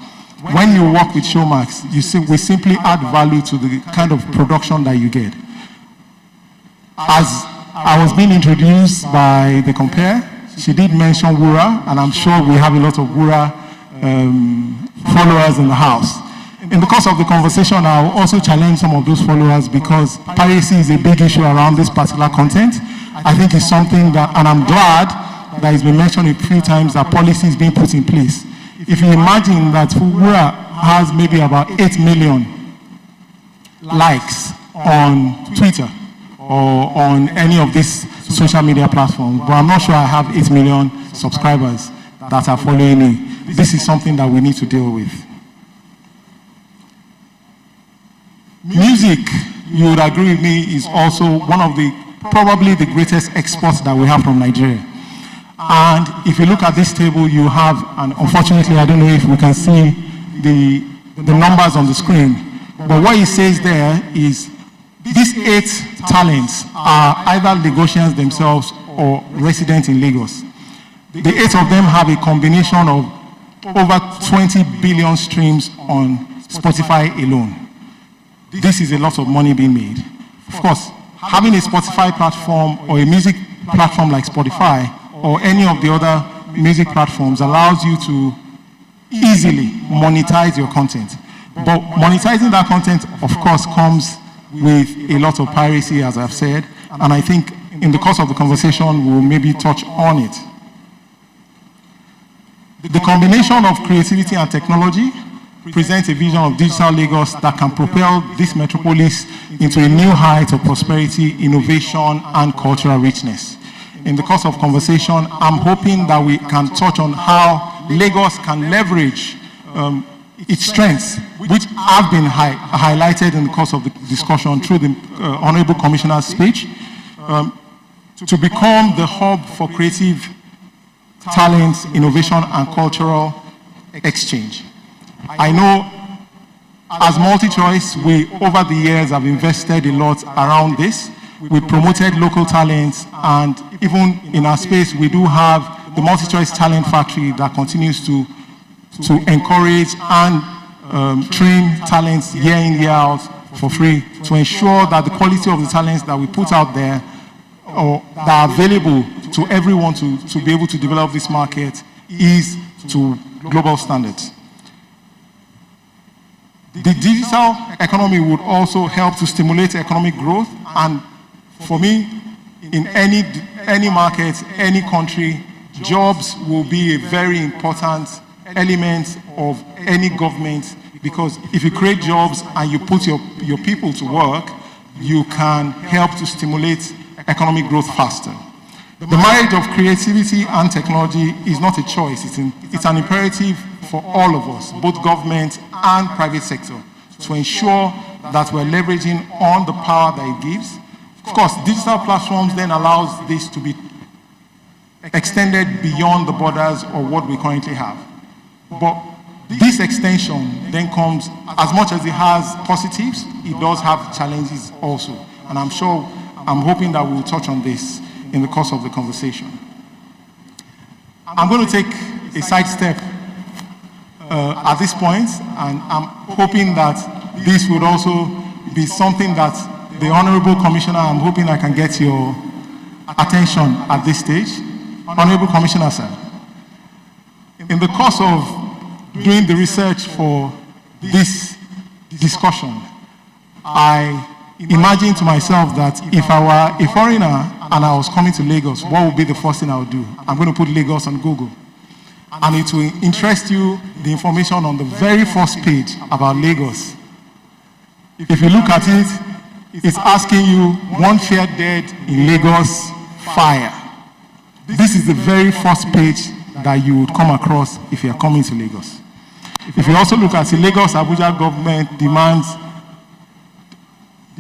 S: when you work with Showmax, we simply add value to the kind of production that you get. As I was being introduced by the compare, she did mention Wura, and I'm sure we have a lot of Wura followers in the house. In the course of the conversation, I'll also challenge some of those followers because piracy is a big issue around this particular content. I think it's something that, and I'm glad that it's been mentioned a few times, that policy is being put in place. If you imagine that Wura has maybe about 8 million likes on Twitter or on any of these social media platforms, but I'm not sure I have 8 million subscribers that are following me. This is something that we need to deal with. Music, you would agree with me, is also one of probably the greatest exports that we have from Nigeria. And if you look at this table, you have, and unfortunately, I don't know if we can see the numbers on the screen, but what it says there is these 8 talents are either Lagosians themselves or residents in Lagos. The 8 of them have a combination of over 20 billion streams on Spotify alone. This is a lot of money being made. Of course, having a Spotify platform or a music platform like Spotify or any of the other music platforms allows you to easily monetize your content. But monetizing that content, of course, comes with a lot of piracy, as I've said, and I think in the course of the conversation, we'll maybe touch on it. The combination of creativity and technology presents a vision of digital Lagos that can propel this metropolis into a new height of prosperity, innovation, and cultural richness. In the course of conversation, I'm hoping that we can touch on how Lagos can leverage its strengths, which have been highlighted in the course of the discussion through the Honorable Commissioner's speech, to become the hub for creative talents, innovation, and cultural exchange. I know as MultiChoice, we over the years have invested a lot around this. We promoted local talents, and even in our space, we do have the MultiChoice Talent Factory that continues to encourage and train talents year in, year out for free to ensure that the quality of the talents that we put out there or that are available to everyone to be able to develop this market is to global standards. The digital economy would also help to stimulate economic growth, and for me, in any market, any country, jobs will be a very important element of any government, because if you create jobs and you put your people to work, you can help to stimulate economic growth faster. The marriage of creativity and technology is not a choice, it's an imperative for all of us, both government and private sector, to ensure that we're leveraging on the power that it gives. Of course, digital platforms then allows this to be extended beyond the borders of what we currently have. But this extension then comes, as much as it has positives, it does have challenges also. And I'm hoping that we'll touch on this in the course of the conversation. I'm going to take a sidestep at this point, and I'm hoping that this would also be something that the Honorable Commissioner, I'm hoping I can get your attention at this stage. Honorable Commissioner, sir, in the course of doing the research for this discussion, I imagined to myself that if I were a foreigner and I was coming to Lagos, what would be the first thing I would do? I'm going to put Lagos on Google. And it will interest you, the information on the very first page about Lagos. If you look at it, it's asking you, one feared dead in Lagos, fire. This is the very first page that you would come across if you are coming to Lagos. If you also look at the Lagos Abuja government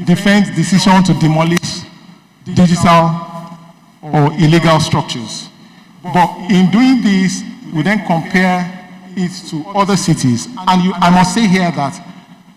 S: defends decision to demolish digital or illegal structures. But in doing this, we then compare it to other cities. And I must say here that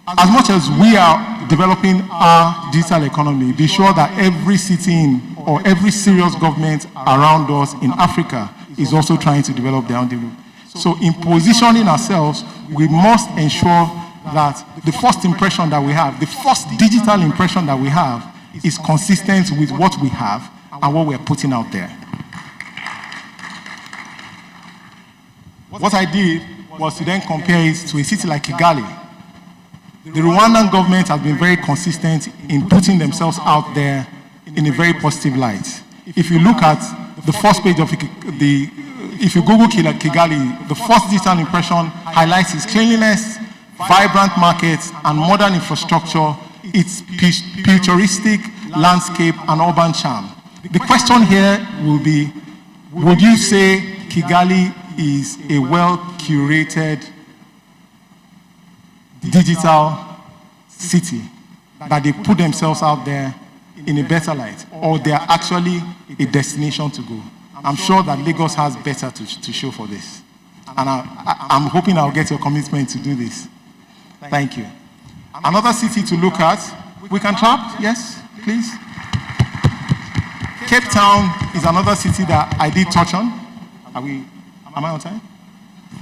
S: as much as we are developing our digital economy, be sure that every city or every serious government around us in Africa is also trying to develop their own development. So in positioning ourselves, we must ensure that the first impression that we have, the first digital impression that we have, is consistent with what we have and what we're putting out there. What I did was to then compare it to a city like Kigali. The Rwandan government has been very consistent in putting themselves out there in a very positive light. If you look at the first page of if you Google Kigali, the first digital impression highlights its cleanliness, vibrant markets, and modern infrastructure, its futuristic landscape and urban charm. The question here will be, would you say Kigali is a well-curated digital city, that they put themselves out there in a better light, or they are actually a destination to go? I'm sure that Lagos has better to show for this. And I'm hoping I'll get your commitment to do this. Thank you. Another city to look at, we can clap, yes, please. Cape Town is another city that I did touch on. Am I on time?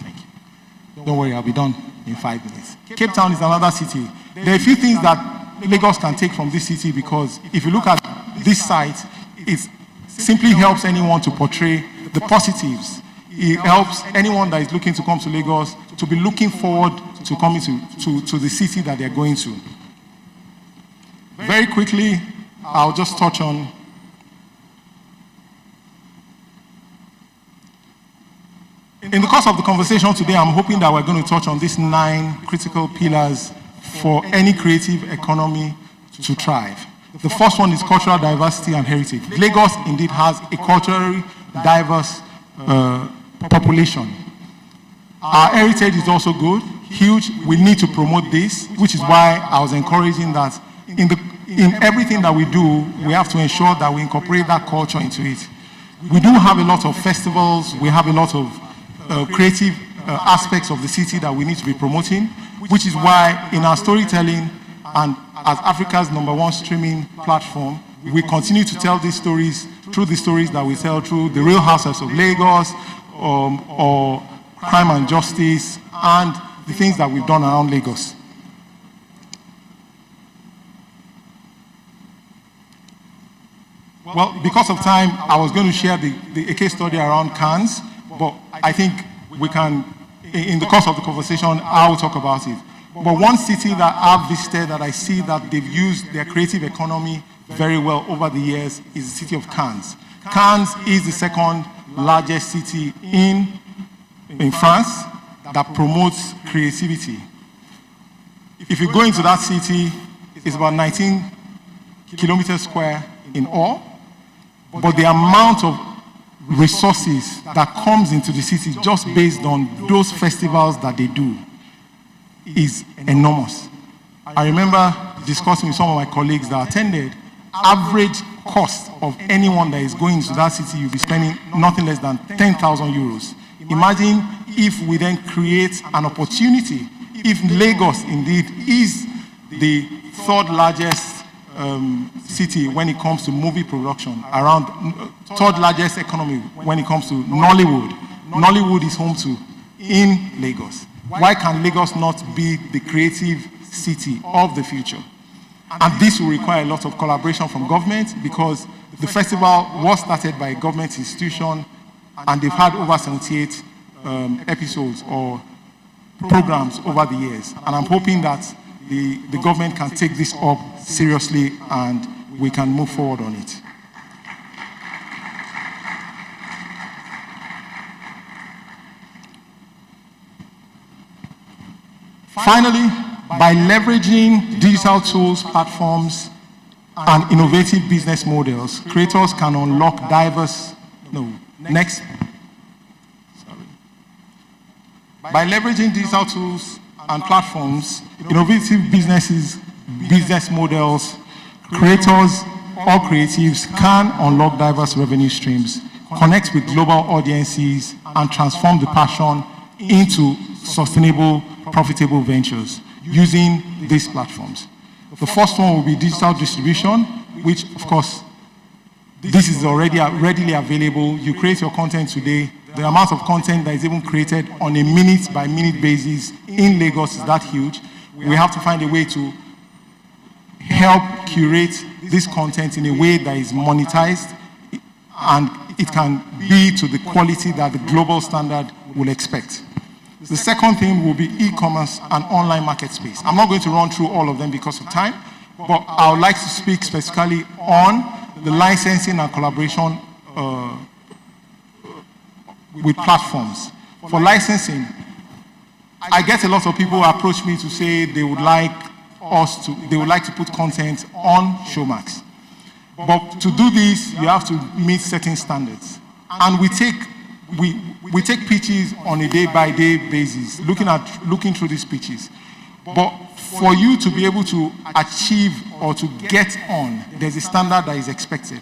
S: Thank you. Don't worry, I'll be done in 5 minutes. Cape Town is another city. There are a few things that Lagos can take from this city, because if you look at this site, it simply helps anyone to portray the positives. It helps anyone that is looking to come to Lagos to be looking forward to coming to the city that they're going to. Very quickly, I'll just touch on in the course of the conversation today, I'm hoping that we're going to touch on these 9 critical pillars for any creative economy to thrive. The first one is cultural diversity and heritage. Lagos indeed has a culturally diverse population. Our heritage is also good, huge. We need to promote this, which is why I was encouraging that in everything that we do, we have to ensure that we incorporate that culture into it. We do have a lot of festivals, we have a lot of creative aspects of the city that we need to be promoting, which is why in our storytelling and as Africa's #1 streaming platform, we continue to tell these stories through the stories that we tell through the Real Housewives of Lagos, or Crime and Justice, and the things that we've done around Lagos. Well, because of time, I was going to share a case study around Cannes, but I think we can, in the course of the conversation, I will talk about it. But one city that I've visited that I see that they've used their creative economy very well over the years is the city of Cannes. Cannes is the second largest city in France that promotes creativity. If you go into that city, it's about 19 kilometers square in all, but the amount of resources that comes into the city just based on those festivals that they do is enormous. I remember discussing with some of my colleagues that attended, average cost of anyone that is going to that city, you'll be spending nothing less than 10,000 euros. Imagine if we then create an opportunity, if Lagos indeed is the third largest city when it comes to movie production, around third largest economy when it comes to Nollywood. Nollywood is home to in Lagos. Why can Lagos not be the creative city of the future? And this will require a lot of collaboration from government, because the festival was started by a government institution and they've had over 78 episodes or programs over the years. And I'm hoping that the government can take this up seriously and we can move forward on it. Finally, by leveraging digital tools, platforms, and innovative business models, creators can unlock diverse, By leveraging digital tools and platforms, innovative business models, creators or creatives can unlock diverse revenue streams, connect with global audiences, and transform the passion into sustainable, profitable ventures using these platforms. The first one will be digital distribution, which, of course, this is already readily available. You create your content today. The amount of content that is even created on a minute-by-minute basis in Lagos is that huge. We have to find a way to help curate this content in a way that is monetized and it can be to the quality that the global standard will expect. The second thing will be e-commerce and online market space. I'm not going to run through all of them because of time, but I would like to speak specifically on the licensing and collaboration with platforms. For licensing, I get a lot of people approach me to say they would like to put content on Showmax. But to do this, you have to meet certain standards. And we take pitches on a day-by-day basis, looking through these pitches. But for you to be able to achieve or to get on, there's a standard that is expected.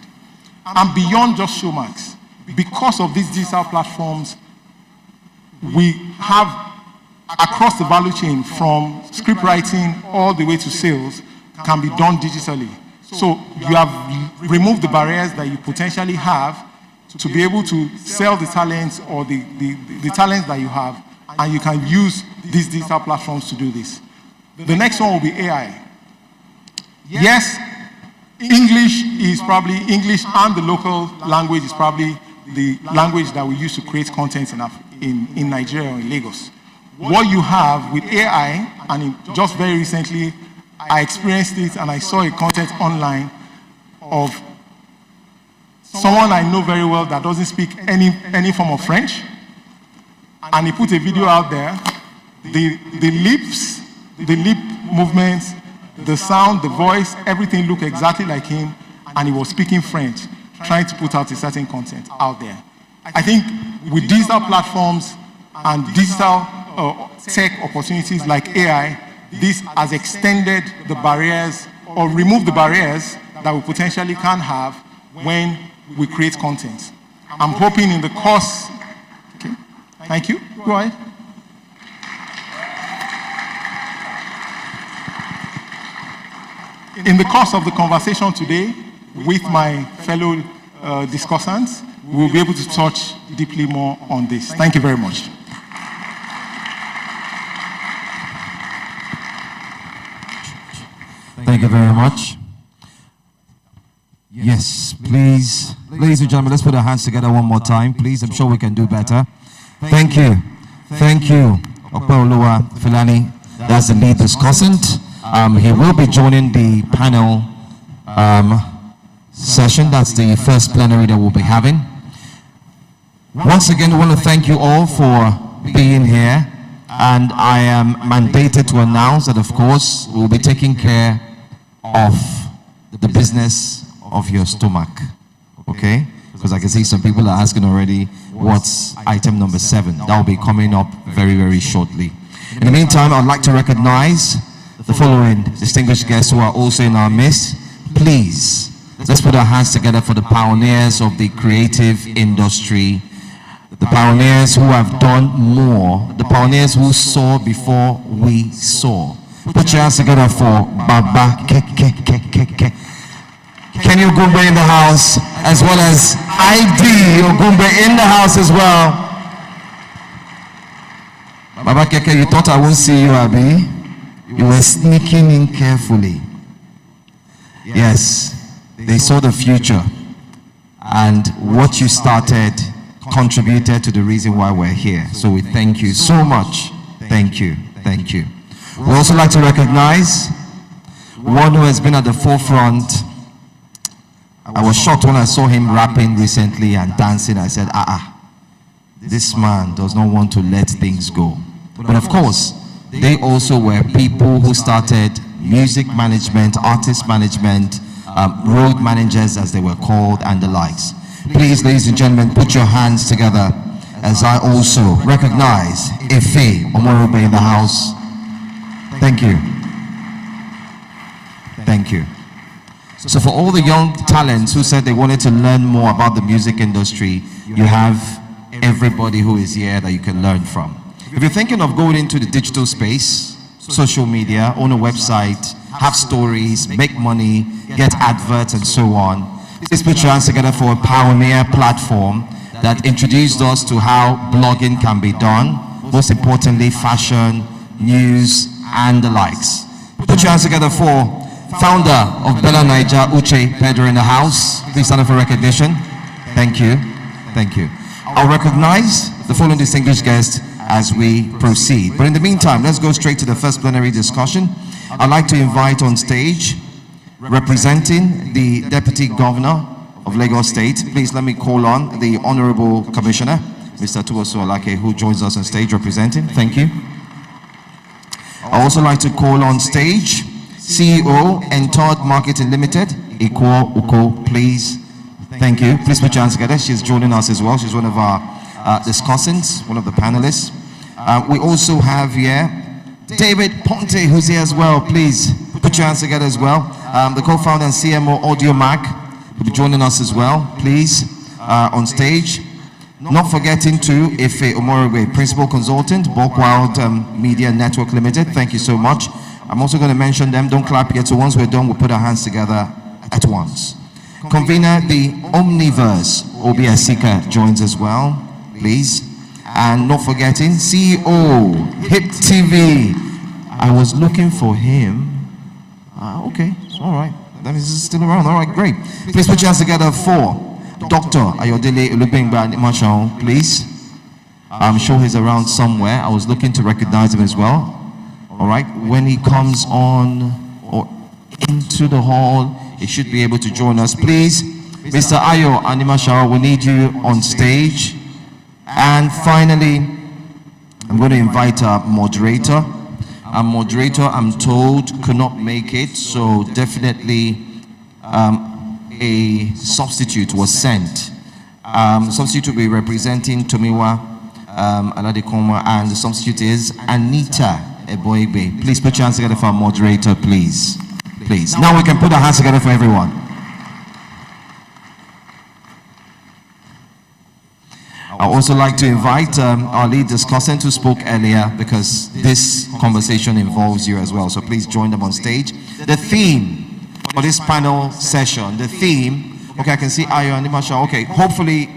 S: And beyond just Showmax, because of these digital platforms, we have across the value chain from script writing all the way to sales can be done digitally. So you have removed the barriers that you potentially have to be able to sell the talents or the talents that you have, and you can use these digital platforms to do this. The next one will be AI. Yes, English and the local language is probably the language that we use to create content in Nigeria or in Lagos. What you have with AI, and just very recently, I experienced it and I saw a content online of someone I know very well that doesn't speak any form of French, and he put a video out there. The lips, the lip movements, the sound, the voice, everything looked exactly like him, and he was speaking French, trying to put out a certain content out there. I think with digital platforms and digital tech opportunities like AI, this has extended the barriers or removed the barriers that we potentially can have when we create content. I'm hoping in the course, okay, thank you, go ahead. In the course of the conversation today with my fellow discussants, we will be able to touch deeply more on this. Thank you very much.
K: Thank you very much. Yes, please. Ladies and gentlemen, let's put our hands together one more time, please. I'm sure we can do better. Thank you. Thank you, Aot Filani. That's the lead discussant. He will be joining the panel session. That's the first plenary that we'll be having. Once again, I want to thank you all for being here. And I am mandated to announce that, of course, we'll be taking care of the business of your stomach. Okay? Because I can see some people are asking already, what's item number 7? That will be coming up very, very shortly. In the meantime, I'd like to recognize the following distinguished guests who are also in our midst. Please, let's put our hands together for the pioneers of the creative industry. The pioneers who have done more. The pioneers who saw before we saw. Put your hands together for Baba Kenny Ogumbe in the house, as well as ID Ogumbe in the house as well. Baba Keke, you thought I won't see you, Abi? You were sneaking in carefully. Yes, they saw the future. And what you started contributed to the reason why we're here. So we thank you so much. Thank you. Thank you. We also like to recognize one who has been at the forefront. I was shocked when I saw him rapping recently and dancing. I said, this man does not want to let things go. But of course, they also were people who started music management, artist management, road managers as they were called, and the likes. Please, ladies and gentlemen, put your hands together as I also recognize Efe Omorobe in the house. Thank you. Thank you. So for all the young talents who said they wanted to learn more about the music industry, you have everybody who is here that you can learn from. If you're thinking of going into the digital space, social media, own a website, have stories, make money, get adverts and so on, please put your hands together for a pioneer platform that introduced us to how blogging can be done, most importantly, fashion, news, and the likes. Put your hands together for founder of Bella Niger, Uche Pedro in the house. Please stand up for recognition. Thank you. Thank you. I'll recognize the following distinguished guests as we proceed. But in the meantime, let's go straight to the first plenary discussion. I'd like to invite on stage, representing the Deputy Governor of Lagos State. Please let me call on the Honorable Commissioner, Mr. Tuoso Alake, who joins us on stage representing. Thank you. I'd also like to call on stage CEO, Entod Marketing Limited, Ikwo Uko, please. Thank you. Please put your hands together. She's joining us as well. She's one of our discussants, one of the panelists. We also have here David Ponte, who's here as well. Please put your hands together as well. The co-founder and CMO Audio Mac will be joining us as well. Please, on stage. Not forgetting to Efe Omorobe, Principal Consultant, Bulkwild Media Network Limited. Thank you so much. I'm also going to mention them. Don't clap yet. So once we're done, we'll put our hands together at once. Convener, the Omniverse, Obiasika, joins as well, please. And not forgetting CEO, Hip TV. I was looking for him. Okay, all right. That means he's still around. All right, great. Please put your hands together for Dr. Ayodele Olubengba Nimashon, please. I'm sure he's around somewhere. I was looking to recognize him as well. All right, when he comes on or into the hall, he should be able to join us. Please, Mr. Ayo Animashao, we need you on stage. And finally, I'm going to invite our moderator. Our moderator, I'm told, could not make it, so definitely a substitute was sent. Substitute will be representing Tomiwa Aladekoma, and the substitute is Anita Eboigbe. Please put your hands together for our moderator, please. Please. Now we can put our hands together for everyone. I also like to invite our lead discussant who spoke earlier, because this conversation involves you as well. So please join them on stage. The theme for this panel session, the theme, okay, I can see Ayo Animasha. Okay, hopefully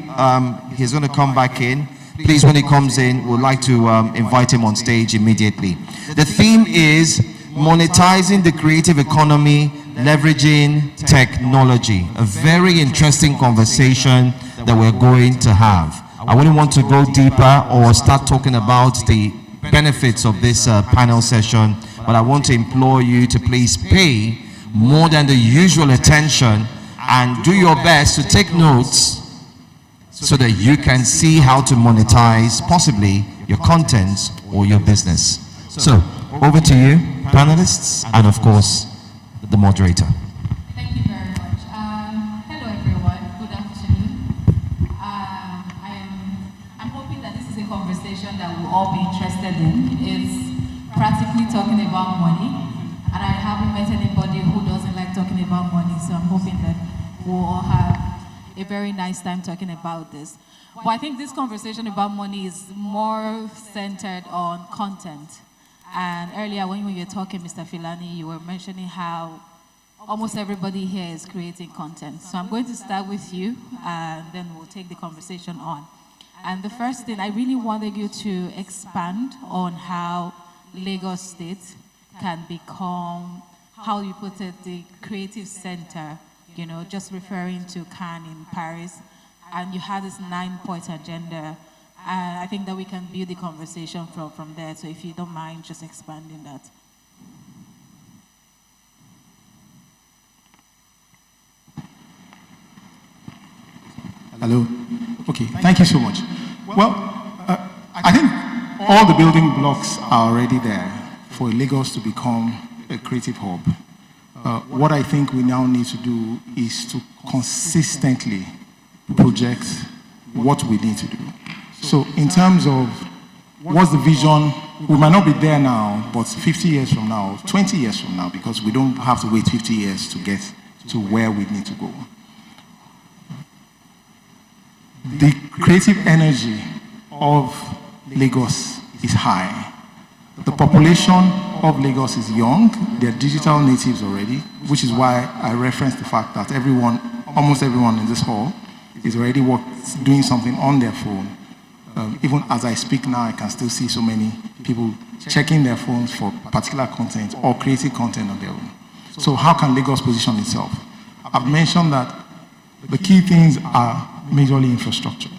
K: he's going to come back in. Please, when he comes in, we'd like to invite him on stage immediately. The theme is monetizing the creative economy, leveraging technology. A very interesting conversation that we're going to have. I wouldn't want to go deeper or start talking about the benefits of this panel session, but I want to implore you to please pay more than the usual attention and do your best to take notes so that you can see how to monetize possibly
T: your content, or your business. So, over to you, panelists, and of course, the moderator.
U: Thank you very much. Hello, everyone. Good afternoon. I'm hoping that this is a conversation that we'll all be interested in. It's practically talking about money, and I haven't met anybody who doesn't like talking about money, so I'm hoping that we'll all have a very nice time talking about this. But I think this conversation about money is more centered on content. And earlier when you were talking, Mr. Filani, you were mentioning how almost everybody here is creating content. So I'm going to start with you, and then we'll take the conversation on. And the first thing, I really wanted you to expand on how Lagos State can become, how you put it, the creative center, you know, just referring to Cannes in Paris. And you have this 9-point agenda. And I think that we can build the conversation from there. So if you don't mind just expanding that.
S: Hello. Okay, thank you so much. Well, I think all the building blocks are already there for Lagos to become a creative hub. What I think we now need to do is to consistently project what we need to do. So in terms of what's the vision, we might not be there now, but 50 years from now, 20 years from now, because we don't have to wait 50 years to get to where we need to go. The creative energy of Lagos is high. The population of Lagos is young. They're digital natives already, which is why I referenced the fact that everyone, almost everyone in this hall, is already doing something on their phone. Even as I speak now, I can still see so many people checking their phones for particular content or creating content on their own. So how can Lagos position itself? I've mentioned that the key things are majorly infrastructure.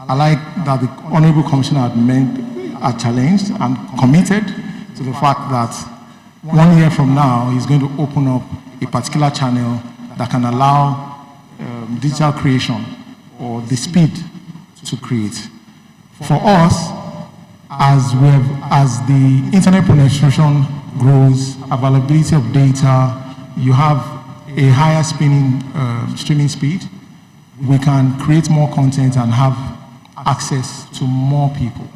S: I like that the Honorable Commissioner had challenged and committed to the fact that 1 year from now, he's going to open up a particular channel that can allow digital creation or the speed to create. For us, as the internet penetration grows, availability of data, you have a higher streaming speed, we can create more content and have access to more people.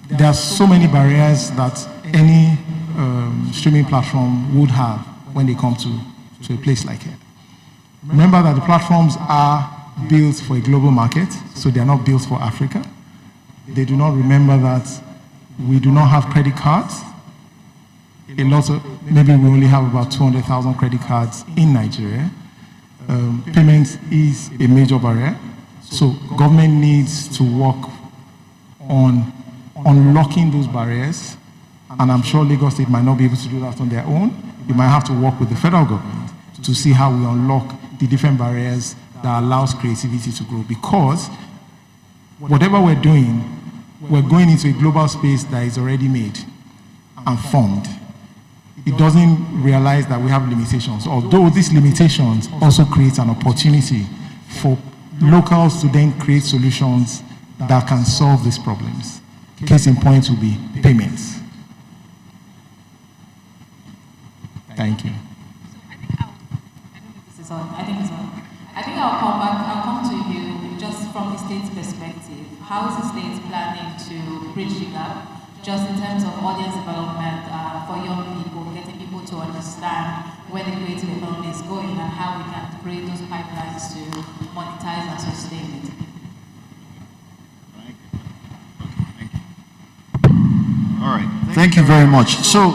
S: There are so many barriers that any streaming platform would have when they come to a place like it. Remember that the platforms are built for a global market, so they are not built for Africa. They do not remember that we do not have credit cards. Maybe we only have about 200,000 credit cards in Nigeria. Payments is a major barrier. So government needs to work on unlocking those barriers. And I'm sure Lagos State might not be able to do that on their own. You might have to work with the federal government to see how we unlock the different barriers that allows creativity to grow. Because whatever we're doing, we're going into a global space that is already made and formed. It doesn't realize that we have limitations, although these limitations also create an opportunity for locals to then create solutions that can solve these problems. Case in point will be payments. Thank you.
U: I think I'll come back, I'll come to you just from the state's perspective. How is the state planning to bridge the gap, just in terms of audience development for young people, getting people to understand where the creative economy is going and how we can create those pipelines to monetize and sustain it?
J: All right, thank you very much. So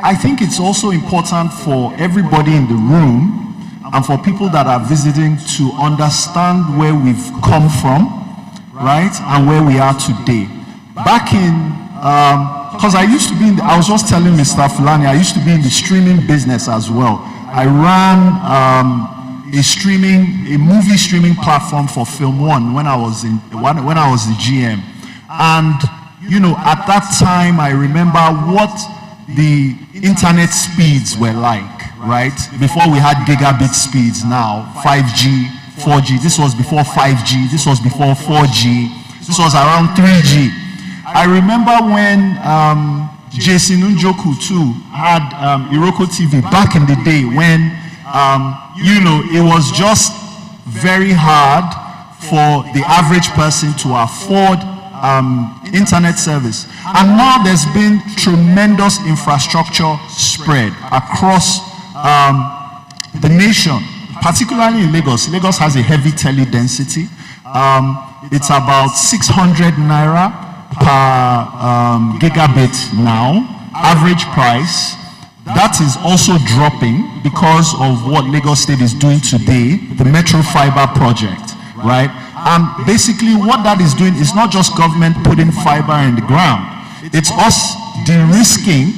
J: I think it's also important for everybody in the room and for people that are visiting to understand where we've come from, right, and where we are today. Back in, because I used to be I was just telling Mr. Fulani, I used to be in the streaming business as well. I ran a movie streaming platform for Film One when I was the GM. And, you know, at that time, I remember what the internet speeds were like, right? Before we had gigabit speeds now, 5G, 4G. This was before 5G. This was before 4G. This was around 3G. I remember when Jason Njoku too had Iroko TV back in the day when, it was just very hard for the average person to afford internet service. And now there's been tremendous infrastructure spread across the nation, particularly in Lagos. Lagos has a heavy tele density. It's about 600 naira per gigabit now, average price. That is also dropping because of what Lagos State is doing today, the Metro Fiber project, right? And basically what that is doing is not just government putting fiber in the ground, it's us de-risking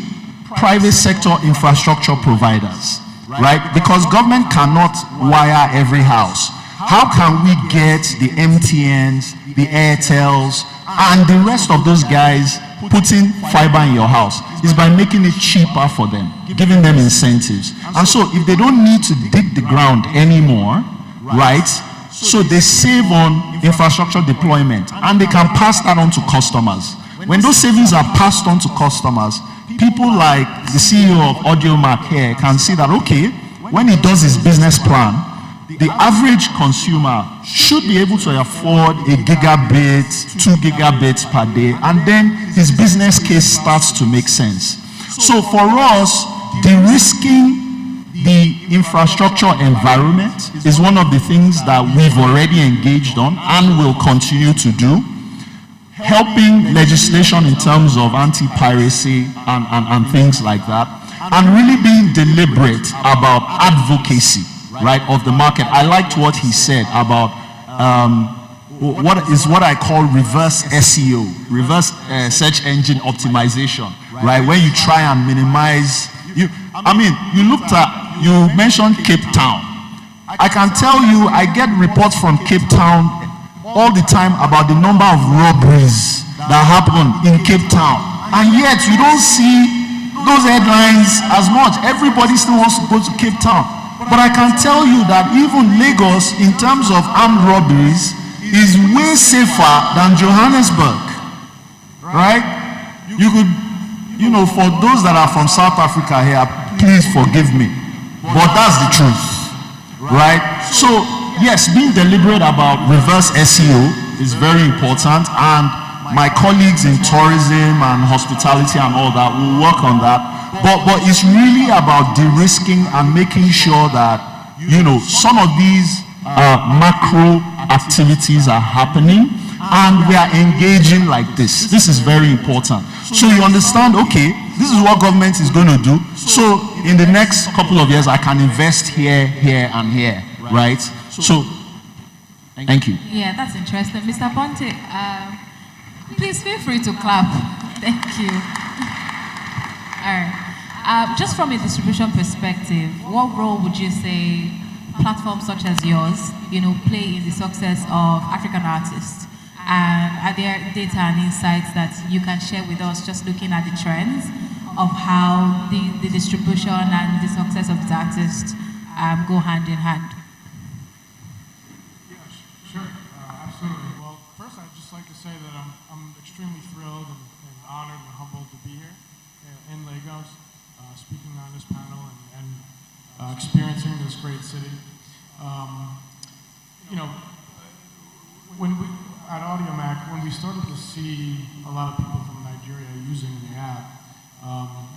J: private sector infrastructure providers, right? Because government cannot wire every house. How can we get the MTNs, the Airtels, and the rest of those guys putting fiber in your house? Is by making it cheaper for them, giving them incentives. And so if they don't need to dig the ground anymore, right, so they save on infrastructure deployment and they can pass that on to customers. When those savings are passed on to customers, people like the CEO of AudioMark here can see that, okay, when he does his business plan, the average consumer should be able to afford a gigabit, 2 gigabits per day, and then his business case starts to make sense. So for us, de-risking the infrastructure environment is one of the things that we've already engaged on and will continue to do. Helping legislation in terms of anti-piracy and things like that, and really being deliberate about advocacy, right, of the market. I liked what he said about what I call reverse SEO, reverse search engine optimization, right? Where you try and minimize. You mentioned Cape Town. I can tell you, I get reports from Cape Town all the time about the number of robberies that happen in Cape Town, and yet you don't see those headlines as much. Everybody still wants to go to Cape Town. But I can tell you that even Lagos, in terms of armed robberies, is way safer than Johannesburg, right? You could, for those that are from South Africa here, please forgive me, but that's the truth, right? So, yes, being deliberate about reverse SEO is very important, and my colleagues in tourism and hospitality and all that will work on that. But it's really about de-risking and making sure that, some of these macro activities are happening and we are engaging like this. This is very important. So you understand, okay, this is what government is going to do. So in the next couple of years, I can invest here, here, and here, right? So, thank you.
U: Yeah, that's interesting. Mr. Ponte, please feel free to clap. Thank you. All right. Just from a distribution perspective, what role would you say platforms such as yours, play in the success of African artists? And are there data and insights that you can share with us, just looking at the trends of how the distribution and the success of the artists go hand in hand?
C: Yes, sure, absolutely. Well, first I'd just like to say that I'm extremely thrilled and honored and humbled to be here in Lagos, speaking on this panel and experiencing this great city. When we, at AudioMac, when we started to see a lot of people from Nigeria using the app,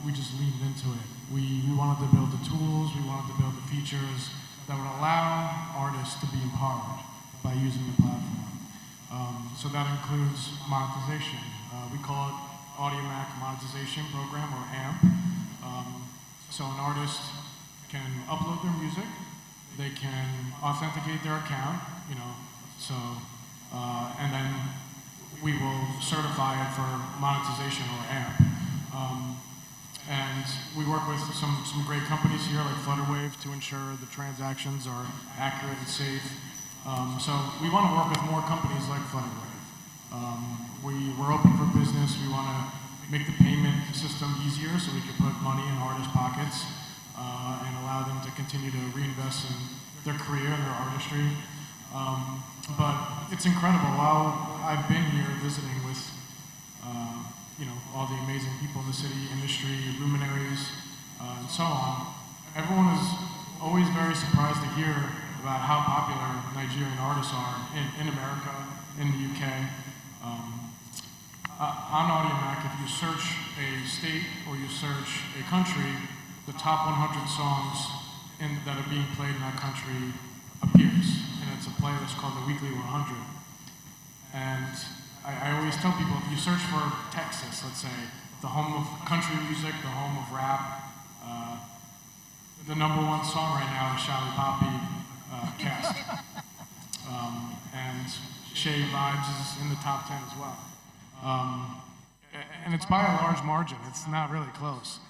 C: we just leaned into it. We wanted to build the tools, we wanted to build the features that would allow artists to be empowered by using the platform. So that includes monetization. We call it AudioMac Monetization Program, or AMP. So an artist can upload their music, they can authenticate their account, and then we will certify it for monetization, or AMP. And we work with some great companies here like Flutterwave to ensure the transactions are accurate and safe. So we want to work with more companies like Flutterwave. We're open for business. We want to make the payment system easier so we can put money in artists' pockets and allow them to continue to reinvest in their career and their artistry. But it's incredible. While I've been here visiting with, all the amazing people in the city, industry, luminaries, and so on, everyone is always very surprised to hear about how popular Nigerian artists are in America, in the UK. On AudioMac, if you search a state or you search a country, the top 100 songs that are being played in that country appears. And it's a playlist called the Weekly 100. And I always tell people, if you search for Texas, let's say, the home of country music, the home of rap, the #1 song right now is Shally Poppy, Cast. And Shay Vibes is in the top 10 as well. And it's by a large margin. It's not really close.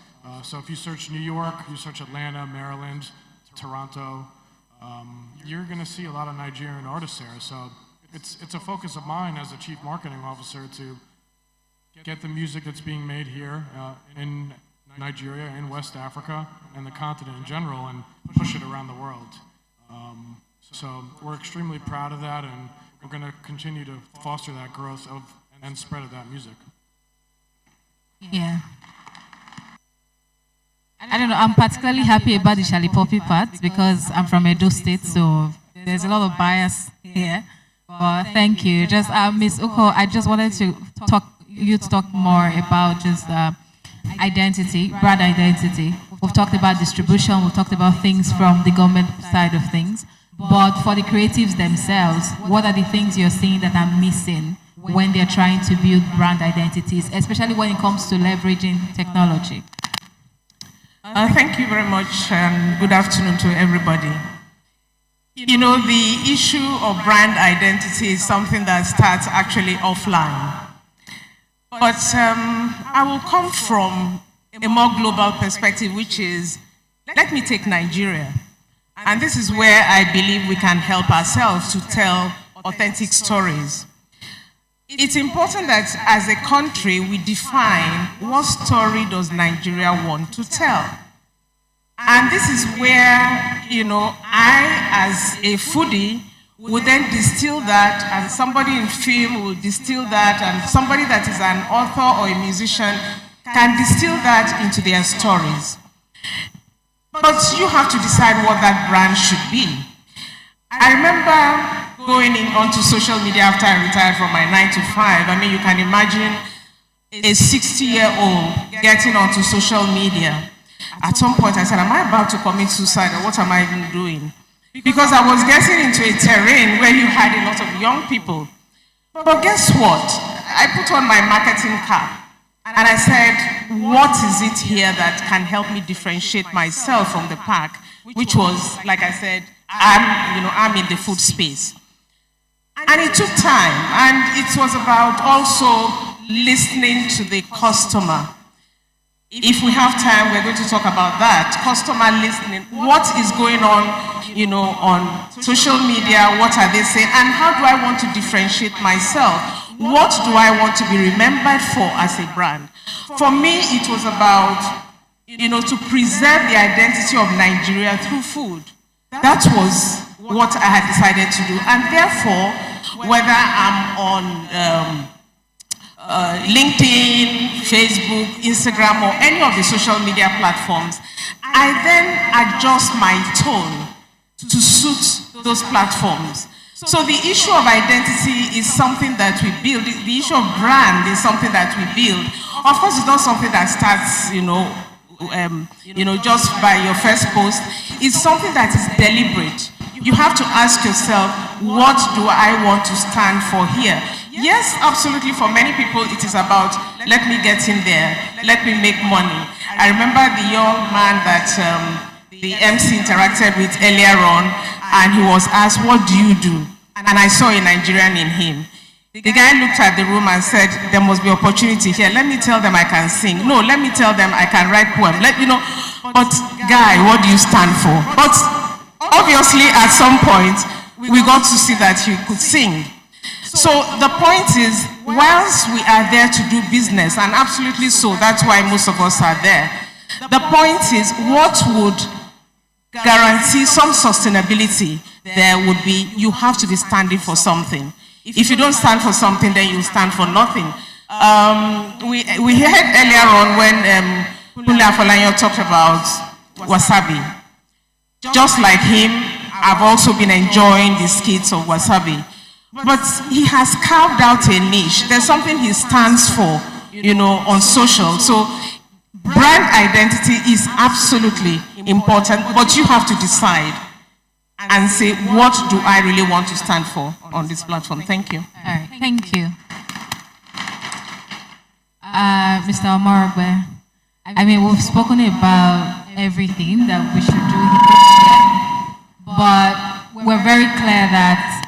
C: So if you search New York, you search Atlanta, Maryland, Toronto, you're going to see a lot of Nigerian artists there. So it's a focus of mine as a chief marketing officer to get the music that's being made here in Nigeria, in West Africa, and the continent in general, and push it around the world. So we're extremely proud of that, and we're going to continue to foster that growth and spread of that music.
U: Yeah. I don't know, I'm particularly happy about the Shally Poppy part because I'm from Edo State, so there's a lot of bias here. But thank you. Just Ms. Uko, I just wanted to talk more about just identity, brand identity. We've talked about distribution, we've talked about things from the government side of things. But for the creatives themselves, what are the things you're seeing that are missing when they're trying to build brand identities, especially when it comes to leveraging technology?
D: Thank you very much, and good afternoon to everybody. You know, the issue of brand identity is something that starts actually offline. But I will come from a more global perspective, which is, let me take Nigeria. And this is where I believe we can help ourselves to tell authentic stories. It's important that as a country, we define what story does Nigeria want to tell. And this is where, I, as a foodie, would then distill that, and somebody in film will distill that, and somebody that is an author or a musician can distill that into their stories. But you have to decide what that brand should be. I remember going onto social media after I retired from my 9 to 5. I mean, you can imagine a 60-year-old getting onto social media. At some point, I said, am I about to commit suicide, or what am I even doing? Because I was getting into a terrain where you had a lot of young people. But guess what? I put on my marketing cap, and I said, what is it here that can help me differentiate myself from the pack? Which was, like I said, I'm in the food space. And it took time, and it was about also listening to the customer. If we have time, we're going to talk about that. Customer listening. What is going on, on social media? What are they saying? And how do I want to differentiate myself? What do I want to be remembered for as a brand? For me, it was about, to preserve the identity of Nigeria through food. That was what I had decided to do. And therefore, whether I'm on LinkedIn, Facebook, Instagram, or any of the social media platforms, I then adjust my tone to suit those platforms. So the issue of identity is something that we build. The issue of brand is something that we build. Of course, it's not something that starts, just by your first post. It's something that is deliberate. You have to ask yourself, what do I want to stand for here? Yes, absolutely. For many people, it is about, let me get in there, let me make money. I remember the young man that the MC interacted with earlier on, and he was asked, what do you do? And I saw a Nigerian in him. The guy looked at the room and said, there must be opportunity here. Let me tell them I can sing. No, let me tell them I can write poem. But guy, what do you stand for? But obviously, at some point, we got to see that you could sing. So the point is, whilst we are there to do business, and absolutely so, that's why most of us are there, the point is, what would guarantee some sustainability there would be, you have to be standing for something. if you don't stand for something, then you stand for nothing. We heard earlier on when Kunle Afolayan talked about Wasabi. Just like him, I've also been enjoying the skits of Wasabi. But he has carved out a niche. There's something he stands for, on social. So brand identity is absolutely important, but you have to decide and say, what do I really want to stand for on this platform? Thank you.
U: All right, thank you. Mr. Omarogbe, I mean, we've spoken about everything that we should do here, but we're very clear that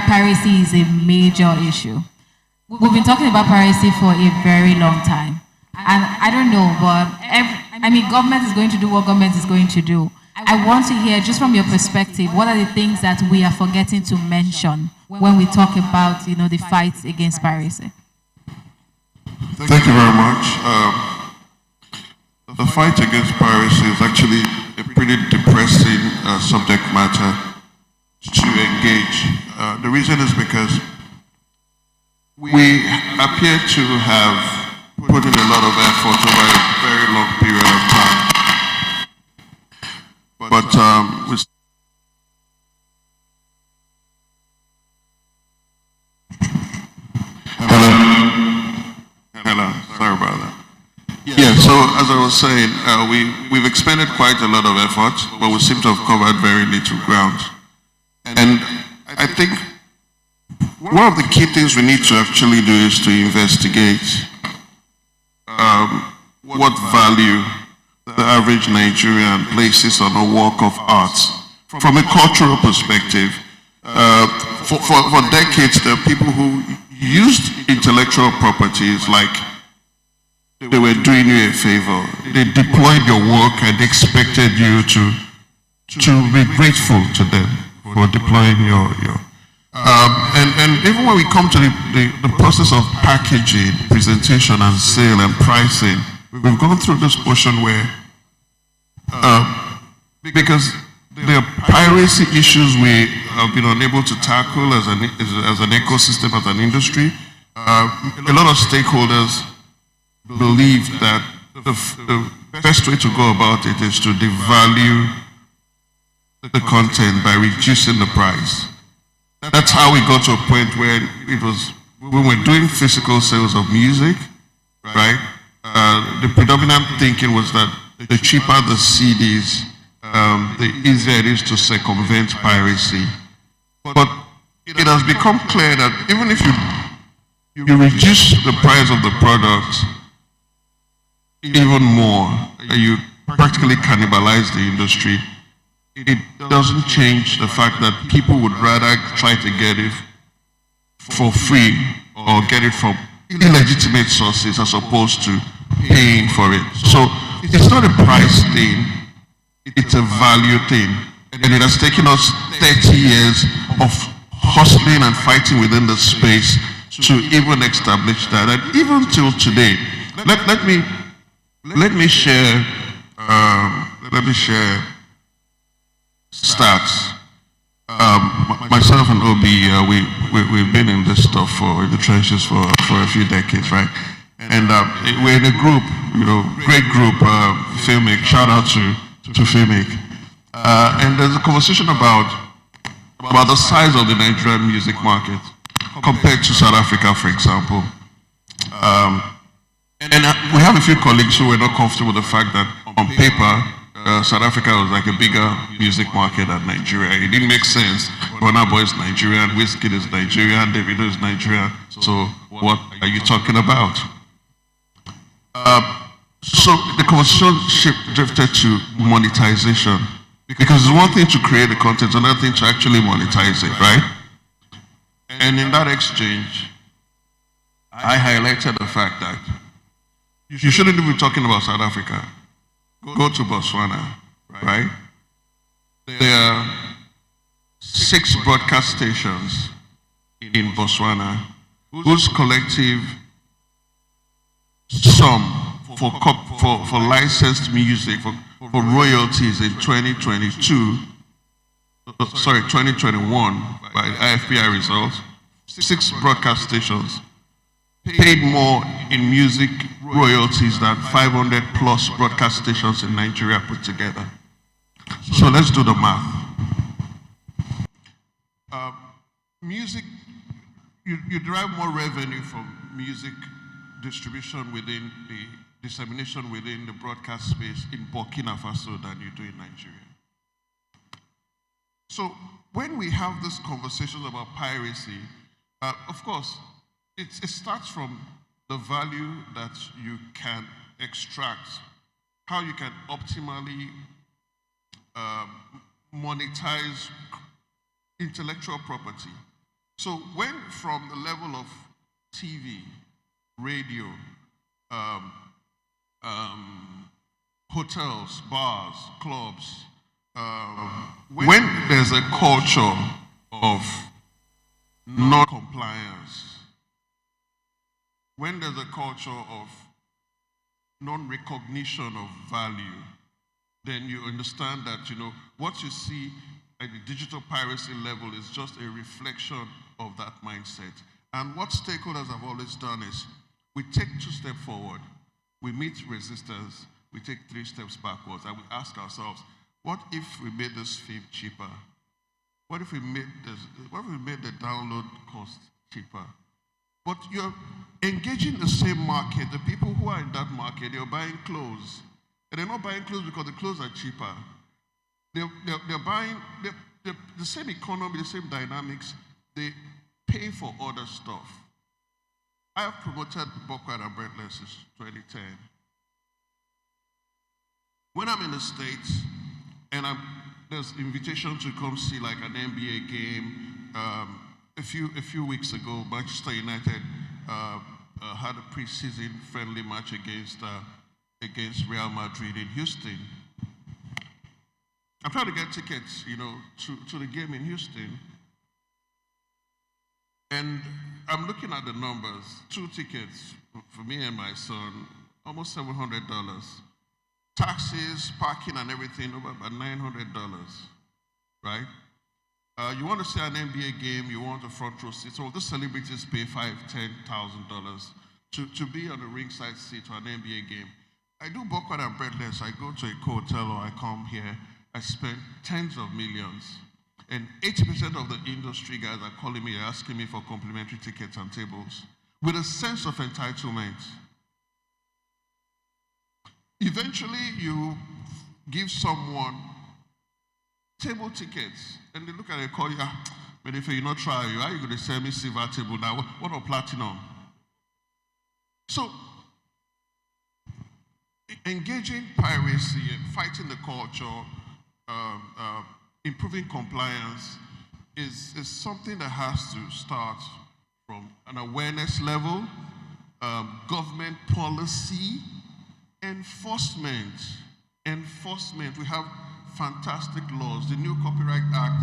U: piracy is a major issue. We've been talking about piracy for a very long time. And I don't know, but government is going to do what government is going to do. I want to hear, just from your perspective, what are the things that we are forgetting to mention when we talk about, the fight against piracy?
E: Thank you very much. The fight against piracy is actually a pretty depressing subject matter to engage. The reason is because we appear to have put in a lot of effort over a very long period of time. But Hello, sorry about that. Yeah, so as I was saying, we've expended quite a lot of effort, but we seem to have covered very little ground. And I think one of the key things we need to actually do is to investigate what value the average Nigerian places on a work of art. From a cultural perspective, for decades, there are people who used intellectual properties like they were doing you a favor. They deployed your work and expected you to be grateful to them for deploying your and even when we come to the process of packaging, presentation and sale and pricing, we've gone through this portion where because there are piracy issues we have been unable to tackle as an ecosystem, as an industry. A lot of stakeholders believe that the best way to go about it is to devalue the content by reducing the price. That's how we got to a point where when we're doing physical sales of music, right? The predominant thinking was that the cheaper the CDs, the easier it is to circumvent piracy. But it has become clear that even if you reduce the price of the product even more, you practically cannibalize the industry. It doesn't change the fact that people would rather try to get it for free or get it from illegitimate sources as opposed to paying for it. So it's not a price thing, it's a value thing. And it has taken us 30 years of hustling and fighting within the space to even establish that. And even till today, let me share stats. Myself and Obi, we've been in this stuff in the trenches for a few decades, right? And we're in a group, great group, Filmic. Shout out to Filmic. And there's a conversation about the size of the Nigerian music market compared to South Africa, for example. And we have a few colleagues who were not comfortable with the fact that on paper, South Africa was like a bigger music market than Nigeria. It didn't make sense. Burna Boy is Nigerian, Wizkid is Nigerian, Davido is Nigerian. So what are you talking about? So the conversation drifted to monetization. Because it's one thing to create the content, it's another thing to actually monetize it, right? And in that exchange, I highlighted the fact that you shouldn't be talking about South Africa. Go to Botswana, right? There are 6 broadcast stations in Botswana whose collective sum for licensed music, for royalties in 2021 by IFPI results, 6 broadcast stations paid more in music royalties than 500 plus broadcast stations in Nigeria put together. So let's do the math. Music, you derive more revenue from music distribution within the dissemination within the broadcast space in Burkina Faso than you do in Nigeria. So when we have these conversations about piracy, of course, it starts from the value that you can extract, how you can optimally monetize intellectual property. So when from the level of TV, radio, hotels, bars, clubs, when there's a culture of non-compliance, when there's a culture of non-recognition of value, then you understand that, what you see at the digital piracy level is just a reflection of that mindset. And what stakeholders have always done is, we take 2 steps forward, we meet resistance, we take 3 steps backwards, and we ask ourselves, what if we made this film cheaper? What if we made the download cost cheaper? But you're engaging the same market. The people who are in that market, they're buying clothes. And they're not buying clothes because the clothes are cheaper. They're buying the same economy, the same dynamics. They pay for other stuff. I have promoted Buckwheat and Breadless since 2010. When I'm in the States and there's invitation to come see like an NBA game, a few weeks ago, Manchester United had a preseason friendly match against Real Madrid in Houston. I'm trying to get tickets, to the game in Houston. And I'm looking at the numbers. 2 tickets for me and my son, almost $700. Taxes, parking and everything, over about $900, right? You want to see an NBA game, you want a front row seat. So the celebrities pay $5,000, $10,000 to be on a ringside seat to an NBA game. I do Buckwheat and Breadless. I go to a hotel or I come here, I spend tens of millions. And 80% of the industry guys are calling me, asking me for complimentary tickets and tables with a sense of entitlement. Eventually, you give someone table tickets, and they look at it and call you, but if you not try, how are you going to sell me silver table now? What about platinum? So, engaging piracy and fighting the culture, improving compliance is something that has to start from an awareness level, government policy, enforcement. We have fantastic laws. The new Copyright Act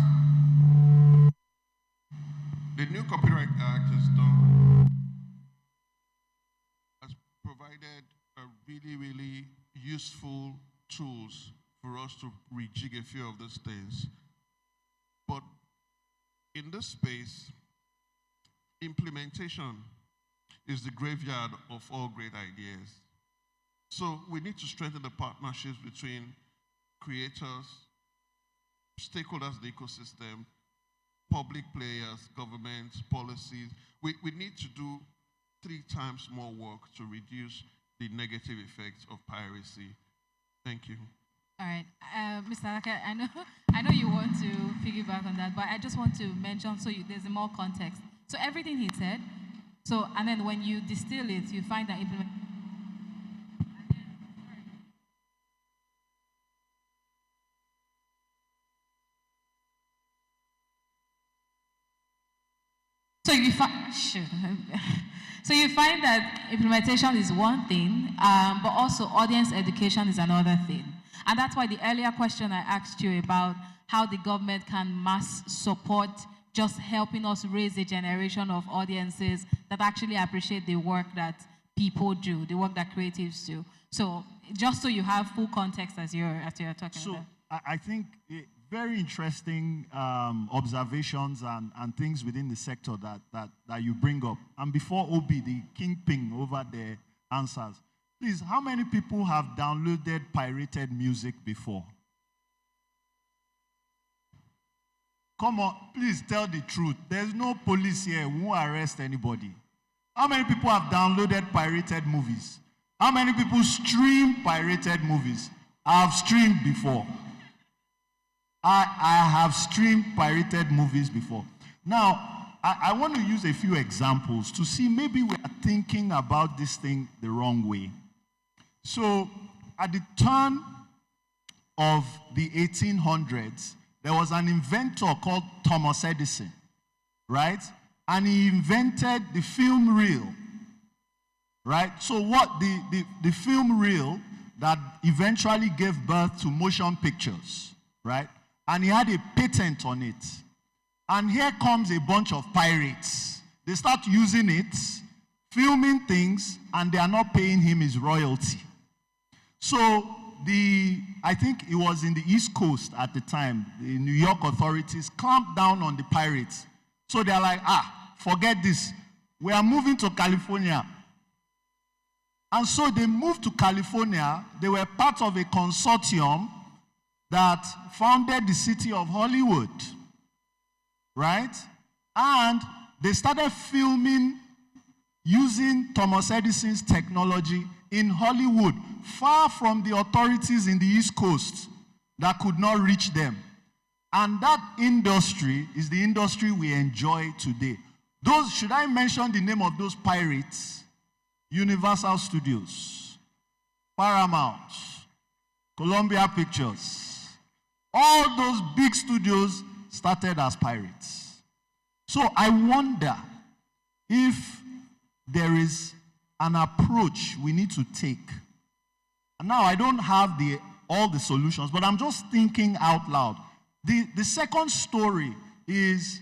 E: has provided a really useful tools for us to rejig a few of these things. But in this space, implementation is the graveyard of all great ideas. So we need to strengthen the partnerships between creators, stakeholders in the ecosystem, public players, governments, policies. We need to do 3 times more work to reduce the negative effects of piracy. Thank you.
U: All right, Mr. Alaka, I know you want to piggyback on that, but I just want to mention there's more context. So everything he said, and then when you distill it, you find that So you find that implementation is one thing, but also audience education is another thing. And that's why the earlier question I asked you about how the government can mass support just helping us raise a generation of audiences that actually appreciate the work that people do, the work that creatives do. So just so you have full context as you're talking about.
J: I think very interesting observations and things within the sector that you bring up. And before Obi, the kingpin over there, answers, please, how many people have downloaded pirated music before? Come on, please tell the truth. There's no police here who won't arrest anybody. How many people have downloaded pirated movies? How many people stream pirated movies? I have streamed before. I have streamed pirated movies before. Now, I want to use a few examples to see maybe we are thinking about this thing the wrong way. So, at the turn of the 1800s, there was an inventor called Thomas Edison, right? And he invented the film reel, right? So what the film reel that eventually gave birth to motion pictures, right? And he had a patent on it. And here comes a bunch of pirates. They start using it, filming things, and they are not paying him his royalty. So I think it was in the East Coast at the time, the New York authorities clamped down on the pirates. So they're like, forget this. We are moving to California. And so they moved to California. They were part of a consortium that founded the city of Hollywood, right? And they started filming using Thomas Edison's technology in Hollywood, far from the authorities in the East Coast that could not reach them. And that industry is the industry we enjoy today. Those, should I mention the name of those pirates? Universal Studios, Paramount, Columbia Pictures. All those big studios started as pirates. So I wonder if there is an approach we need to take. And now I don't have all the solutions, but I'm just thinking out loud. The second story is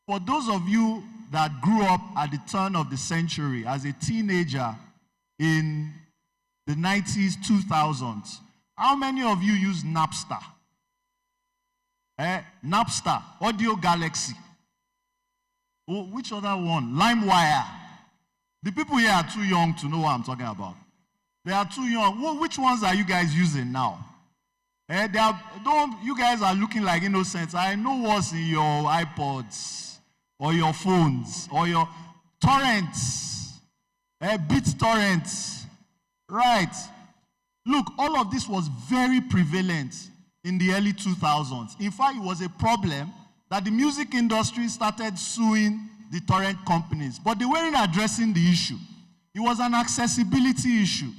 J: for those of you that grew up at the turn of the century as a teenager in the 90s, 2000s. How many of you use Napster? Napster, Audio Galaxy. Oh, which other one? LimeWire. The people here are too young to know what I'm talking about. They are too young. Which ones are you guys using now? You guys are looking like innocents. I know what's in your iPods or your phones or your torrents, BitTorrents. Right. Look, all of this was very prevalent in the early 2000s. In fact, it was a problem that the music industry started suing the torrent companies, but they weren't addressing the issue. It was an accessibility issue,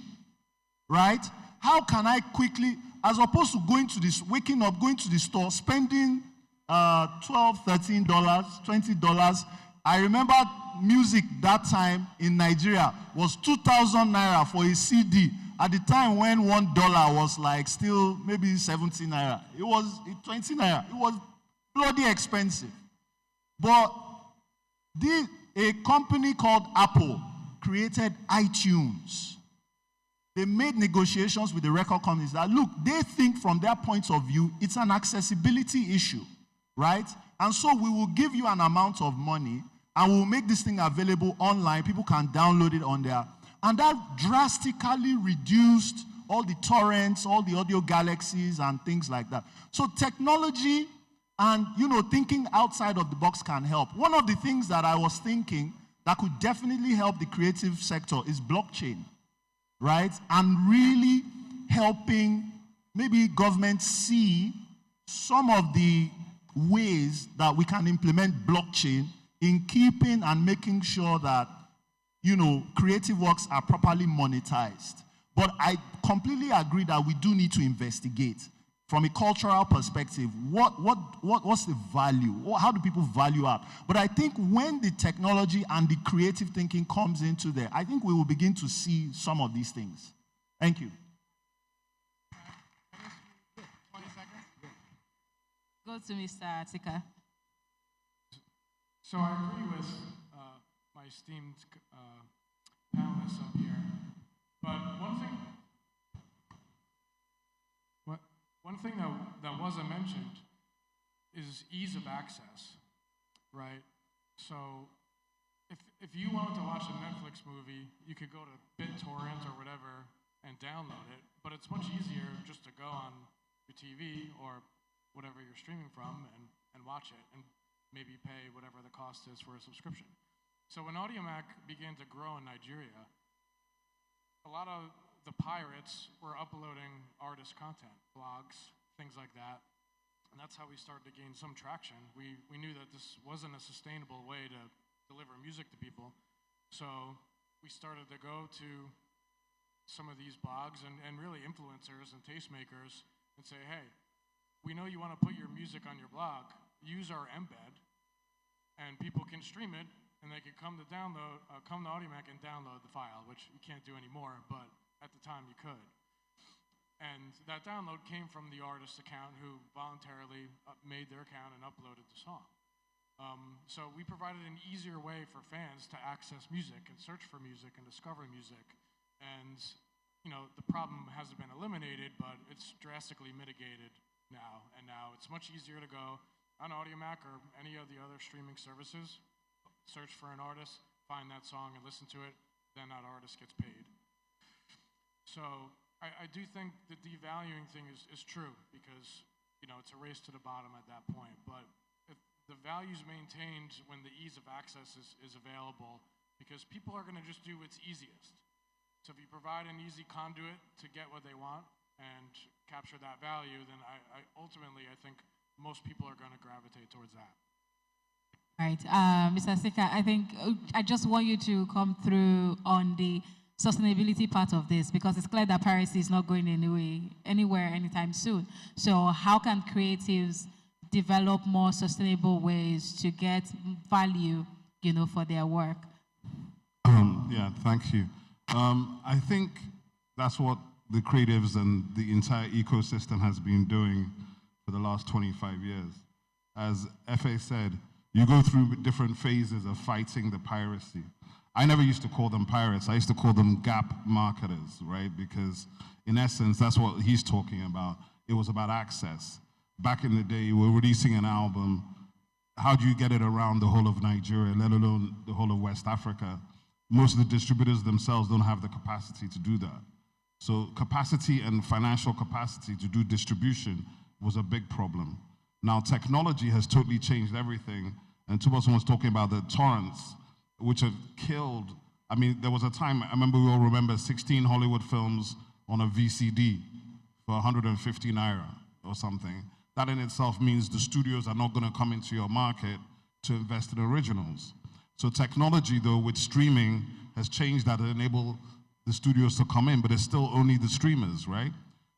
J: right? How can I quickly, as opposed to waking up, going to the store, spending $12, $13, $20. I remember music that time in Nigeria was 2,000 naira for a CD. At the time when $1 was like still maybe 70 naira. It was 20 naira. It was bloody expensive. But a company called Apple created iTunes. They made negotiations with the record companies that, look, they think from their point of view, it's an accessibility issue, right? And so we will give you an amount of money and we'll make this thing available online. People can download it on there. And that drastically reduced all the torrents, all the audio galaxies and things like that. So technology and, thinking outside of the box can help. One of the things that I was thinking that could definitely help the creative sector is blockchain, right? And really helping maybe government see some of the ways that we can implement blockchain in keeping and making sure that, creative works are properly monetized. But I completely agree that we do need to investigate from a cultural perspective, what's the value? How do people value art? But I think when the technology and the creative thinking comes into there, I think we will begin to see some of these things. Thank you.
U: Go to Mr. Tika.
C: So I agree with my esteemed panelists up here. But one thing... one thing that wasn't mentioned is ease of access, right? So if you wanted to watch a Netflix movie, you could go to BitTorrent or whatever and download it, but it's much easier just to go on your TV or whatever you're streaming from and watch it and maybe pay whatever the cost is for a subscription. So when Audiomack began to grow in Nigeria, a lot of the pirates were uploading artist content, blogs, things like that. And that's how we started to gain some traction. We knew that this wasn't a sustainable way to deliver music to people. So we started to go to some of these blogs and really influencers and tastemakers and say, hey, we know you want to put your music on your blog. Use our embed, and people can stream it, and they can come to Audiomack and download the file, which you can't do anymore, but at the time you could. And that download came from the artist's account who voluntarily made their account and uploaded the song. So we provided an easier way for fans to access music and search for music and discover music. And the problem hasn't been eliminated, but it's drastically mitigated now. And now it's much easier to go on Audiomack or any of the other streaming services, search for an artist, find that song and listen to it, then that artist gets paid. So I do think the devaluing thing is true because, it's a race to the bottom at that point. But if the value's maintained when the ease of access is available, because people are going to just do what's easiest. So if you provide an easy conduit to get what they want and capture that value, then ultimately I think most people are going to gravitate towards that.
U: Right. Mr. Sika, I think I just want you to come through on the sustainability part of this, because it's clear that piracy is not going anywhere anytime soon. So how can creatives develop more sustainable ways to get value, for their work?
F: Yeah, thank you. I think that's what the creatives and the entire ecosystem has been doing for the last 25 years. As F.A. said, you go through different phases of fighting the piracy. I never used to call them pirates. I used to call them gap marketers, right? Because in essence, that's what he's talking about. It was about access. Back in the day, we were releasing an album. How do you get it around the whole of Nigeria, let alone the whole of West Africa? Most of the distributors themselves don't have the capacity to do that. So capacity and financial capacity to do distribution was a big problem. Now technology has totally changed everything. And Tubason was talking about the torrents, which have killed. I mean, there was a time, I remember we all remember 16 Hollywood films on a VCD for 150 naira or something. That in itself means the studios are not going to come into your market to invest in originals. So technology, though, with streaming has changed that to enable the studios to come in, but it's still only the streamers, right?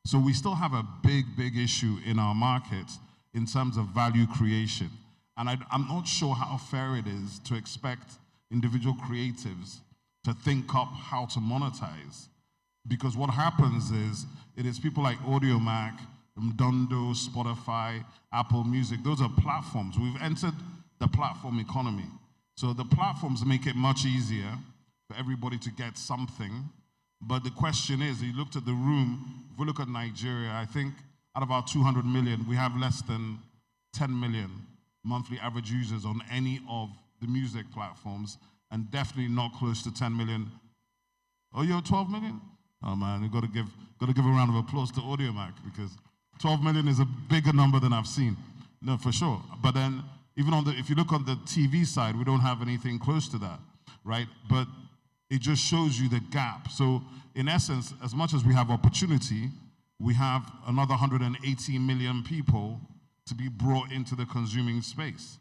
F: So we still have a big issue in our markets in terms of value creation. And I'm not sure how fair it is to expect individual creatives to think up how to monetize. Because what happens is, it is people like Audiomack, Mdondo, Spotify, Apple Music. Those are platforms. We've entered the platform economy. So the platforms make it much easier for everybody to get something. But the question is, you looked at the room, if we look at Nigeria, I think out of our 200 million, we have less than 10 million monthly average users on any of the music platforms, and definitely not close to 10 million. Oh, you're 12 million? Oh man, you got to give a round of applause to Audiomack, because 12 million is a bigger number than I've seen. No, for sure. But then, even if you look on the TV side, we don't have anything close to that, right? But it just shows you the gap. So in essence, as much as we have opportunity, we have another 180 million people to be brought into the consuming space.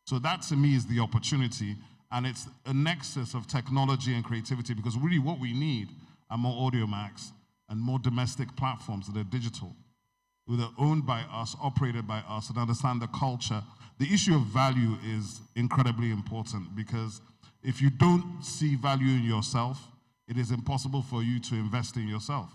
F: So that to me is the opportunity, and it's a nexus of technology and creativity, because really what we need are more Audiomacks and more domestic platforms that are digital, that are owned by us, operated by us, and understand the culture. The issue of value is incredibly important, because if you don't see value in yourself, it is impossible for you to invest in yourself.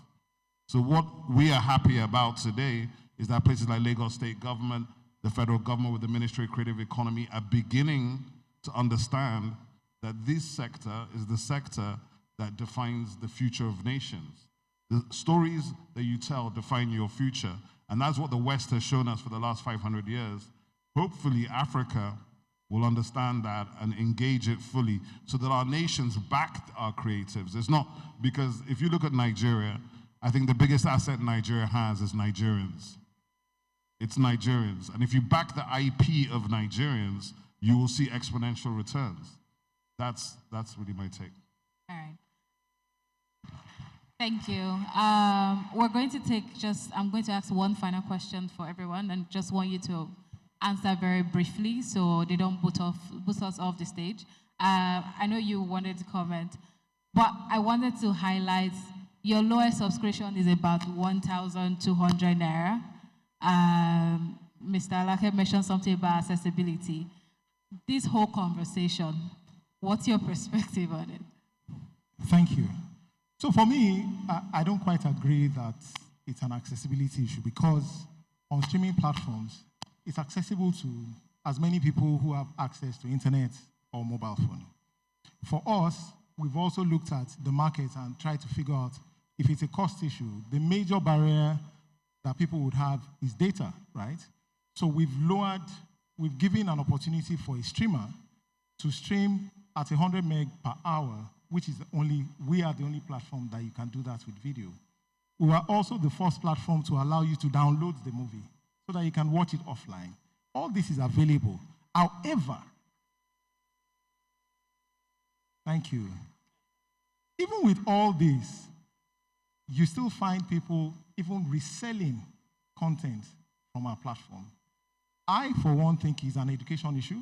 F: So what we are happy about today is that places like Lagos State Government, the federal government with the Ministry of Creative Economy are beginning to understand that this sector is the sector that defines the future of nations. The stories that you tell define your future, And that's what the West has shown us for the last 500 years. Hopefully, Africa will understand that and engage it fully so that our nations back our creatives. It's not, because if you look at Nigeria, I think the biggest asset Nigeria has is Nigerians. It's Nigerians. And if you back the IP of Nigerians, you will see exponential returns. That's really my take.
U: All right. Thank you. We're going to take I'm going to ask one final question for everyone and just want you to answer very briefly so they don't put us off the stage. I know you wanted to comment, but I wanted to highlight your lowest subscription is about 1,200 naira. Mr. Alake mentioned something about accessibility. This whole conversation, what's your perspective on it?
S: Thank you. So for me, I don't quite agree that it's an accessibility issue, because on streaming platforms, it's accessible to as many people who have access to internet or mobile phone. For us, we've also looked at the market and tried to figure out if it's a cost issue. The major barrier that people would have is data, right? So we've given an opportunity for a streamer to stream at 100 meg per hour, which is we are the only platform that you can do that with video. We were also the first platform to allow you to download the movie so that you can watch it offline. All this is available. However, thank you. Even with all this, you still find people even reselling content from our platform. I, for one, think it's an education issue.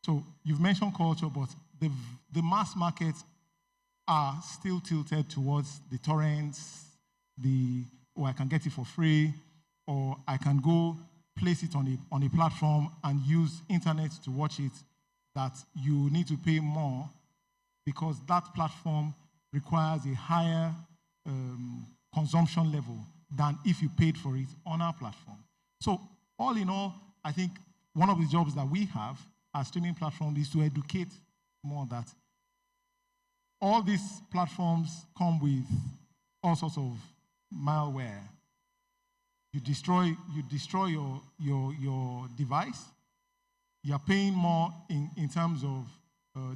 S: So you've mentioned culture, but the mass markets are still tilted towards the torrents, I can get it for free, or I can go place it on a platform and use internet to watch it, that you need to pay more because that platform requires a higher consumption level than if you paid for it on our platform. So all in all, I think one of the jobs that we have as streaming platform is to educate more that all these platforms come with all sorts of malware. You destroy your device. You're paying more in terms of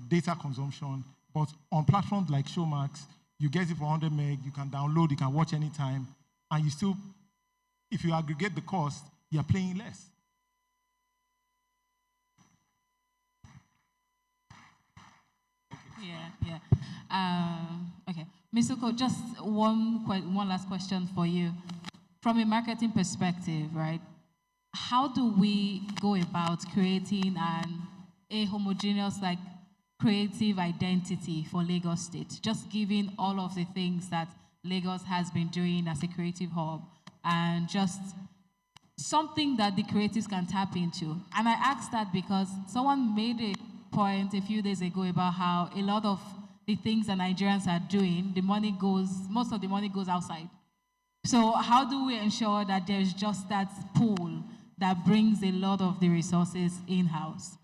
S: data consumption, but on platforms like Showmax, you get it for 100 meg, you can download, you can watch anytime, and you still, if you aggregate the cost, you're paying less.
U: Okay. Ms. Uko, just one last question for you. From a marketing perspective, right, how do we go about creating a homogeneous, creative identity for Lagos State? Just giving all of the things that Lagos has been doing as a creative hub and just something that the creatives can tap into. And I asked that because someone made a point a few days ago about how a lot of the things that Nigerians are doing, most of the money goes outside. So how do we ensure that there's just that pool that brings a lot of the resources in-house?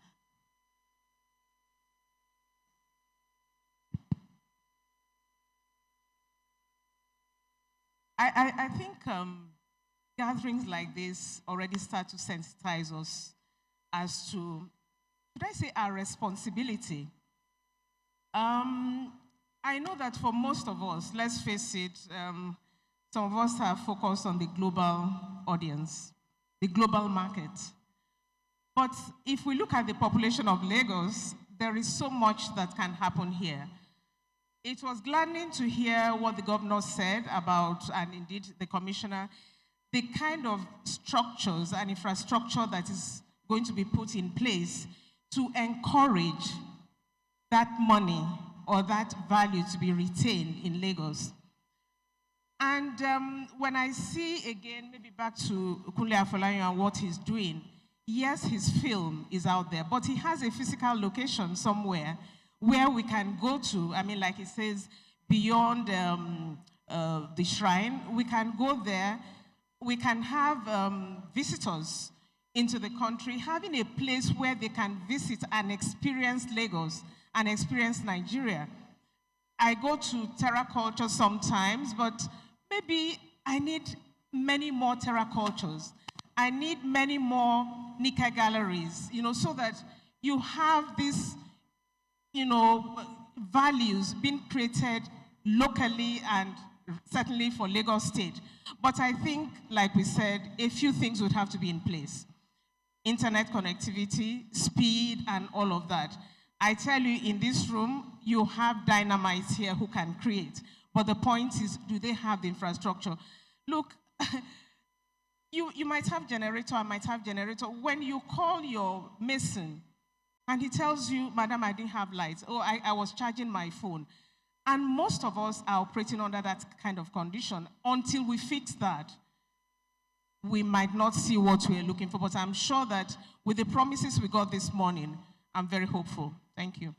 D: I think gatherings like this already start to sensitize us as to, should I say, our responsibility. I know that for most of us, let's face it, some of us have focused on the global audience, the global market. But if we look at the population of Lagos, there is so much that can happen here. It was gladdening to hear what the governor said about, and indeed the commissioner, the kind of structures and infrastructure that is going to be put in place to encourage that money or that value to be retained in Lagos. And when I see again, maybe back to Kunle Afolayan and what he's doing, yes, his film is out there, but he has a physical location somewhere where we can go to. I mean, like he says, beyond the shrine, we can go there. We can have visitors into the country, having a place where they can visit and experience Lagos and experience Nigeria. I go to Terra Culture sometimes, but maybe I need many more terracultures. I need many more Nika galleries, so that you have these, values being created locally and certainly for Lagos State. But I think, like we said, a few things would have to be in place. Internet connectivity, speed, and all of that. I tell you, in this room, you have dynamites here who can create. But the point is, do they have the infrastructure? Look, you might have generator, I might have generator. When you call your mason, and he tells you, Madam, I didn't have lights. Oh, I was charging my phone. And most of us are operating under that kind of condition. Until we fix that, we might not see what we're looking for. But I'm sure that with the promises we got this morning, I'm very hopeful. Thank you.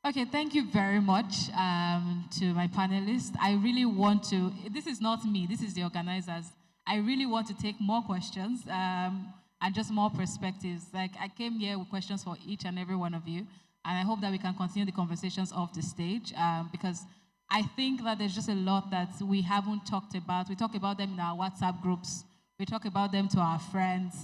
U: Okay, thank you very much to my panelists. I really want to, this is not me, this is the organizers. I really want to take more questions and just more perspectives. Like, I came here with questions for each and every one of you, and I hope that we can continue the conversations off the stage because I think that there's just a lot that we haven't talked about. We talk about them in our WhatsApp groups. We talk about them to our friends.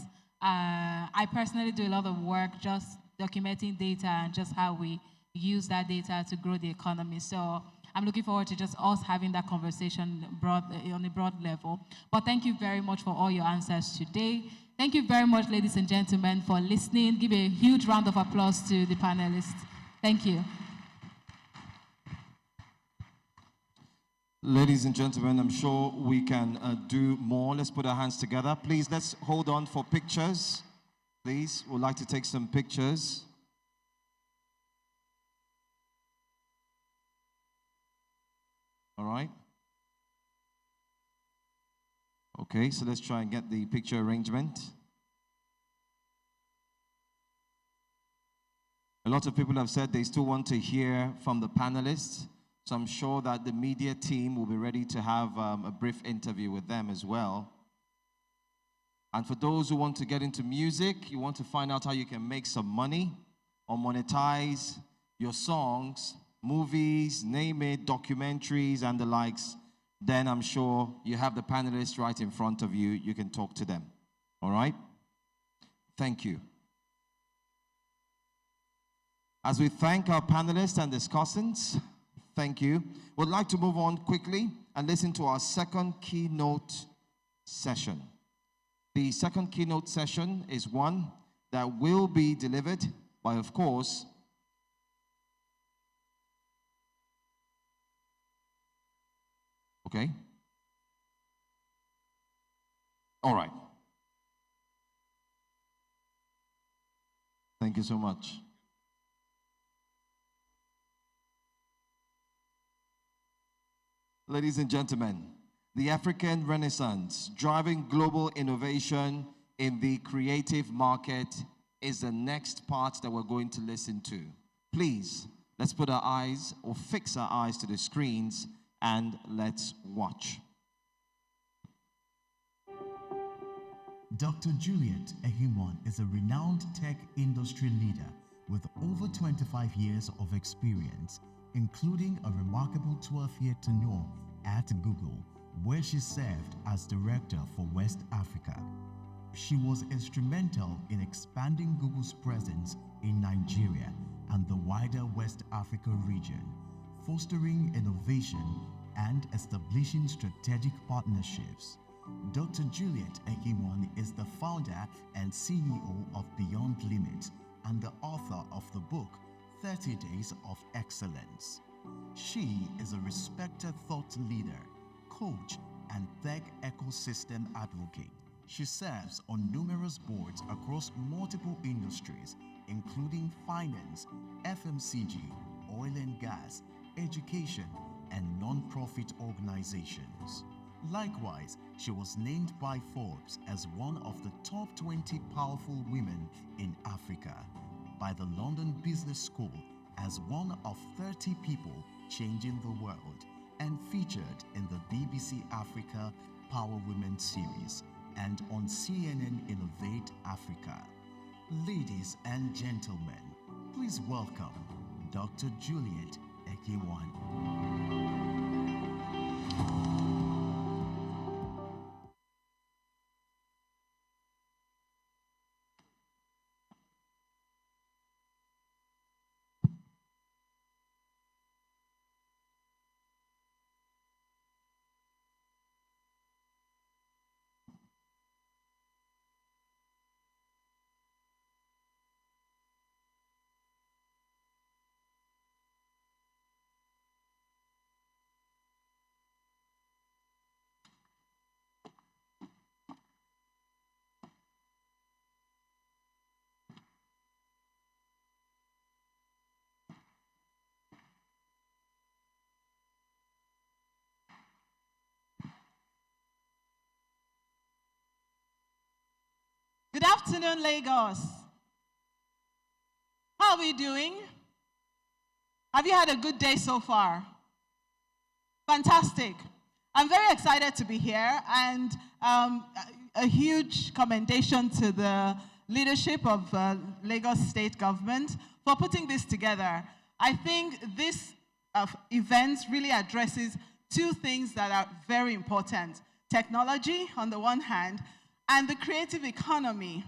U: I personally do a lot of work just documenting data and just how we use that data to grow the economy. So I'm looking forward to just us having that conversation on a broad level. But thank you very much for all your answers today. Thank you very much, ladies and gentlemen, for listening. Give a huge round of applause to the panelists. Thank you.
B: Ladies and gentlemen, I'm sure we can do more. Let's put our hands together. Please, let's hold on for pictures. Please, we'd like to take some pictures. All right. Okay, so let's try and get the picture arrangement. A lot of people have said they still want to hear from the panelists. So I'm sure that the media team will be ready to have a brief interview with them as well. And for those who want to get into music, you want to find out how you can make some money or monetize your songs, movies, name it, documentaries and the likes, then I'm sure you have the panelists right in front of you. You can talk to them. All right? Thank you. As we thank our panelists and discussants, thank you. We'd like to move on quickly and listen to our second keynote session. The second keynote session is one that will be delivered by, of course, okay? All right. Thank you so much. Ladies and gentlemen, the African Renaissance, driving global innovation in the creative market, is the next part that we're going to listen to. Please, let's put our eyes or fix our eyes to the screens and let's watch.
R: Dr. Juliet Ehimon is a renowned tech industry leader with over 25 years of experience, including a remarkable 12-year tenure at Google, where she served as director for West Africa. She was instrumental in expanding Google's presence in Nigeria and the wider West Africa region, fostering innovation and establishing strategic partnerships. Dr. Juliet Ehimon is the founder and CEO of Beyond Limits and the author of the book 30 Days of Excellence. She is a respected thought leader, coach, and tech ecosystem advocate. She serves on numerous boards across multiple industries, including finance, FMCG, oil and gas, education, and non-profit organizations. Likewise, she was named by Forbes as one of the top 20 powerful women in Africa, by the London Business School as one of 30 people changing the world, and featured in the BBC Africa Power Women series and on CNN Innovate Africa. Ladies and gentlemen, please welcome Dr. Juliet Ehimon.
H: Good afternoon, Lagos. How are we doing? Have you had a good day so far? Fantastic. I'm very excited to be here, and a huge commendation to the leadership of Lagos State Government for putting this together. I think this event really addresses two things that are very important: technology on the one hand, and the creative economy.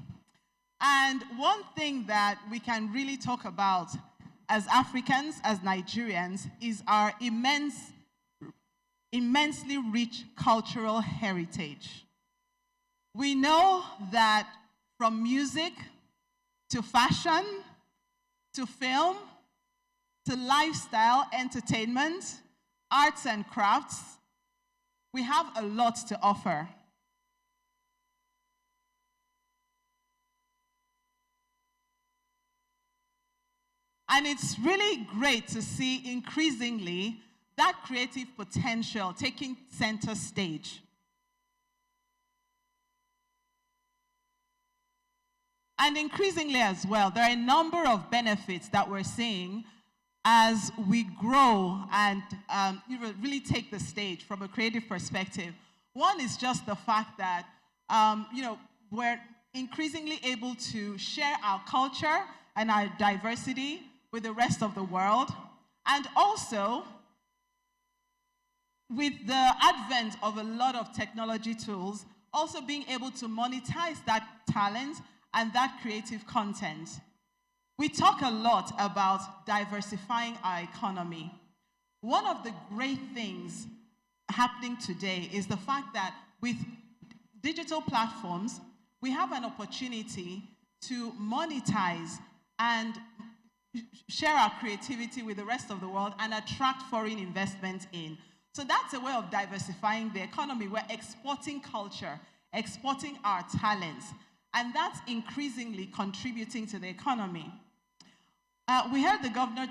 H: And one thing that we can really talk about as Africans, as Nigerians, is our immensely rich cultural heritage. We know that from music to fashion to film to lifestyle, entertainment, arts and crafts, we have a lot to offer. And it's really great to see increasingly that creative potential taking center stage. And increasingly as well, there are a number of benefits that we're seeing as we grow and really take the stage from a creative perspective. One is just the fact that we're increasingly able to share our culture and our diversity with the rest of the world, and also with the advent of a lot of technology tools, also being able to monetize that talent and that creative content. We talk a lot about diversifying our economy. One of the great things happening today is the fact that with digital platforms, we have an opportunity to monetize and share our creativity with the rest of the world and attract foreign investment in. So that's a way of diversifying the economy. We're exporting culture, exporting our talents, and that's increasingly contributing to the economy. We heard the governor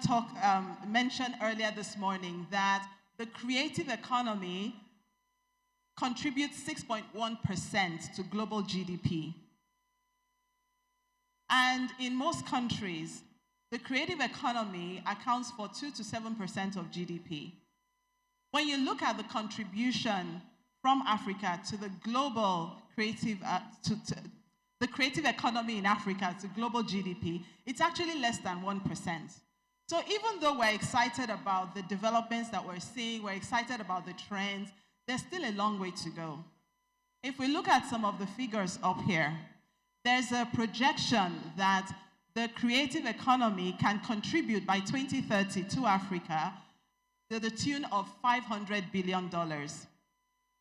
H: mention earlier this morning that the creative economy contributes 6.1% to global GDP. And in most countries, the creative economy accounts for 2 to 7% of GDP. When you look at the contribution from Africa to the global creative, the creative economy in Africa to global GDP, it's actually less than 1%. So even though we're excited about the developments that we're seeing, we're excited about the trends, there's still a long way to go. If we look at some of the figures up here, there's a projection that the creative economy can contribute by 2030 to Africa to the tune of $500 billion.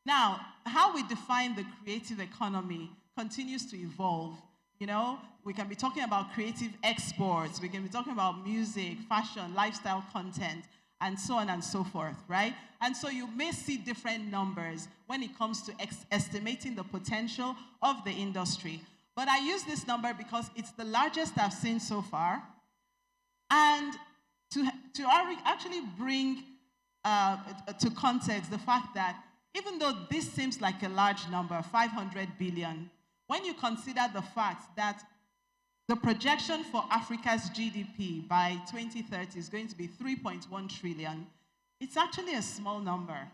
H: Now, how we define the creative economy continues to evolve. You know, we can be talking about creative exports, we can be talking about music, fashion, lifestyle content, and so on and so forth, right? And so you may see different numbers when it comes to estimating the potential of the industry. But I use this number because it's the largest I've seen so far. And to actually bring to context the fact that even though this seems like a large number, 500 billion, when you consider the fact that the projection for Africa's GDP by 2030 is going to be 3.1 trillion, it's actually a small number.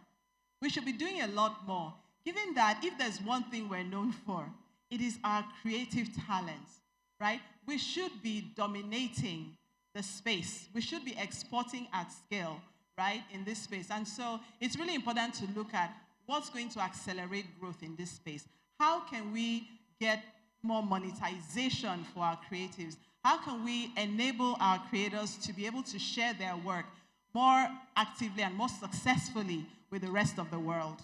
H: We should be doing a lot more, given that if there's one thing we're known for, it is our creative talents, right? We should be dominating the space. We should be exporting at scale, right, in this space. And so it's really important to look at what's going to accelerate growth in this space. How can we get more monetization for our creatives? How can we enable our creators to be able to share their work more actively and more successfully with the rest of the world?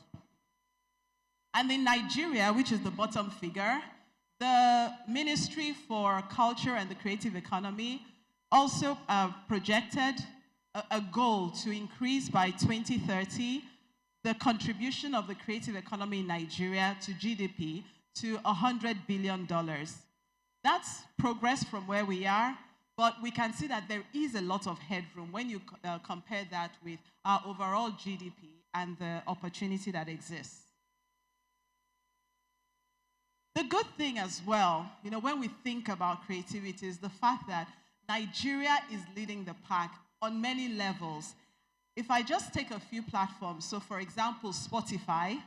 H: And in Nigeria, which is the bottom figure, the Ministry for Culture and the Creative Economy also projected a goal to increase by 2030 the contribution of the creative economy in Nigeria to GDP to $100 billion. That's progress from where we are, but we can see that there is a lot of headroom when you compare that with our overall GDP and the opportunity that exists. The good thing as well, when we think about creativity, is the fact that Nigeria is leading the pack on many levels. If I just take a few platforms, so for example, Spotify,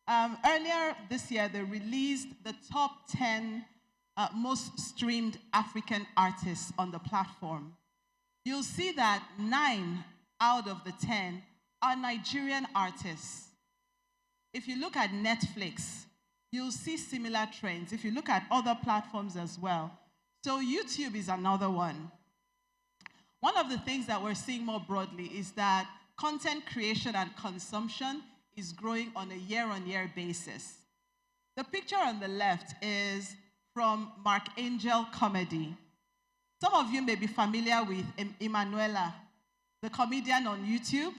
H: earlier this year, they released the top 10 most streamed African artists on the platform. You'll see that 9 out of the 10 are Nigerian artists. If you look at Netflix, you'll see similar trends. If you look at other platforms as well. So YouTube is another one. One of the things that we're seeing more broadly is that content creation and consumption is growing on a year-on-year basis. The picture on the left is from Mark Angel Comedy. Some of you may be familiar with Emanuela, the comedian on YouTube.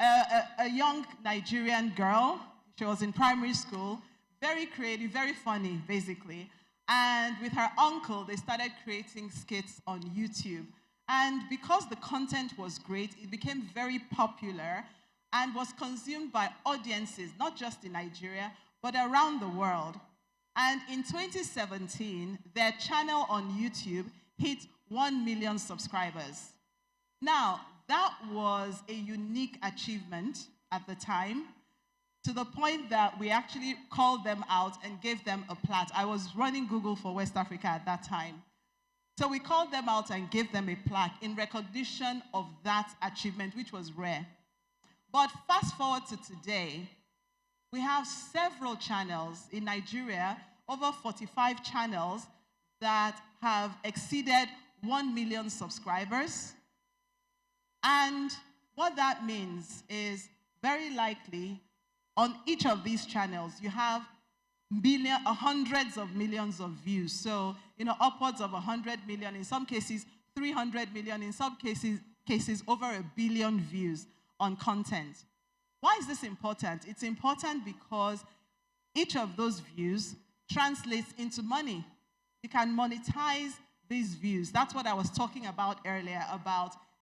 H: A young Nigerian girl. She was in primary school, very creative, very funny, basically. And with her uncle, they started creating skits on YouTube. And because the content was great, it became very popular and was consumed by audiences, not just in Nigeria, but around the world. And in 2017, their channel on YouTube hit 1 million subscribers. Now, that was a unique achievement at the time, to the point that we actually called them out and gave them a plaque. I was running Google for West Africa at that time. So we called them out and gave them a plaque in recognition of that achievement, which was rare. But fast forward to today, we have several channels in Nigeria, over 45 channels that have exceeded 1 million subscribers. And what that means is very likely on each of these channels, you have hundreds of millions of views. So, upwards of 100 million, in some cases 300 million, in some cases over 1 billion views on content. Why is this important? It's important because each of those views translates into money. You can monetize these views. That's what I was talking about earlier, about